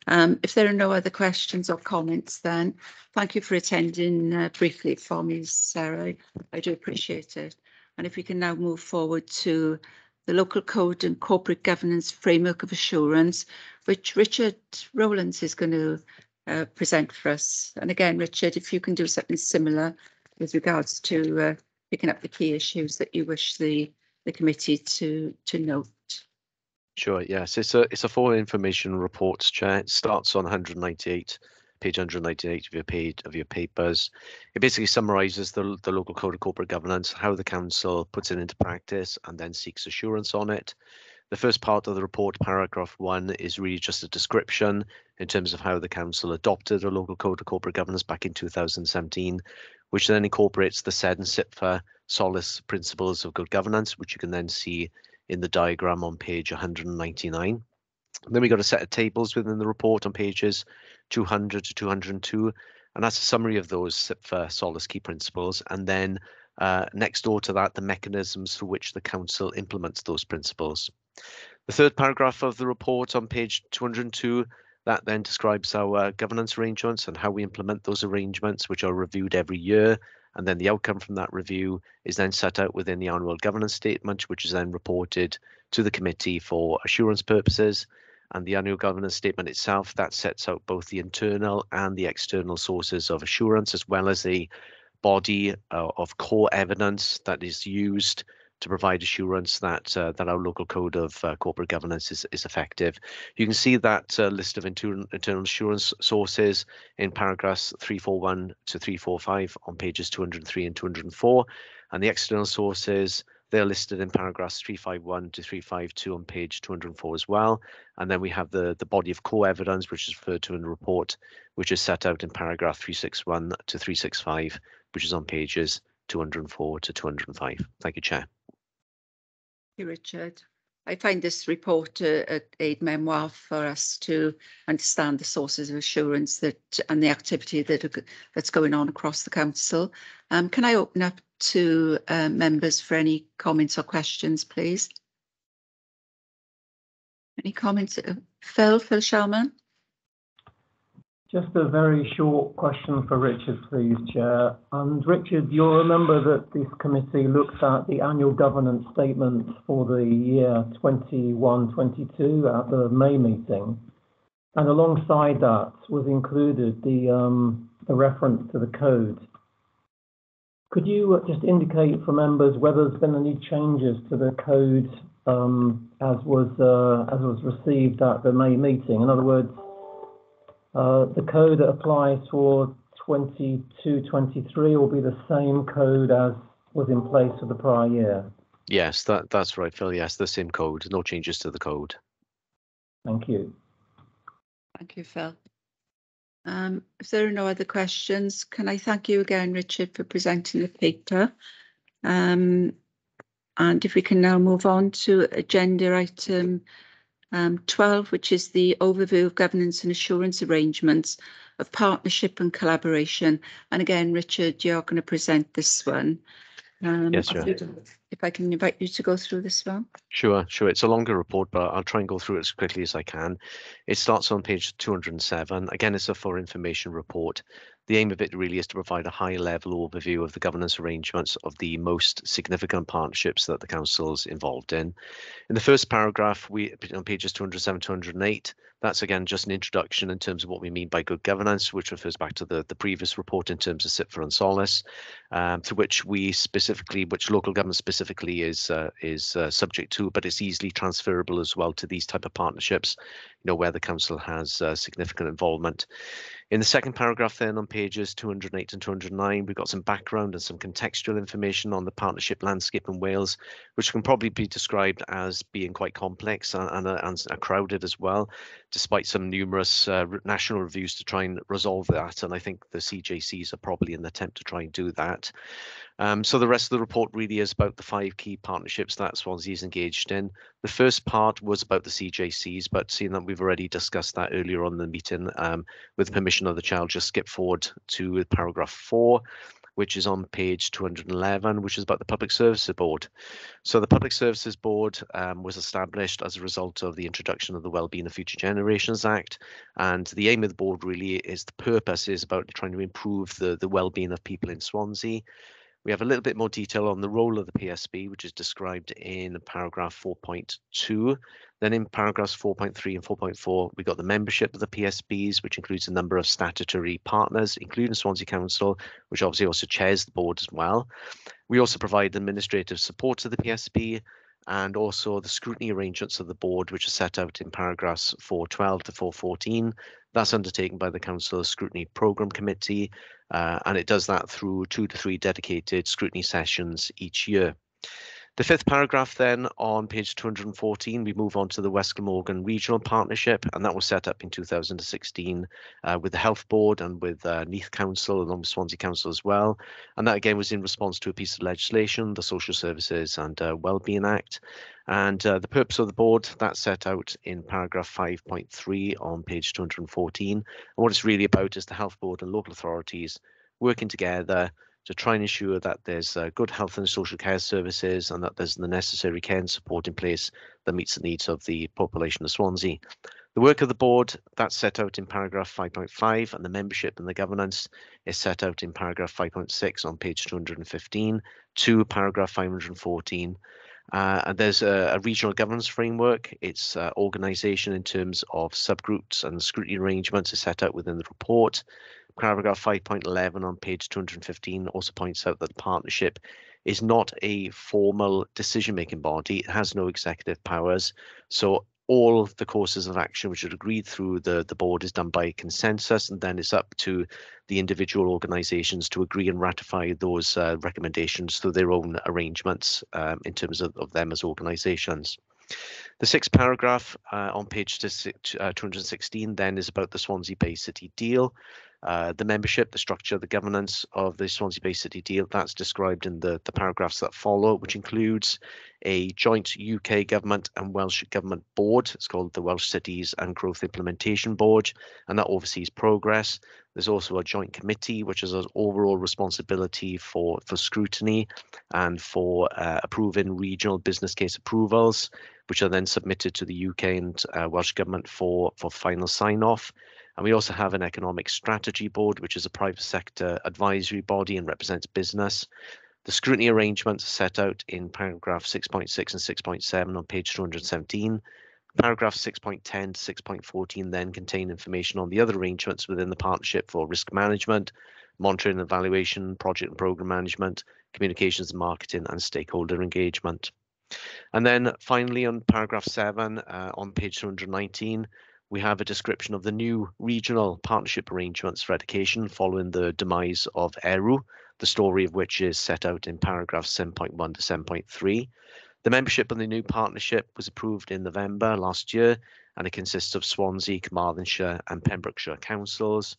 If there are no other questions or comments, then thank you for attending briefly for me, Sarah. I do appreciate it. And if we can now move forward to the Local Code and Corporate Governance Framework of Assurance, which Richard Rowlands is going to present for us. And again, Richard, if you can do something similar with regards to picking up the key issues that you wish the committee to note. Sure, yes, it's a full information report, Chair. It starts on page 198 of your papers. It basically summarises the local code of corporate governance, how the council puts it into practice and then seeks assurance on it. The first part of the report, paragraph 1, is really just a description in terms of how the council adopted a local code of corporate governance back in 2017, which then incorporates the SED and SIPFA SOLACE principles of good governance, which you can then see in the diagram on page 199. Then we got a set of tables within the report on pages 200 to 202, and that's a summary of those SIPFA SOLACE key principles. And then next door to that, the mechanisms through which the council implements those principles. The third paragraph of the report on page 202, that then describes our governance arrangements and how we implement those arrangements, which are reviewed every year. And then the outcome from that review is then set out within the annual governance statement, which is then reported to the committee for assurance purposes. And the annual governance statement itself, that sets out both the internal and the external sources of assurance, as well as a body of core evidence that is used to provide assurance that our local code of corporate governance is effective. You can see that list of internal assurance sources in paragraphs 341 to 345 on pages 203 and 204, and the external sources, they're listed in paragraphs 351 to 352 on page 204 as well. And then we have the body of core evidence, which is referred to in the report, which is set out in paragraph 361 to 365, which is on pages 204 to 205. Thank you, Chair. Thank you, Richard. I find this report a memoir for us to understand the sources of assurance and the activity that's going on across the council. Can I open up to members for any comments or questions, please? Any comments? Phil Shalman? Just a very short question for Richard, please, Chair. And Richard, you'll remember that this committee looked at the annual governance statement for the year 21-22 at the May meeting. And alongside that was included the reference to the code. Could you just indicate for members whether there's been any changes to the code as was received at the May meeting? In other words, the code that applies for 22-23 will be the same code as was in place for the prior year? Yes, that's right, Phil. Yes, the same code. No changes to the code. Thank you. Thank you, Phil. If there are no other questions, can I thank you again, Richard, for presenting the paper. And if we can now move on to agenda item 12, which is the overview of governance and assurance arrangements of partnership and collaboration. And again, Richard, you're going to present this one. Yes, sure. If I can invite you to go through this one. Sure. It's a longer report, but I'll try and go through it as quickly as I can. It starts on page 207. Again, it's a for information report. The aim of it really is to provide a high-level overview of the governance arrangements of the most significant partnerships that the council's involved in. In the first paragraph, on pages 207 to 208, that's again just an introduction in terms of what we mean by good governance, which refers back to the previous report in terms of SIPFA and SOLACE, to which local government specifically is subject to, but it's easily transferable as well to these type of partnerships, where the council has significant involvement. In the second paragraph then on pages 208 and 209, we've got some background and some contextual information on the partnership landscape in Wales, which can probably be described as being quite complex and crowded as well, despite some numerous national reviews to try and resolve that. And I think the CJCs are probably in the attempt to try and do that. So the rest of the report really is about the 5 key partnerships that Swansea is engaged in. The first part was about the CJCs, but seeing that we've already discussed that earlier on in the meeting, with permission of the chair, I'll just skip forward to paragraph 4, which is on page 211, which is about the Public Services Board. So the Public Services Board was established as a result of the introduction of the Wellbeing of Future Generations Act. And the aim of the board really is, the purpose is about trying to improve the wellbeing of people in Swansea. We have a little bit more detail on the role of the PSB, which is described in paragraph 4.2. Then in paragraphs 4.3 and 4.4, we got the membership of the PSBs, which includes a number of statutory partners, including Swansea Council, which obviously also chairs the board as well. We also provide administrative support to the PSB, and also the scrutiny arrangements of the board, which are set out in paragraphs 412 to 414. That's undertaken by the Council's Scrutiny Programme Committee, and it does that through 2 to 3 dedicated scrutiny sessions each year. The 5th paragraph then, on page 214, we move on to the West Glamorgan Regional Partnership, and that was set up in 2016 with the Health Board and with Neath Council, along with Swansea Council as well. And that again was in response to a piece of legislation, the Social Services and Wellbeing Act. And the purpose of the board, that's set out in paragraph 5.3 on page 214. And what it's really about is the Health Board and local authorities working together to try and ensure that there's good health and social care services, and that there's the necessary care and support in place that meets the needs of the population of Swansea. The work of the board, that's set out in paragraph 5.5, and the membership and the governance is set out in paragraph 5.6 on page 215 to paragraph 514. And there's a regional governance framework. Its organisation in terms of subgroups and scrutiny arrangements is set out within the report. Paragraph 5.11 on page 215 also points out that the partnership is not a formal decision-making body. It has no executive powers. So all of the courses of action which are agreed through the board is done by consensus, and then it's up to the individual organisations to agree and ratify those recommendations through their own arrangements in terms of them as organisations. The 6th paragraph on page 216 then is about the Swansea Bay City deal. The membership, the structure, the governance of the Swansea Bay City deal, that's described in the paragraphs that follow, which includes a joint UK government and Welsh government board. It's called the Welsh Cities and Growth Implementation Board, and that oversees progress. There's also a joint committee, which is an overall responsibility for scrutiny and for approving regional business case approvals, which are then submitted to the UK and Welsh government for final sign-off. And we also have an economic strategy board, which is a private sector advisory body and represents business. The scrutiny arrangements are set out in paragraph 6.6 and 6.7 on page 217. Paragraph 6.10 to 6.14 then contain information on the other arrangements within the partnership for risk management, monitoring and evaluation, project and programme management, communications and marketing, and stakeholder engagement. And then finally on paragraph 7 on page 219, we have a description of the new regional partnership arrangements for education following the demise of ERU, the story of which is set out in paragraphs 7.1 to 7.3. The membership of the new partnership was approved in November last year, and it consists of Swansea, Carmarthenshire and Pembrokeshire councils.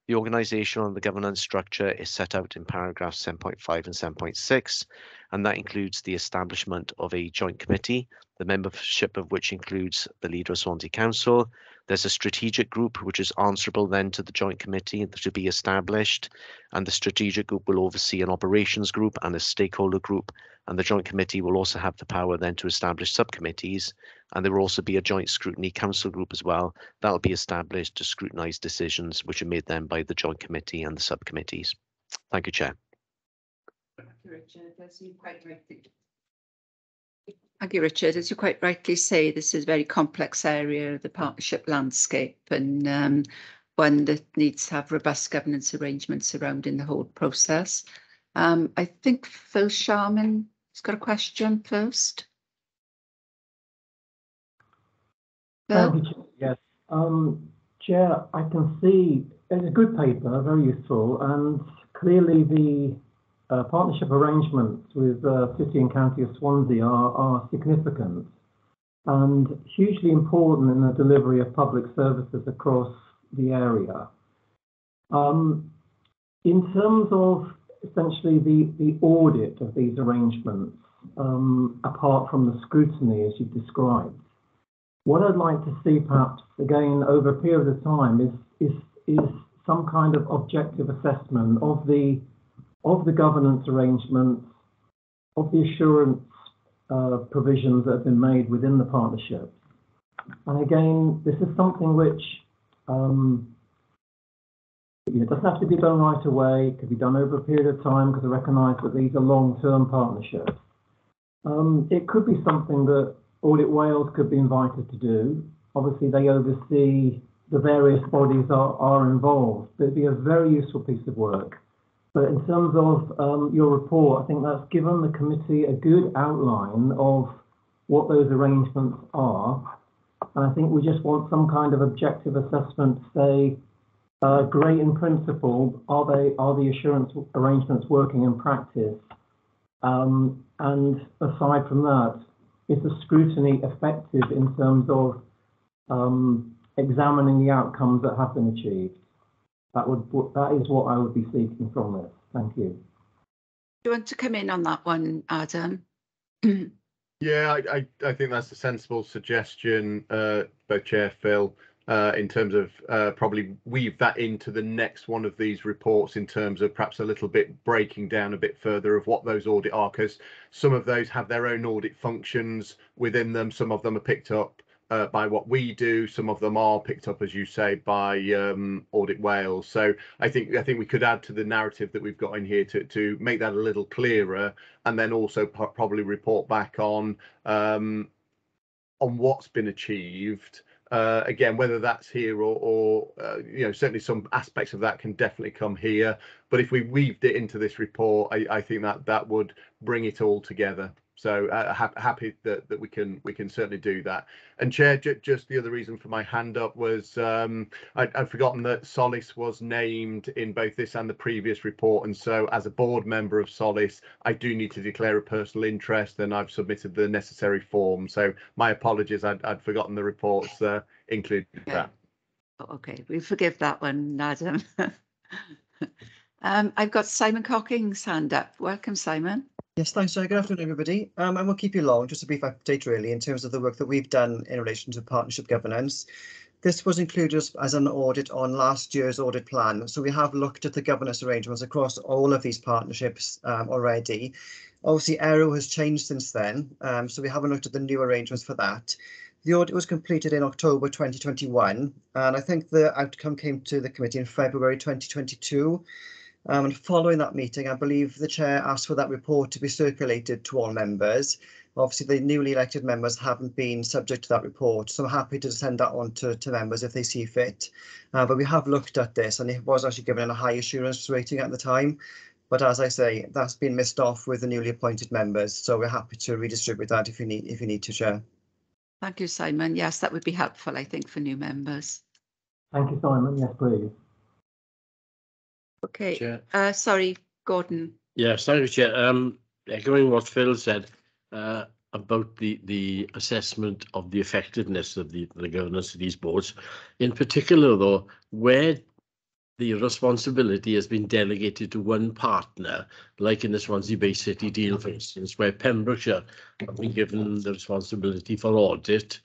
The organisation and the governance structure is set out in paragraphs 7.5 and 7.6, and that includes the establishment of a joint committee, the membership of which includes the leader of Swansea Council. There's a strategic group which is answerable then to the joint committee to be established, and the strategic group will oversee an operations group and a stakeholder group, and the joint committee will also have the power then to establish subcommittees, and there will also be a joint scrutiny council group as well that will be established to scrutinise decisions which are made then by the joint committee and the subcommittees. Thank you, Chair. Thank you, Richard. As you quite rightly say, this is a very complex area of the partnership landscape, and one that needs to have robust governance arrangements surrounding the whole process. I think Phil Sharman has got a question first. Phil? Yes. Chair, I can see it's a good paper, very useful, and clearly the partnership arrangements with City and County of Swansea are significant and hugely important in the delivery of public services across the area. In terms of essentially the audit of these arrangements, apart from the scrutiny as you've described. What I'd like to see, perhaps again over a period of time, is some kind of objective assessment of the governance arrangements, of the assurance provisions that have been made within the partnership. And again, this is something which it doesn't have to be done right away. It could be done over a period of time, because I recognise that these are long-term partnerships. It could be something that Audit Wales could be invited to do. Obviously, they oversee the various bodies are involved. But it'd be a very useful piece of work. But in terms of your report, I think that's given the committee a good outline of what those arrangements are. And I think we just want some kind of objective assessment to say, great in principle, are the assurance arrangements working in practice? And aside from that, is the scrutiny effective in terms of examining the outcomes that have been achieved? That is what I would be seeking from this. Thank you. Do you want to come in on that one, Adam? Yeah, I think that's a sensible suggestion, both Chair Phil, in terms of probably weave that into the next one of these reports in terms of perhaps a little bit breaking down a bit further of what those audit are, because some of those have their own audit functions within them. Some of them are picked up by what we do. Some of them are picked up, as you say, by Audit Wales. So I think we could add to the narrative that we've got in here to make that a little clearer, and then also probably report back on what's been achieved. Again, whether that's here or certainly some aspects of that can definitely come here. But if we weaved it into this report, I think that would bring it all together. So happy that we can certainly do that. And Chair, just the other reason for my hand up was I'd forgotten that Solace was named in both this and the previous report, and so as a board member of Solace, I do need to declare a personal interest, and I've submitted the necessary form. So my apologies, I'd forgotten the reports included that. Okay, we forgive that one, Adam. I've got Simon Cocking's hand up. Welcome, Simon. Yes, thanks, Good afternoon, everybody. I won't keep you long, just a brief update really in terms of the work that we've done in relation to partnership governance. This was included as an audit on last year's audit plan. So we have looked at the governance arrangements across all of these partnerships already. Obviously, Arrow has changed since then, so we haven't looked at the new arrangements for that. The audit was completed in October 2021, and I think the outcome came to the committee in February 2022. And following that meeting, I believe the chair asked for that report to be circulated to all members. Obviously, the newly elected members haven't been subject to that report, so I'm happy to send that on to members if they see fit. But we have looked at this, and it was actually given a high assurance rating at the time. But as I say, that's been missed off with the newly appointed members, so we're happy to redistribute that if you need to, Chair. Thank you, Simon. Yes, that would be helpful, I think, for new members. Thank you, Simon. Yes, please. Okay, sorry, Gordon. Yes, thank you, Chair. Echoing what Phil said about the assessment of the effectiveness of the governance of these boards, in particular, though, where the responsibility has been delegated to one partner, like in the Swansea Bay City deal, for instance, where Pembrokeshire have been given the responsibility for audit.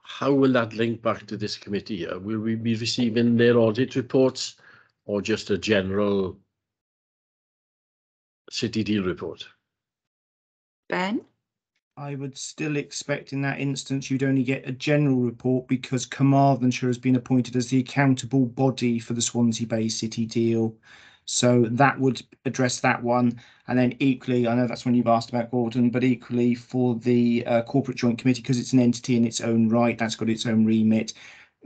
How will that link back to this committee? Will we be receiving their audit reports, or just a general city deal report? Ben? I would still expect in that instance you'd only get a general report, because Carmarthenshire has been appointed as the accountable body for the Swansea Bay City deal. So that would address that one. And then equally, I know that's when you've asked about Gordon, but equally for the corporate joint committee, because it's an entity in its own right, that's got its own remit.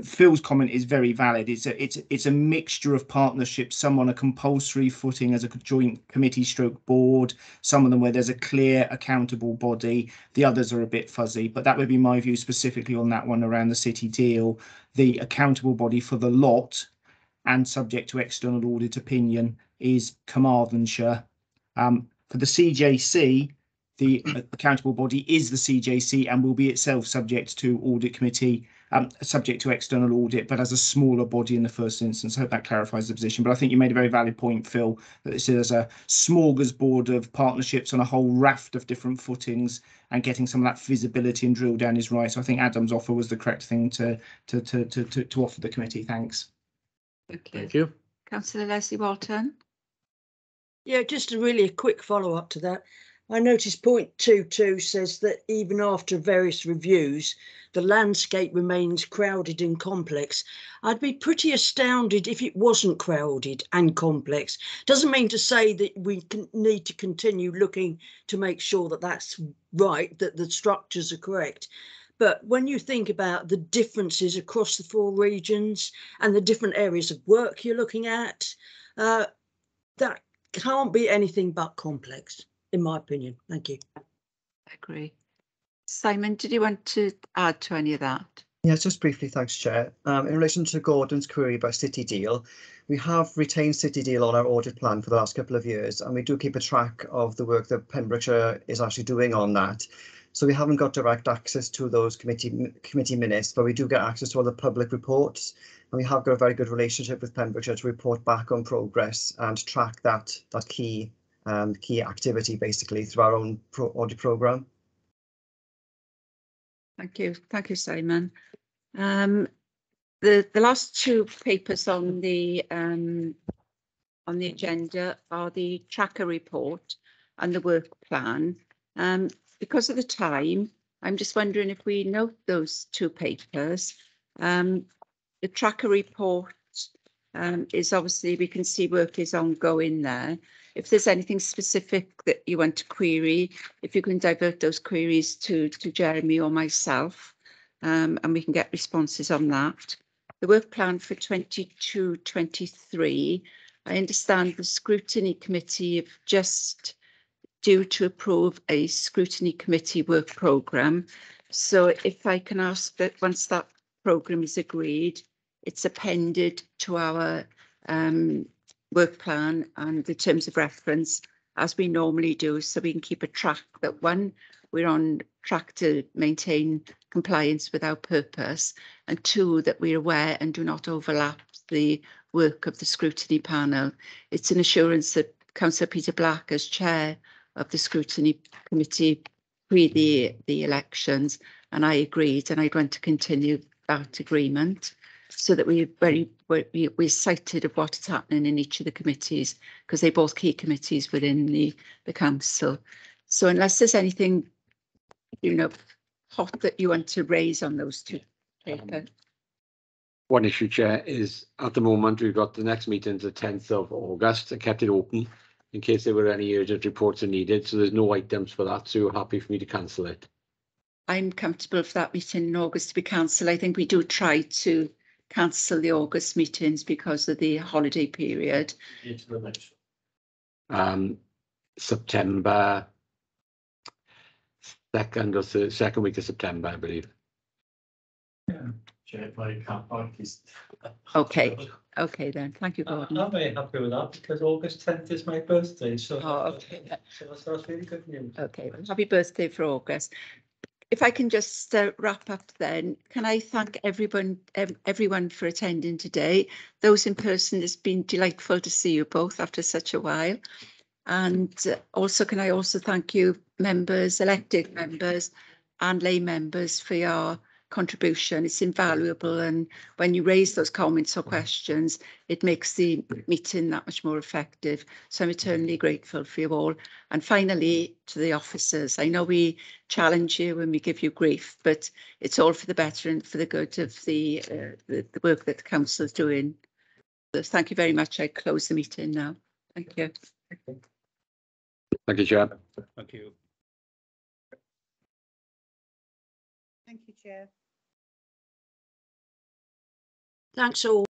Phil's comment is very valid. It's a mixture of partnerships, some on a compulsory footing as a joint committee stroke board, some of them where there's a clear accountable body, the others are a bit fuzzy, but that would be my view specifically on that one around the city deal. The accountable body for the lot and subject to external audit opinion is Carmarthenshire. For the CJC, the accountable body is the CJC and will be itself subject to audit committee subject to external audit, but as a smaller body in the first instance. I hope that clarifies the position. But I think you made a very valid point, Phil, that this is a smorgasbord of partnerships on a whole raft of different footings, and getting some of that visibility and drill down is right. So I think Adam's offer was the correct thing to offer the committee. Thanks. Thank you. Councillor Leslie Walton. Yeah, just a quick follow-up to that. I noticed point 2.2 says that even after various reviews, the landscape remains crowded and complex. I'd be pretty astounded if it wasn't crowded and complex. Doesn't mean to say that we need to continue looking to make sure that that's right, that the structures are correct. But when you think about the differences across the 4 regions and the different areas of work you're looking at, that can't be anything but complex, in my opinion. Thank you. I agree. Simon, did you want to add to any of that? Yes, just briefly, thanks, Chair. In relation to Gordon's query about City Deal, we have retained City Deal on our audit plan for the last couple of years, and we do keep a track of the work that Pembrokeshire is actually doing on that. So we haven't got direct access to those committee minutes, but we do get access to all the public reports, and we have got a very good relationship with Pembrokeshire to report back on progress and track that key activity basically through our own audit programme. Thank you, Simon. The last 2 papers on the agenda are the tracker report and the work plan. Because of the time, I'm just wondering if we note those 2 papers. The tracker report is obviously, we can see work is ongoing there. If there's anything specific that you want to query, if you can divert those queries to Jeremy or myself, and we can get responses on that. The work plan for 22-23, I understand the scrutiny committee have just due to approve a scrutiny committee work programme. So if I can ask that once that programme is agreed, it's appended to our work plan and the terms of reference as we normally do, so we can keep a track that 1, we're on track to maintain compliance with our purpose, and 2, that we're aware and do not overlap the work of the scrutiny panel. It's an assurance that Councillor Peter Black, as chair of the scrutiny committee pre the elections, and I agreed, and I'd want to continue that agreement so that we're sighted of what is happening in each of the committees, because they're both key committees within the council. So unless there's anything, hot that you want to raise on those 2 papers. One issue, Chair, is at the moment we've got the next meeting the 10th of August. I kept it open in case there were any urgent reports are needed. So there's no items for that. So you're happy for me to cancel it? I'm comfortable for that meeting in August to be cancelled. I think we do try to cancel the August meetings because of the holiday period. September 2nd or 3rd, 2nd week of September, I believe. Okay then. Thank you, Gordon. I'm very happy with that because August 10th is my birthday. So, okay. So that's really good news. Okay, well, happy birthday for August. If I can just wrap up then, can I thank everyone for attending today. Those in person, it's been delightful to see you both after such a while. And also, can I also thank you members, elected members and lay members for your contribution. It's invaluable, and when you raise those comments or questions, it makes the meeting that much more effective. So I'm eternally grateful for you all. And finally, to the officers, I know we challenge you and we give you grief, but it's all for the better and for the good of the work that the council is doing. So thank you very much. I close the meeting now. Thank you. Thank you, Chair. Thank you. Thank you, Chair. Thanks all.